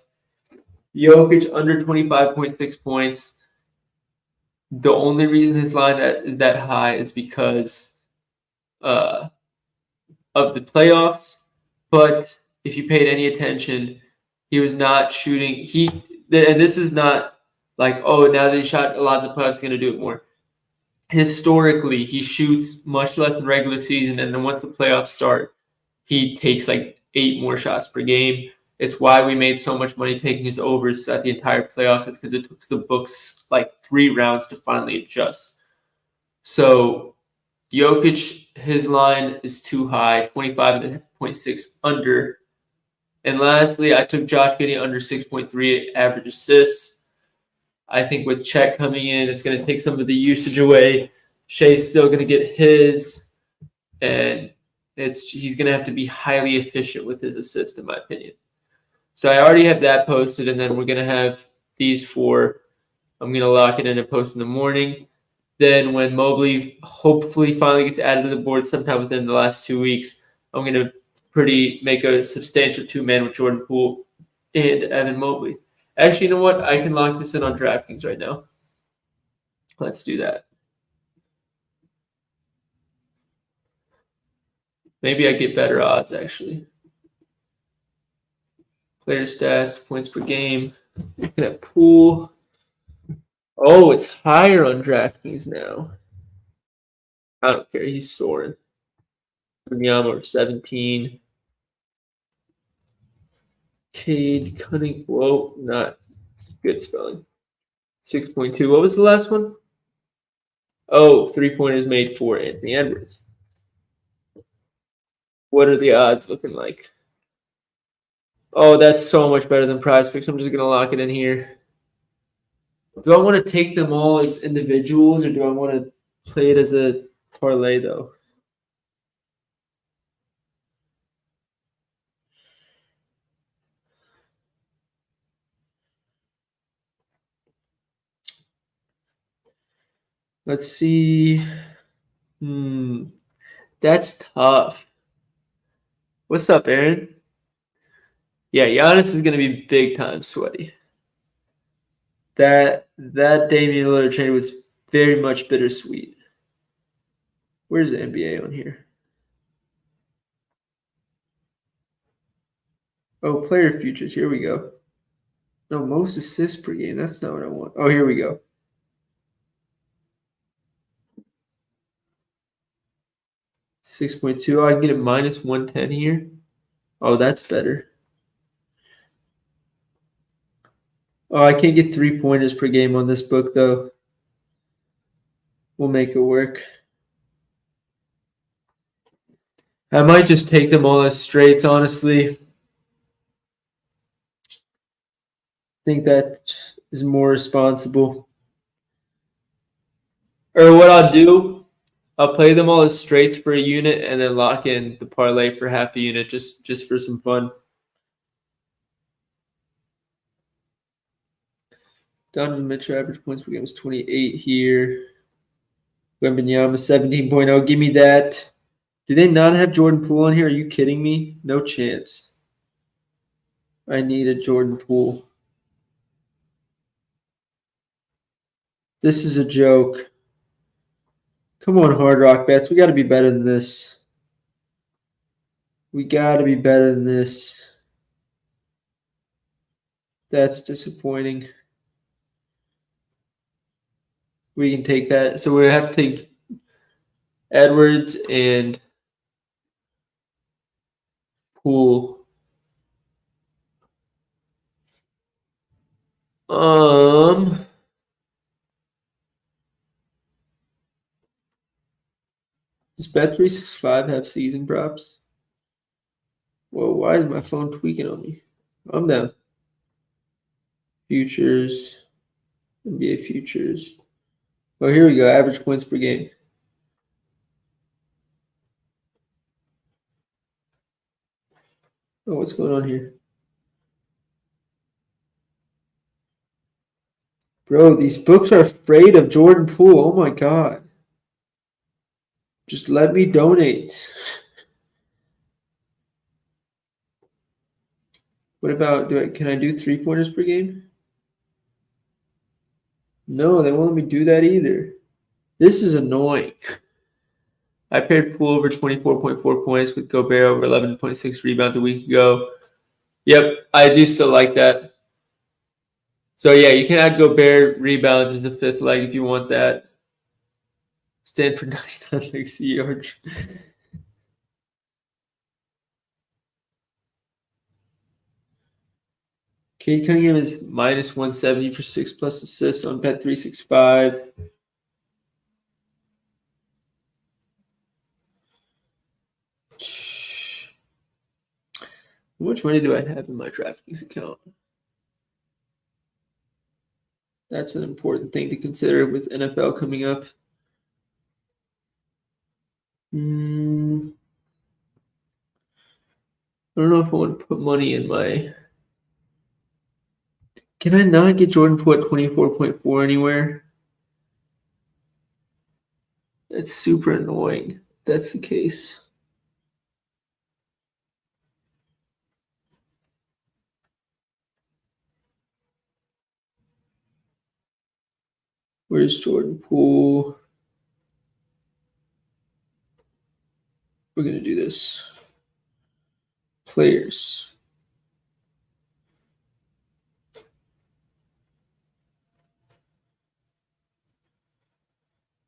Jokic under 25.6 points. The only reason his line is that high is because of the playoffs. But if you paid any attention, he was not shooting. And this is not like, oh, now that he shot a lot in the playoffs, he's going to do it more. Historically, he shoots much less in regular season, and then once the playoffs start, he takes like 8 more shots per game. It's why we made so much money taking his overs at the entire playoffs. It's because it took the books like 3 rounds to finally adjust. So Jokic, his line is too high, 25.6 under. And lastly, I took Josh Giddey under 6.3 average assists. I think with Chet coming in, it's going to take some of the usage away. Shea's still going to get his, and he's going to have to be highly efficient with his assists, in my opinion. So I already have that posted, and then we're going to have these 4. I'm going to lock it in and post in the morning. Then when Mobley hopefully finally gets added to the board sometime within the last 2 weeks, I'm going to make a substantial 2-man with Jordan Poole and Evan Mobley. Actually, you know what? I can lock this in on DraftKings right now. Let's do that. Maybe I get better odds, actually. Player stats, points per game. Looking at Poole. Oh, it's higher on DraftKings now. I don't care. He's soaring. Wembanyama 17. Cade Cunning. Whoa, not good spelling. 6.2. What was the last one? Oh, 3-pointers made for Anthony Edwards. What are the odds looking like? Oh, that's so much better than Prize Picks. I'm just going to lock it in here. Do I want to take them all as individuals, or do I want to play it as a parlay, though? Let's see. That's tough. What's up, Aaron? Yeah, Giannis is going to be big time sweaty. That Damian Lillard trade was very much bittersweet. Where's the NBA on here? Oh, player futures. Here we go. No, most assists per game. That's not what I want. Oh, here we go. 6.2. Oh, I can get a minus 110 here. Oh, that's better. Oh, I can't get 3-pointers per game on this book, though. We'll make it work. I might just take them all as straights, honestly. I think that is more responsible. Or what I'll do, I'll play them all as straights for a unit and then lock in the parlay for half a unit just for some fun. Donovan Mitchell average points per game is 28 here. Wembanyama 17.0. Give me that. Do they not have Jordan Poole on here? Are you kidding me? No chance. I need a Jordan Poole. This is a joke. Come on, Hard Rock Bets. We got to be better than this. We got to be better than this. That's disappointing. We can take that. So we have to take Edwards and Poole. Does Bet365 have season props? Whoa, why is my phone tweaking on me? I'm down. Futures. NBA futures. Oh, here we go. Average points per game. Oh, what's going on here? Bro, these books are afraid of Jordan Poole. Oh, my God. Just let me donate. What about, can I do 3-pointers per game? No, they won't let me do that either. This is annoying. I paired Poole over 24.4 points with Gobert over 11.6 rebounds a week ago. Yep, I do still like that. So, yeah, you can add Gobert rebounds as a 5th leg if you want that. Stanford 99 legacy yard. Cade Cunningham is minus 170 for 6+ assists on Bet365. How much money do I have in my DraftKings account? That's an important thing to consider with NFL coming up. I don't know if I want to put money in my. Can I not get Jordan Poole at 24.4 anywhere? That's super annoying if that's the case. Where's Jordan Poole? We're going to do this. Players.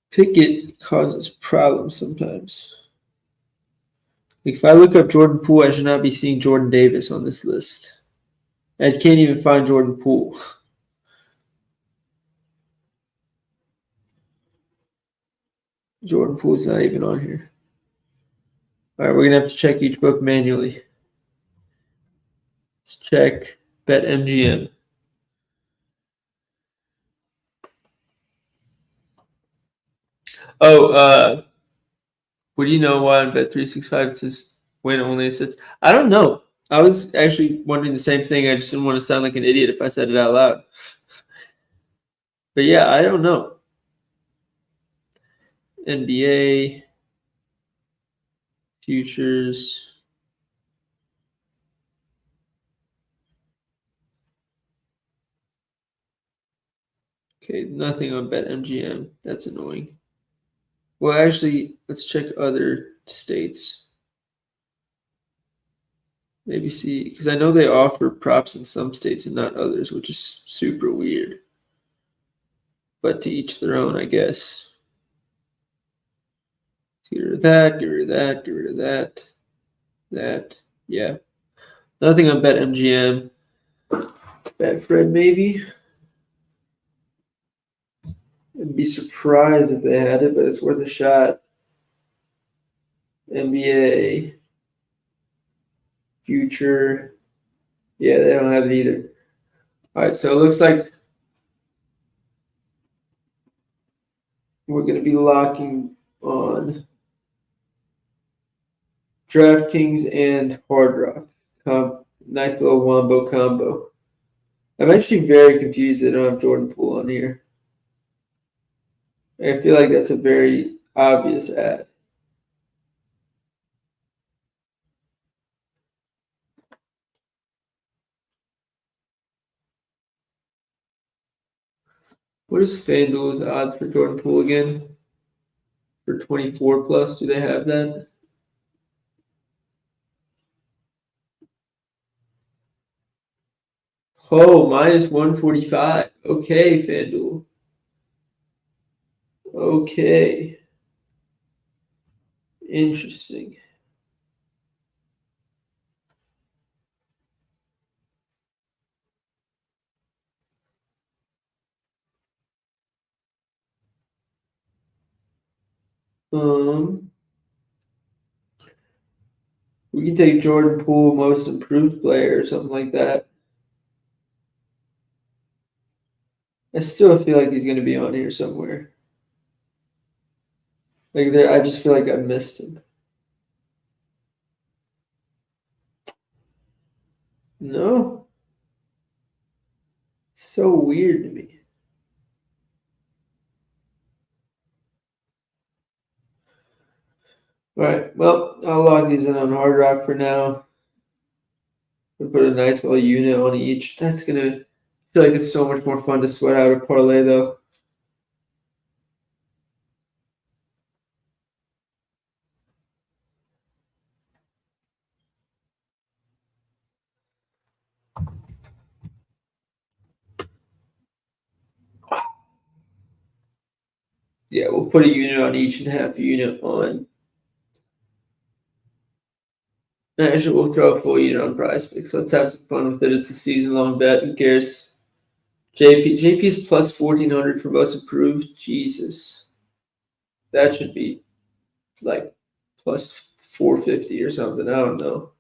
Pickett causes problems sometimes. Like if I look up Jordan Poole, I should not be seeing Jordan Davis on this list. I can't even find Jordan Poole. Jordan Poole's not even on here. All right, we're going to have to check each book manually. Let's check BetMGM. Oh, what do you know why on Bet365 it says win only assists? I don't know. I was actually wondering the same thing. I just didn't want to sound like an idiot if I said it out loud. But yeah, I don't know. NBA futures. Okay, nothing on BetMGM. That's annoying. Well, actually, let's check other states. Maybe see, because I know they offer props in some states and not others, which is super weird. But to each their own, I guess. Get rid of that, get rid of that, get rid of that. That, yeah. Nothing on BetMGM. Betfred, maybe. I'd be surprised if they had it, but it's worth a shot. NBA. Future. Yeah, they don't have it either. All right, so it looks like we're going to be locking on DraftKings and Hard Rock. Nice little wombo combo. I'm actually very confused that I don't have Jordan Poole on here. I feel like that's a very obvious ad. What is FanDuel's odds for Jordan Poole again? For 24 plus, do they have that? Oh, minus 145. Okay, FanDuel. Okay. Interesting. We can take Jordan Poole, most improved player, or something like that. I still feel like he's going to be on here somewhere. Like there, I just feel like I missed him. No, it's so weird to me. All right, well, I'll log these in on Hard Rock for now. We'll put a nice little unit on each. That's gonna I feel like it's so much more fun to sweat out a parlay though. Yeah, we'll put a unit on each and half a unit on Actually, we'll throw a full unit on Prize Picks. Let's have some fun with it. It's a season-long bet. Who cares? JP's plus 1,400 for most improved. Jesus, that should be like plus 450 or something. I don't know.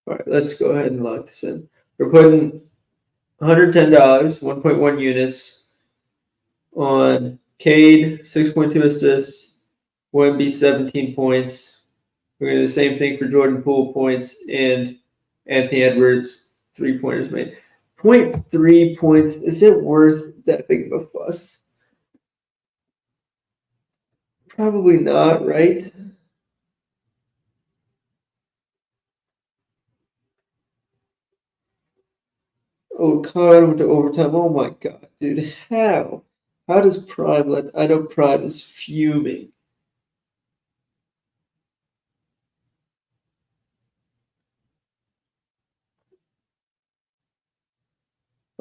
All right, let's go ahead and lock this in. We're putting $110, 1.1 units on Cade, 6.2 assists, Wemby, 17 points. We're going to do the same thing for Jordan Poole points and Anthony Edwards, 3-pointers made. 0.3 points. Is it worth that big of a fuss? Probably not, right? Oh, Colorado went to overtime. Oh my god, dude. How? How does Prime let I know Prime is fuming.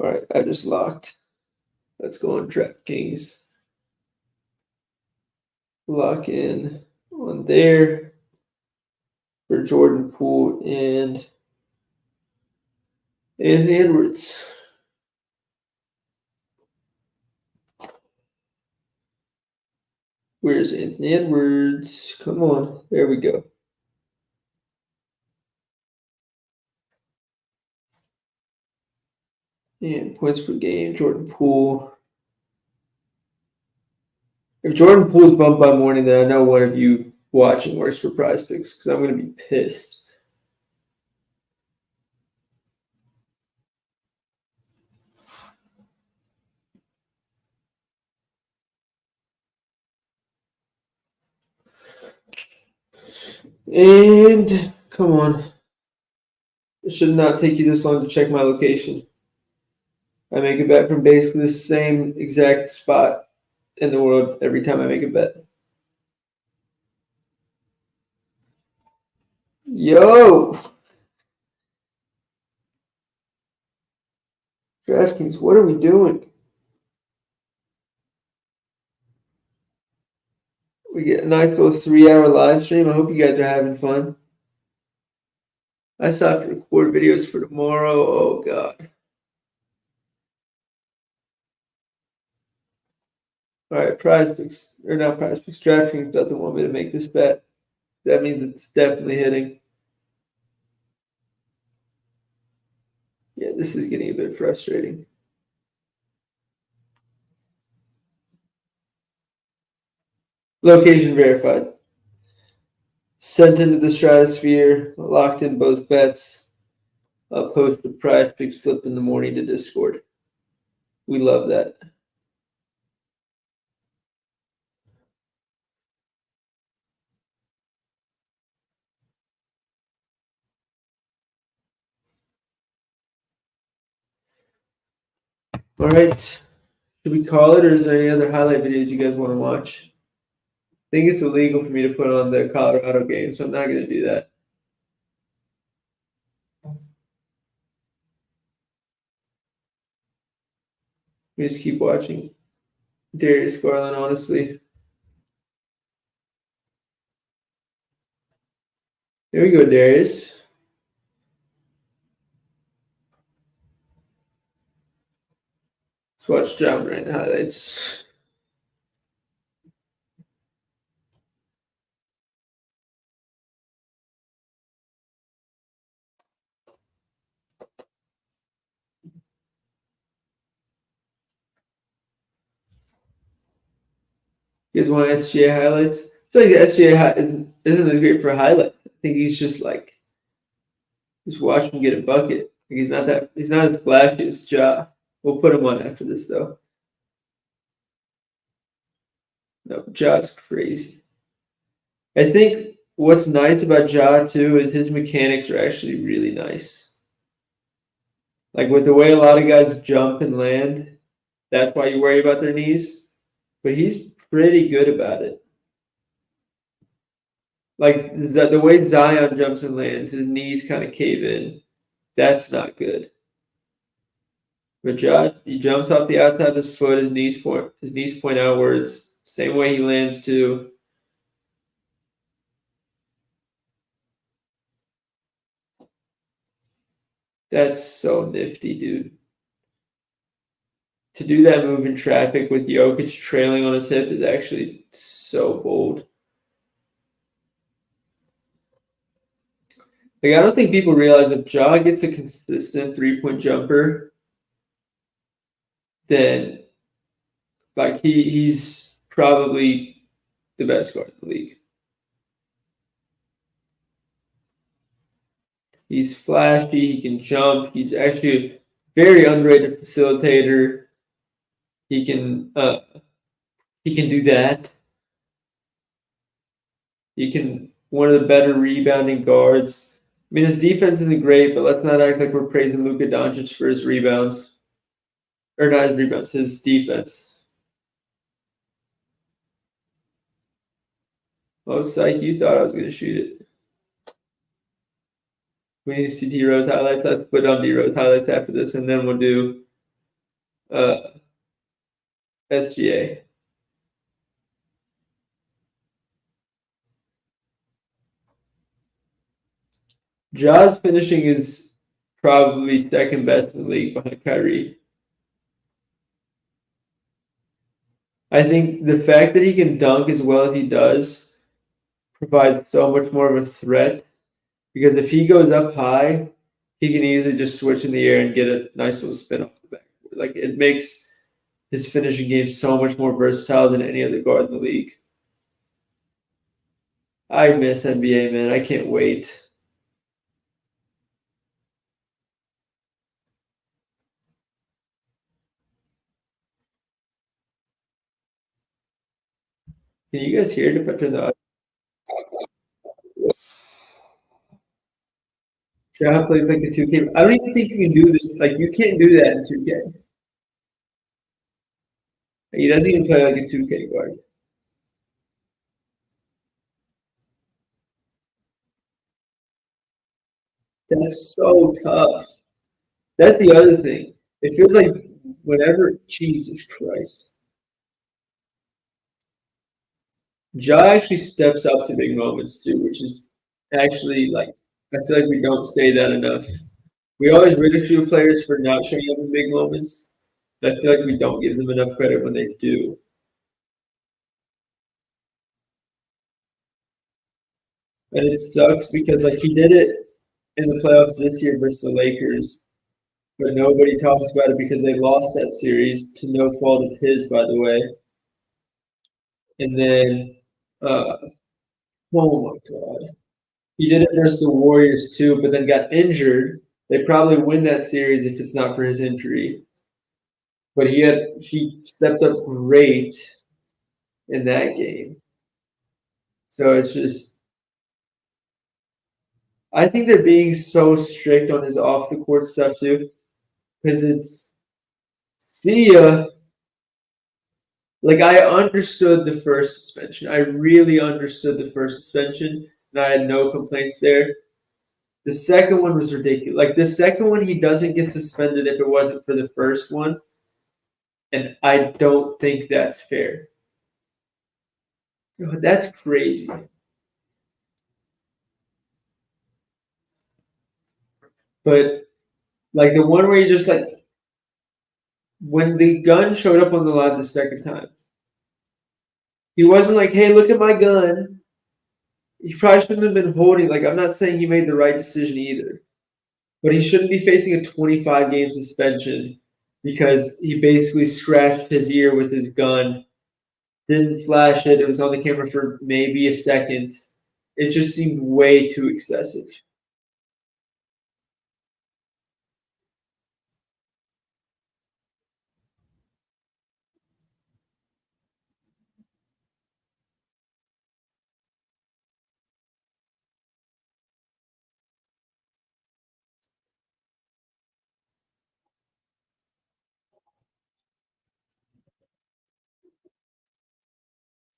Alright, I just locked. Let's go on DraftKings. Lock in on there for Jordan Poole and Anthony Edwards. Where's Anthony Edwards? Come on. There we go. And points per game, Jordan Poole. If Jordan Poole's bumped by morning, then I know one of you watching works for Prize Picks because I'm going to be pissed. And come on. It should not take you this long to check my location. I make a bet from basically the same exact spot in the world every time I make a bet. Yo! DraftKings, what are we doing? We get a nice little 3-hour live stream. I hope you guys are having fun. I still have to record videos for tomorrow. Oh, God. All right, Prize Picks, or not Prize Picks, DraftKings doesn't want me to make this bet. That means it's definitely hitting. Yeah, this is getting a bit frustrating. Location verified. Sent into the stratosphere, locked in both bets. I'll post the Prize Picks slip in the morning to Discord. We love that. All right. Should we call it, or is there any other highlight videos you guys want to watch? I think it's illegal for me to put on the Colorado game, so I'm not going to do that. We just keep watching Darius Garland, honestly. There we go, Darius. Let's watch John Morant highlights. You guys want SGA highlights? I feel like SGA isn't as great for highlights. I think he's just watch him get a bucket. Like he's not as flashy as Ja. We'll put him on after this though. No, Ja's crazy. I think what's nice about Ja too is his mechanics are actually really nice. Like with the way a lot of guys jump and land, that's why you worry about their knees. But he's pretty good about it. Like the way Zion jumps and lands, his knees kind of cave in. That's not good. But he jumps off the outside of his foot, his knees point outwards. Same way he lands too. That's so nifty, dude. To do that move in traffic with Jokic trailing on his hip is actually so bold. Like, I don't think people realize if Ja gets a consistent 3-point jumper, then like he's probably the best guard in the league. He's flashy, he can jump, he's actually a very underrated facilitator. He can do that. He can one of the better rebounding guards. I mean, his defense isn't great, but let's not act like we're praising Luka Doncic for his rebounds. Or not his rebounds, his defense. Oh, psych, you thought I was going to shoot it. We need to see D Rose highlights. Let's put on D Rose highlights after this, and then we'll do SGA. Ja's finishing is probably second best in the league behind Kyrie. I think the fact that he can dunk as well as he does provides so much more of a threat, because if he goes up high, he can easily just switch in the air and get a nice little spin off the back. Like, it makes his finishing game so much more versatile than any other guard in the league. I miss NBA, man. I can't wait. Can you guys hear it if I turn the audio? Ja plays like a 2K. I don't even think you can do this. Like, you can't do that in 2K. He doesn't even play like a 2K guard. That's so tough. That's the other thing. It feels like whenever, Jesus Christ. Ja actually steps up to big moments too, which is actually like, I feel like we don't say that enough. We always ridicule players for not showing up in big moments, but I feel like we don't give them enough credit when they do. And it sucks because like he did it in the playoffs this year versus the Lakers, but nobody talks about it because they lost that series to no fault of his, by the way. And then, uh, oh my God, he did it versus the Warriors too, but then got injured. They probably win that series if it's not for his injury. But he stepped up great in that game. So it's just, I think they're being so strict on his off the court stuff too, because it's see ya. Like, I understood the first suspension. I really understood the first suspension, and I had no complaints there. The second one was ridiculous. Like, the second one, he doesn't get suspended if it wasn't for the first one, and I don't think that's fair. That's crazy. But like the one where you just like when the gun showed up on the lot the second time, he wasn't like, "Hey, look at my gun." He probably shouldn't have been holding. Like, I'm not saying he made the right decision either, but he shouldn't be facing a 25 game suspension because he basically scratched his ear with his gun, didn't flash it. It was on the camera for maybe a second. It just seemed way too excessive.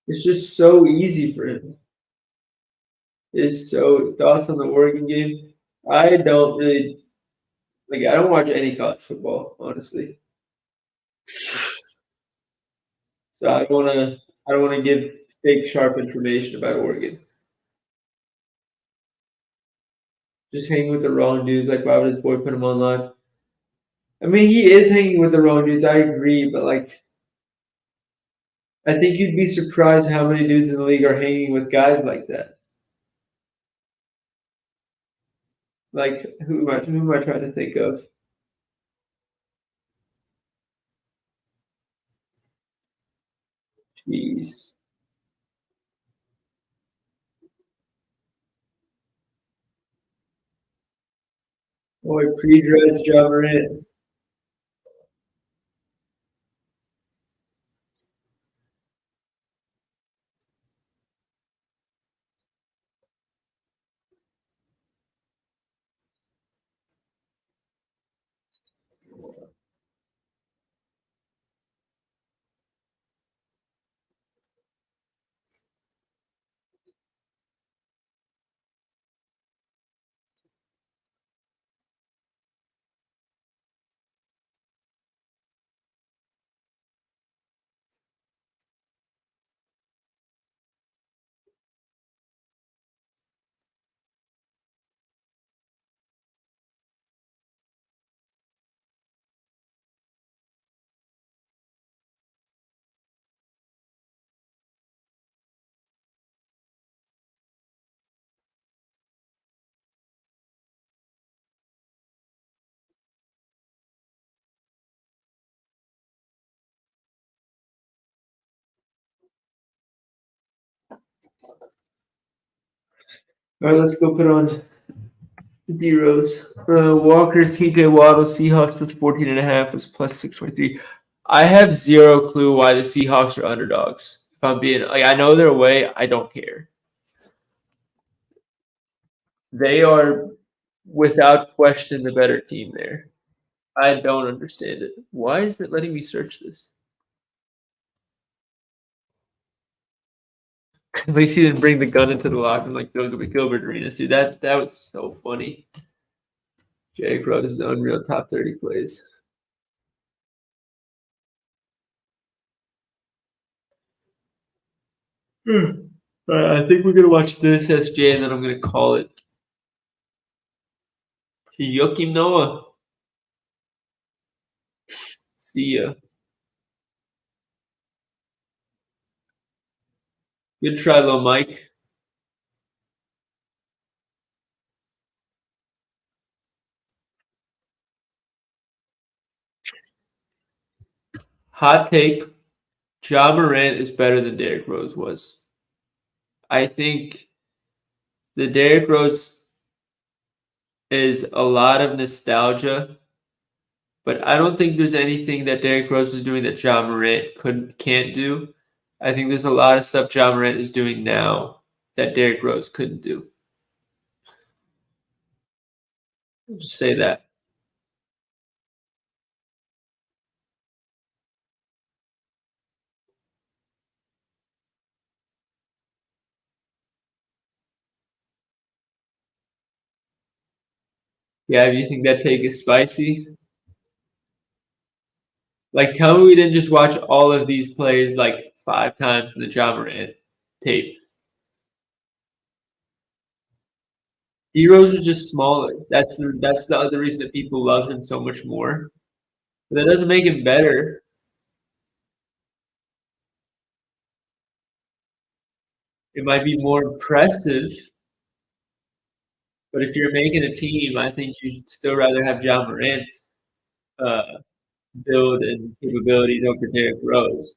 It's just so easy for him. It's so thoughts on the Oregon game. I don't really. Like I don't watch any college football, honestly. So I don't wanna give fake sharp information about Oregon. Just hanging with the wrong dudes, like why would his boy put him on live? I mean, he is hanging with the wrong dudes, I agree, but like I think you'd be surprised how many dudes in the league are hanging with guys like that. Like who am I trying to think of? Jeez. Boy, pre-dreads, Ja Morant. All right, let's go put on D Rose. Walker, TJ Waddle, Seahawks plus 14 and a half is plus 623. I have zero clue why the Seahawks are underdogs. If I'm being like, I know they're away. I don't care. They are without question the better team there. I don't understand it. Why is it letting me search this? At least he didn't bring the gun into the locker room like Gilbert Arenas, dude. That was so funny. Jake wrote his unreal top 30 plays. I think we're gonna watch this SJ and then I'm gonna call it. Joakim Noah. See ya. Good try, little Mike. Hot take. Ja Morant is better than Derrick Rose was. I think the Derrick Rose is a lot of nostalgia, but I don't think there's anything that Derrick Rose was doing that Ja Morant can't do. I think there's a lot of stuff Ja Morant is doing now that Derrick Rose couldn't do. I'll just say that. Yeah, if you think that take is spicy, like tell me we didn't just watch all of these plays like 5 times in the Ja Morant tape. D Rose is just smaller. That's the other reason that people love him so much more. But that doesn't make him better. It might be more impressive, but if you're making a team, I think you'd still rather have John Morant's uh, build and capabilities over Derrick Rose.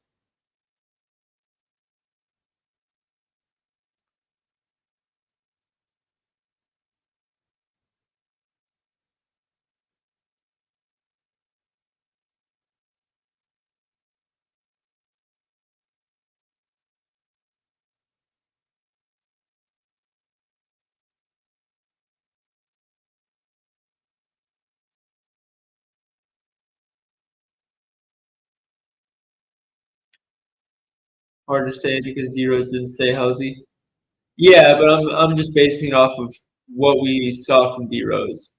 Hard to say because D Rose didn't stay healthy. Yeah, but I'm just basing it off of what we saw from D Rose.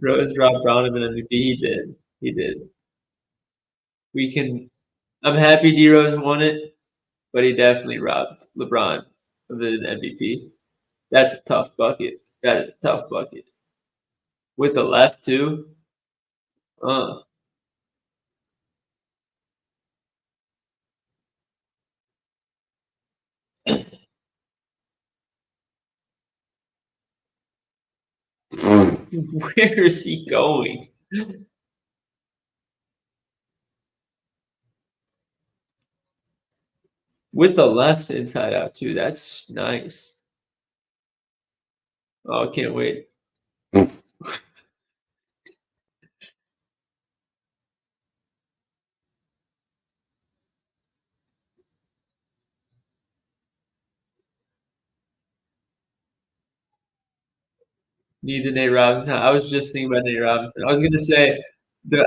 Rose dropped Brown him in MVP. He did. He did. We can. I'm happy D Rose won it, but he definitely robbed LeBron of the MVP. That's a tough bucket. That is a tough bucket. With the left too. Uh, where is he going? With the left inside out too. That's nice. Oh, I can't wait. Need the Nate Robinson. I was just thinking about Nate Robinson. I was gonna say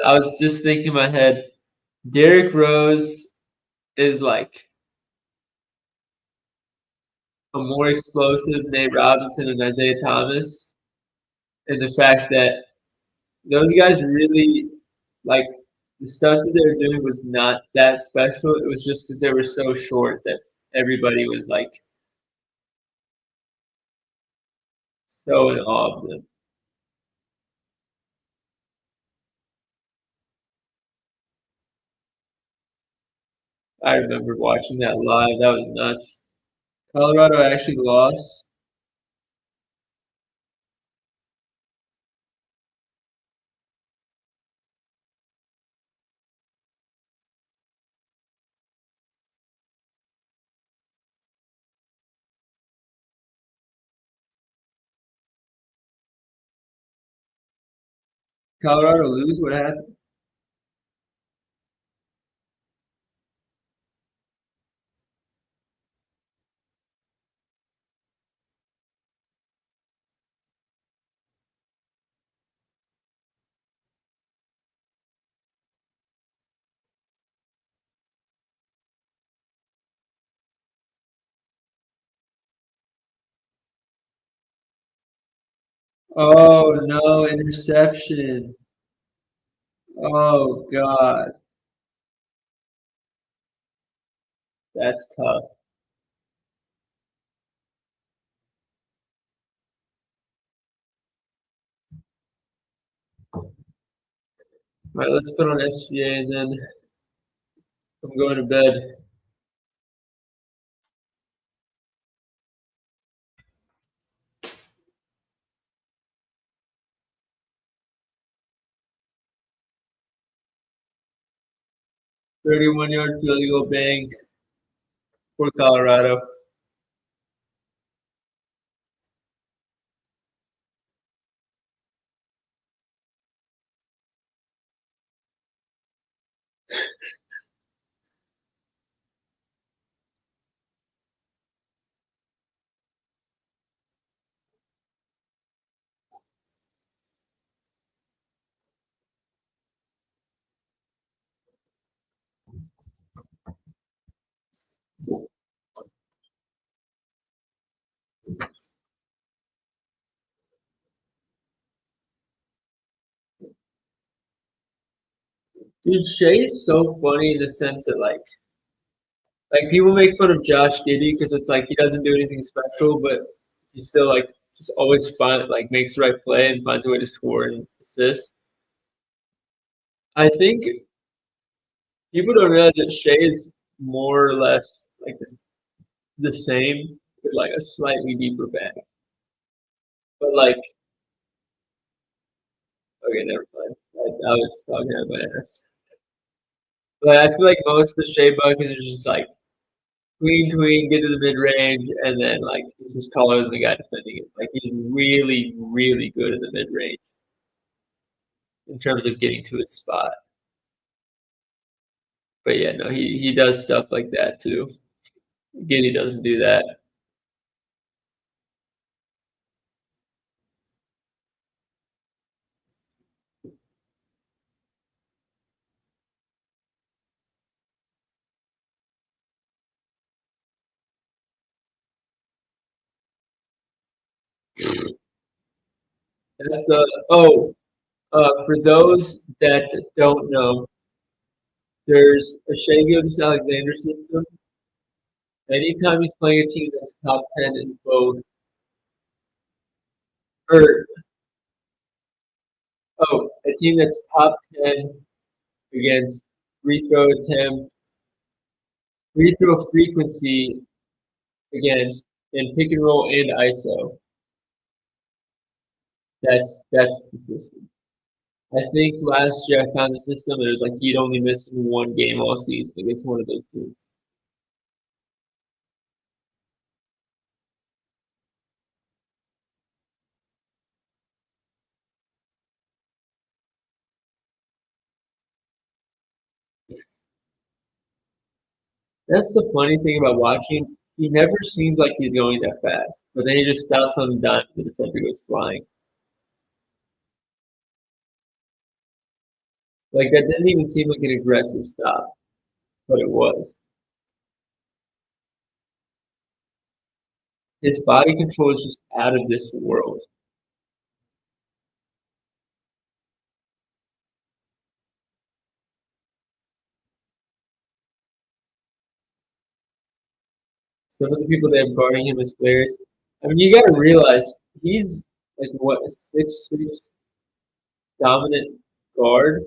I was just thinking in my head, Derrick Rose is like a more explosive Nate Robinson and Isaiah Thomas. And the fact that those guys really like the stuff that they were doing was not that special. It was just because they were so short that everybody was like so in awe of them. I remember watching that live. That was nuts. Colorado actually lost. Colorado lose. What happened? Oh no, interception. Oh God, that's tough. All right, let's put on SGA and then I'm going to bed. 31-yard field goal bang for Colorado. Dude, Shea's so funny in the sense that like people make fun of Josh Giddey because it's like he doesn't do anything special, but he's still like just always find like makes the right play and finds a way to score and assist. I think people don't realize that Shea is more or less like the same with like a slightly deeper bag. But like, okay, never mind. I was talking about my ass. But I feel like most of the Shea buckets are just like tween, get to the mid range, and then like he's just taller than the guy defending it. Like he's really, really good in the mid range in terms of getting to his spot. But yeah, no, he does stuff like that too. Giddy doesn't do that. That's the for those that don't know, there's a Shea Gilgeous-Alexander system. Anytime he's playing a team that's top 10 in both, or a team that's top 10 against free throw attempt, free throw frequency against, and pick and roll and ISO. That's the system. I think last year I found the system and it was like he'd only missed one game all season against one of those teams. That's the funny thing about watching. He never seems like he's going that fast, but then he just stops on a dime and the defender goes flying. Like that didn't even seem like an aggressive stop, but it was. His body control is just out of this world. Some of the people that have guarding him as players, I mean, you got to realize he's like what, a 6'6" dominant guard.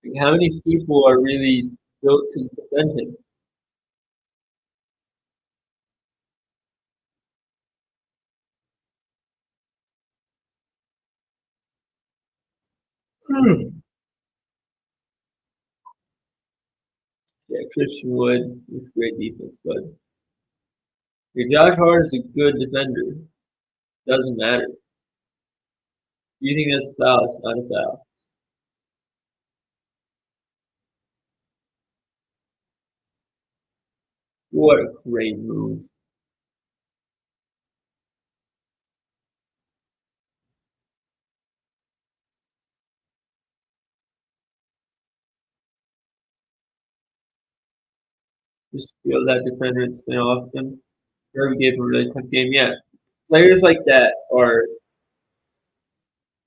Like, how many people are really built to defend him? Yeah, Christian Wood is great defense, but Josh Hart is a good defender. Doesn't matter. You think that's a foul? It's not a foul. What a great move. Just feel that defender and spin off them. Kirby gave him a really tough game. Yeah, players like that are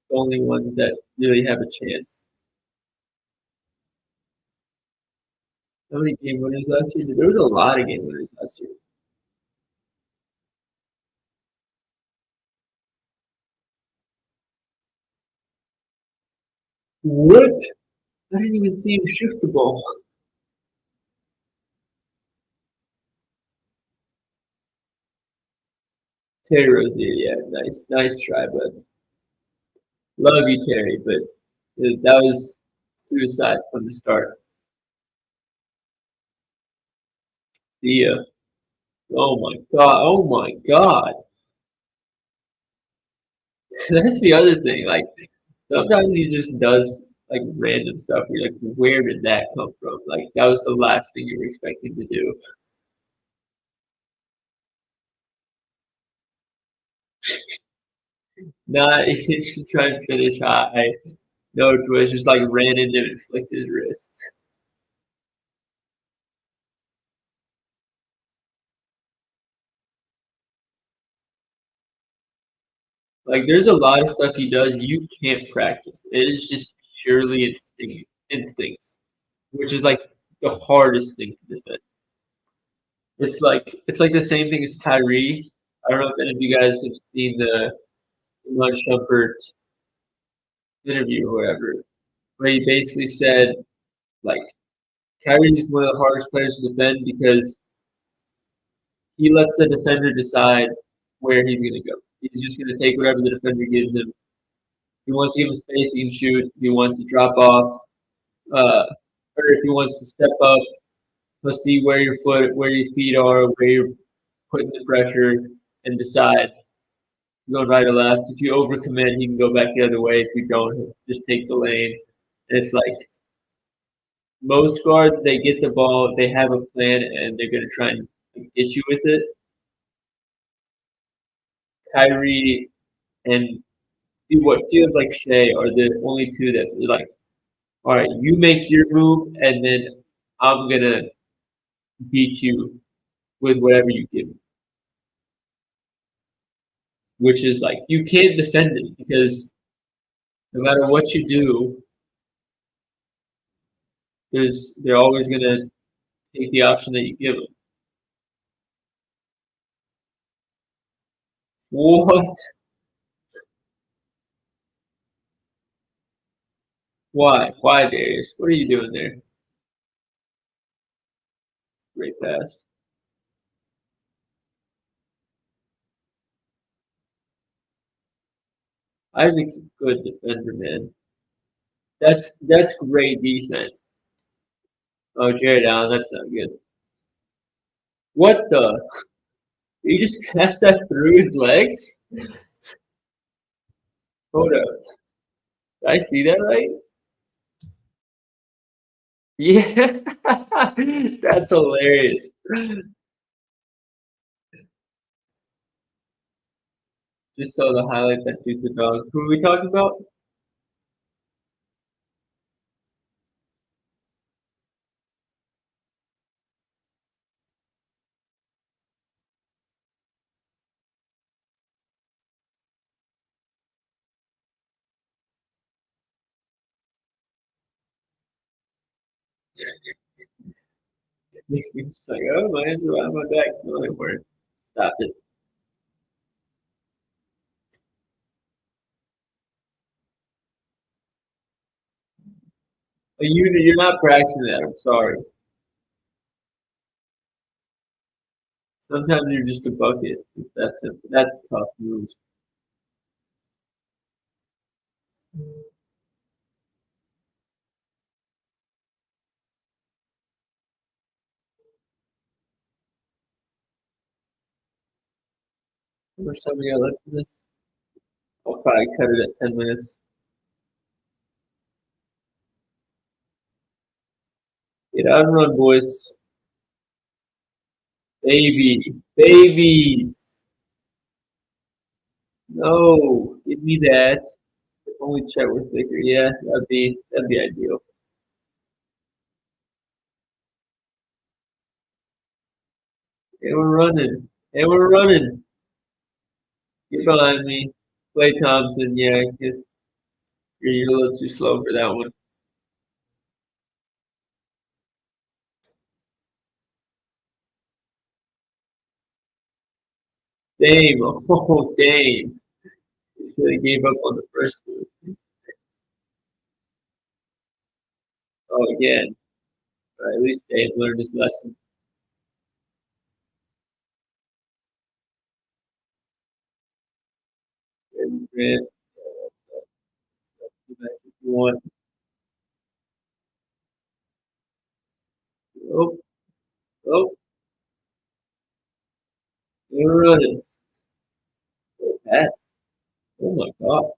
the only ones that really have a chance. How many game winners last year? There was a lot of game winners last year. What? I didn't even see him shoot the ball. Terry Rozier, yeah, nice try, but love you, Terry, but that was suicide from the start. See ya. Oh my god! Oh my god! That's the other thing. Like sometimes he just does like random stuff. You're like, where did that come from? Like that was the last thing you were expecting to do. Not he tried to finish high. No twist, just like ran into it and flicked his wrist. Like there's a lot of stuff he does you can't practice. It is just purely instincts, which is like the hardest thing to defend. It's like the same thing as Tyree. I don't know if any of you guys have seen the Iman Shumpert interview or whatever, where he basically said like Kyrie's one of the hardest players to defend because he lets the defender decide where he's going to go. He's just going to take whatever the defender gives him. If he wants to give him space, he can shoot. If he wants to drop off, or if he wants to step up, he'll see where your feet are, where you're putting the pressure, and decide going right or left. If you overcommit, he can go back the other way. If you don't, he'll just take the lane. And it's like most guards, they get the ball, they have a plan, and they're going to try and get you with it. Kyrie and what feels like Shea are the only two that are like, all right, you make your move, and then I'm gonna beat you with whatever you give me. which is like you can't defend it because no matter what you do, they're always gonna take the option that you give them. What? Why? Why, Darius? What are you doing there? Great pass. Isaac's a good defender, man. That's great defense. Oh, Jared Allen, that's not good. What the? You just passed that through his legs? Hold up. Did I see that right? Yeah. That's hilarious. Just saw the highlight that dude's a dog. Who are we talking about? Makes me just like, oh, my hands are behind my back. No, they weren't. Stop it. But you're not practicing that. I'm sorry. Sometimes you're just a bucket. That's it. That's a tough move. How much time we got left in this? I'll probably cut it at 10 minutes. Get out and run, boys. Baby. Babies. No. Give me that. If only Chet were thicker. Yeah, that'd be ideal. They were running. They were running. Get behind me. Clay Thompson, yeah, you're a little too slow for that one. Dame, oh Dame. Should have gave up on the first one. Oh, again. At least Dame learned his lesson. And Grant, if you want. Oh, oh, they were running. Oh, pass. Oh my God.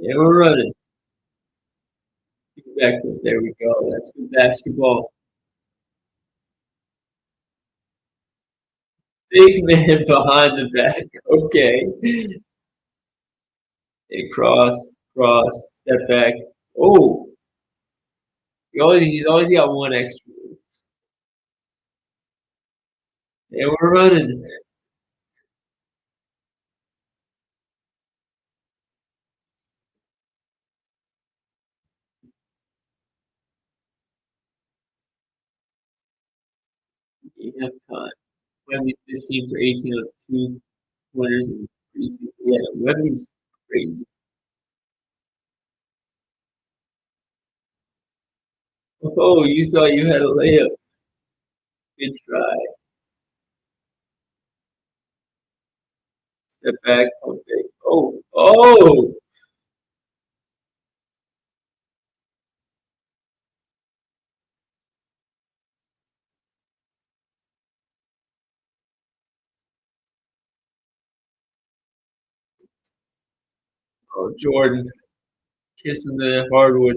They were running. Get back to it. There we go. That's good basketball. Big man behind the back. Okay. A cross, step back. Oh, he's always got one extra. They were running. You have time. Wemby 15 for 18 on two winners in preseason. Yeah, Wemby's crazy. Oh, you thought you had a layup. Good try. Step back. Okay. Oh, oh, Jordan kissing the hardwood.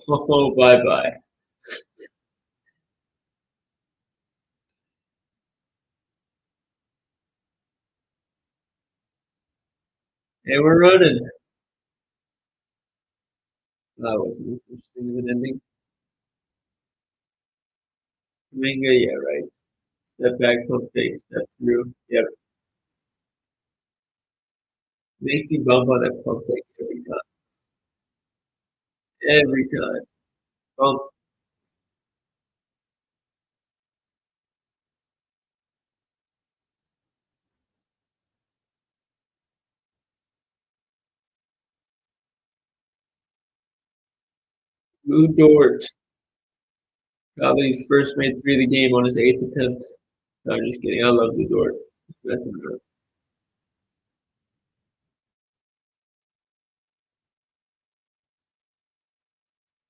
Oh, bye bye. And we're running. That wasn't as interesting of an ending. Kaminga, yeah, right. Step back, pump fake, step through. Yep. Makes me bump on that pump fake every time. Every time. Bump. Lou Dort. Probably his first made three of the game on his 8th attempt. No, I'm just kidding. I love Lou Dort. Just messing around.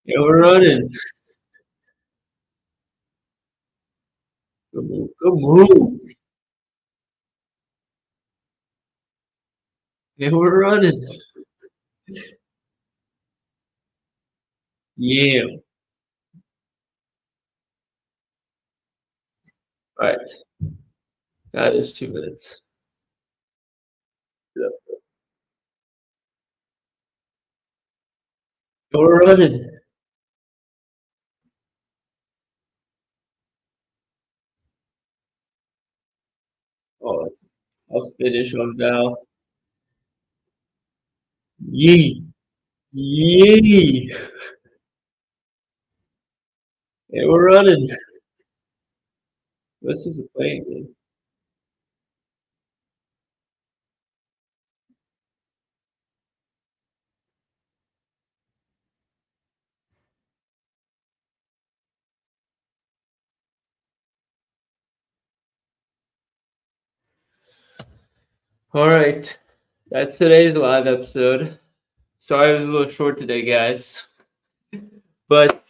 Yeah, we're running. Good move. Good move. Yeah, we're running. Yeah. All right. That is 2 minutes. Yeah, we're running. Oh, I'll finish on Val. Yee. Yee. Yeah, we're running. This is a playing game. All right. That's today's live episode. Sorry it was a little short today, guys. But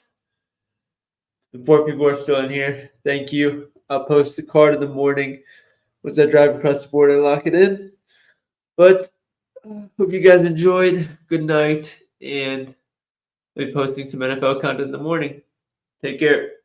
the 4 people are still in here. Thank you. I'll post the card in the morning once I drive across the border and lock it in. But hope you guys enjoyed. Good night. And I'll be posting some NFL content in the morning. Take care.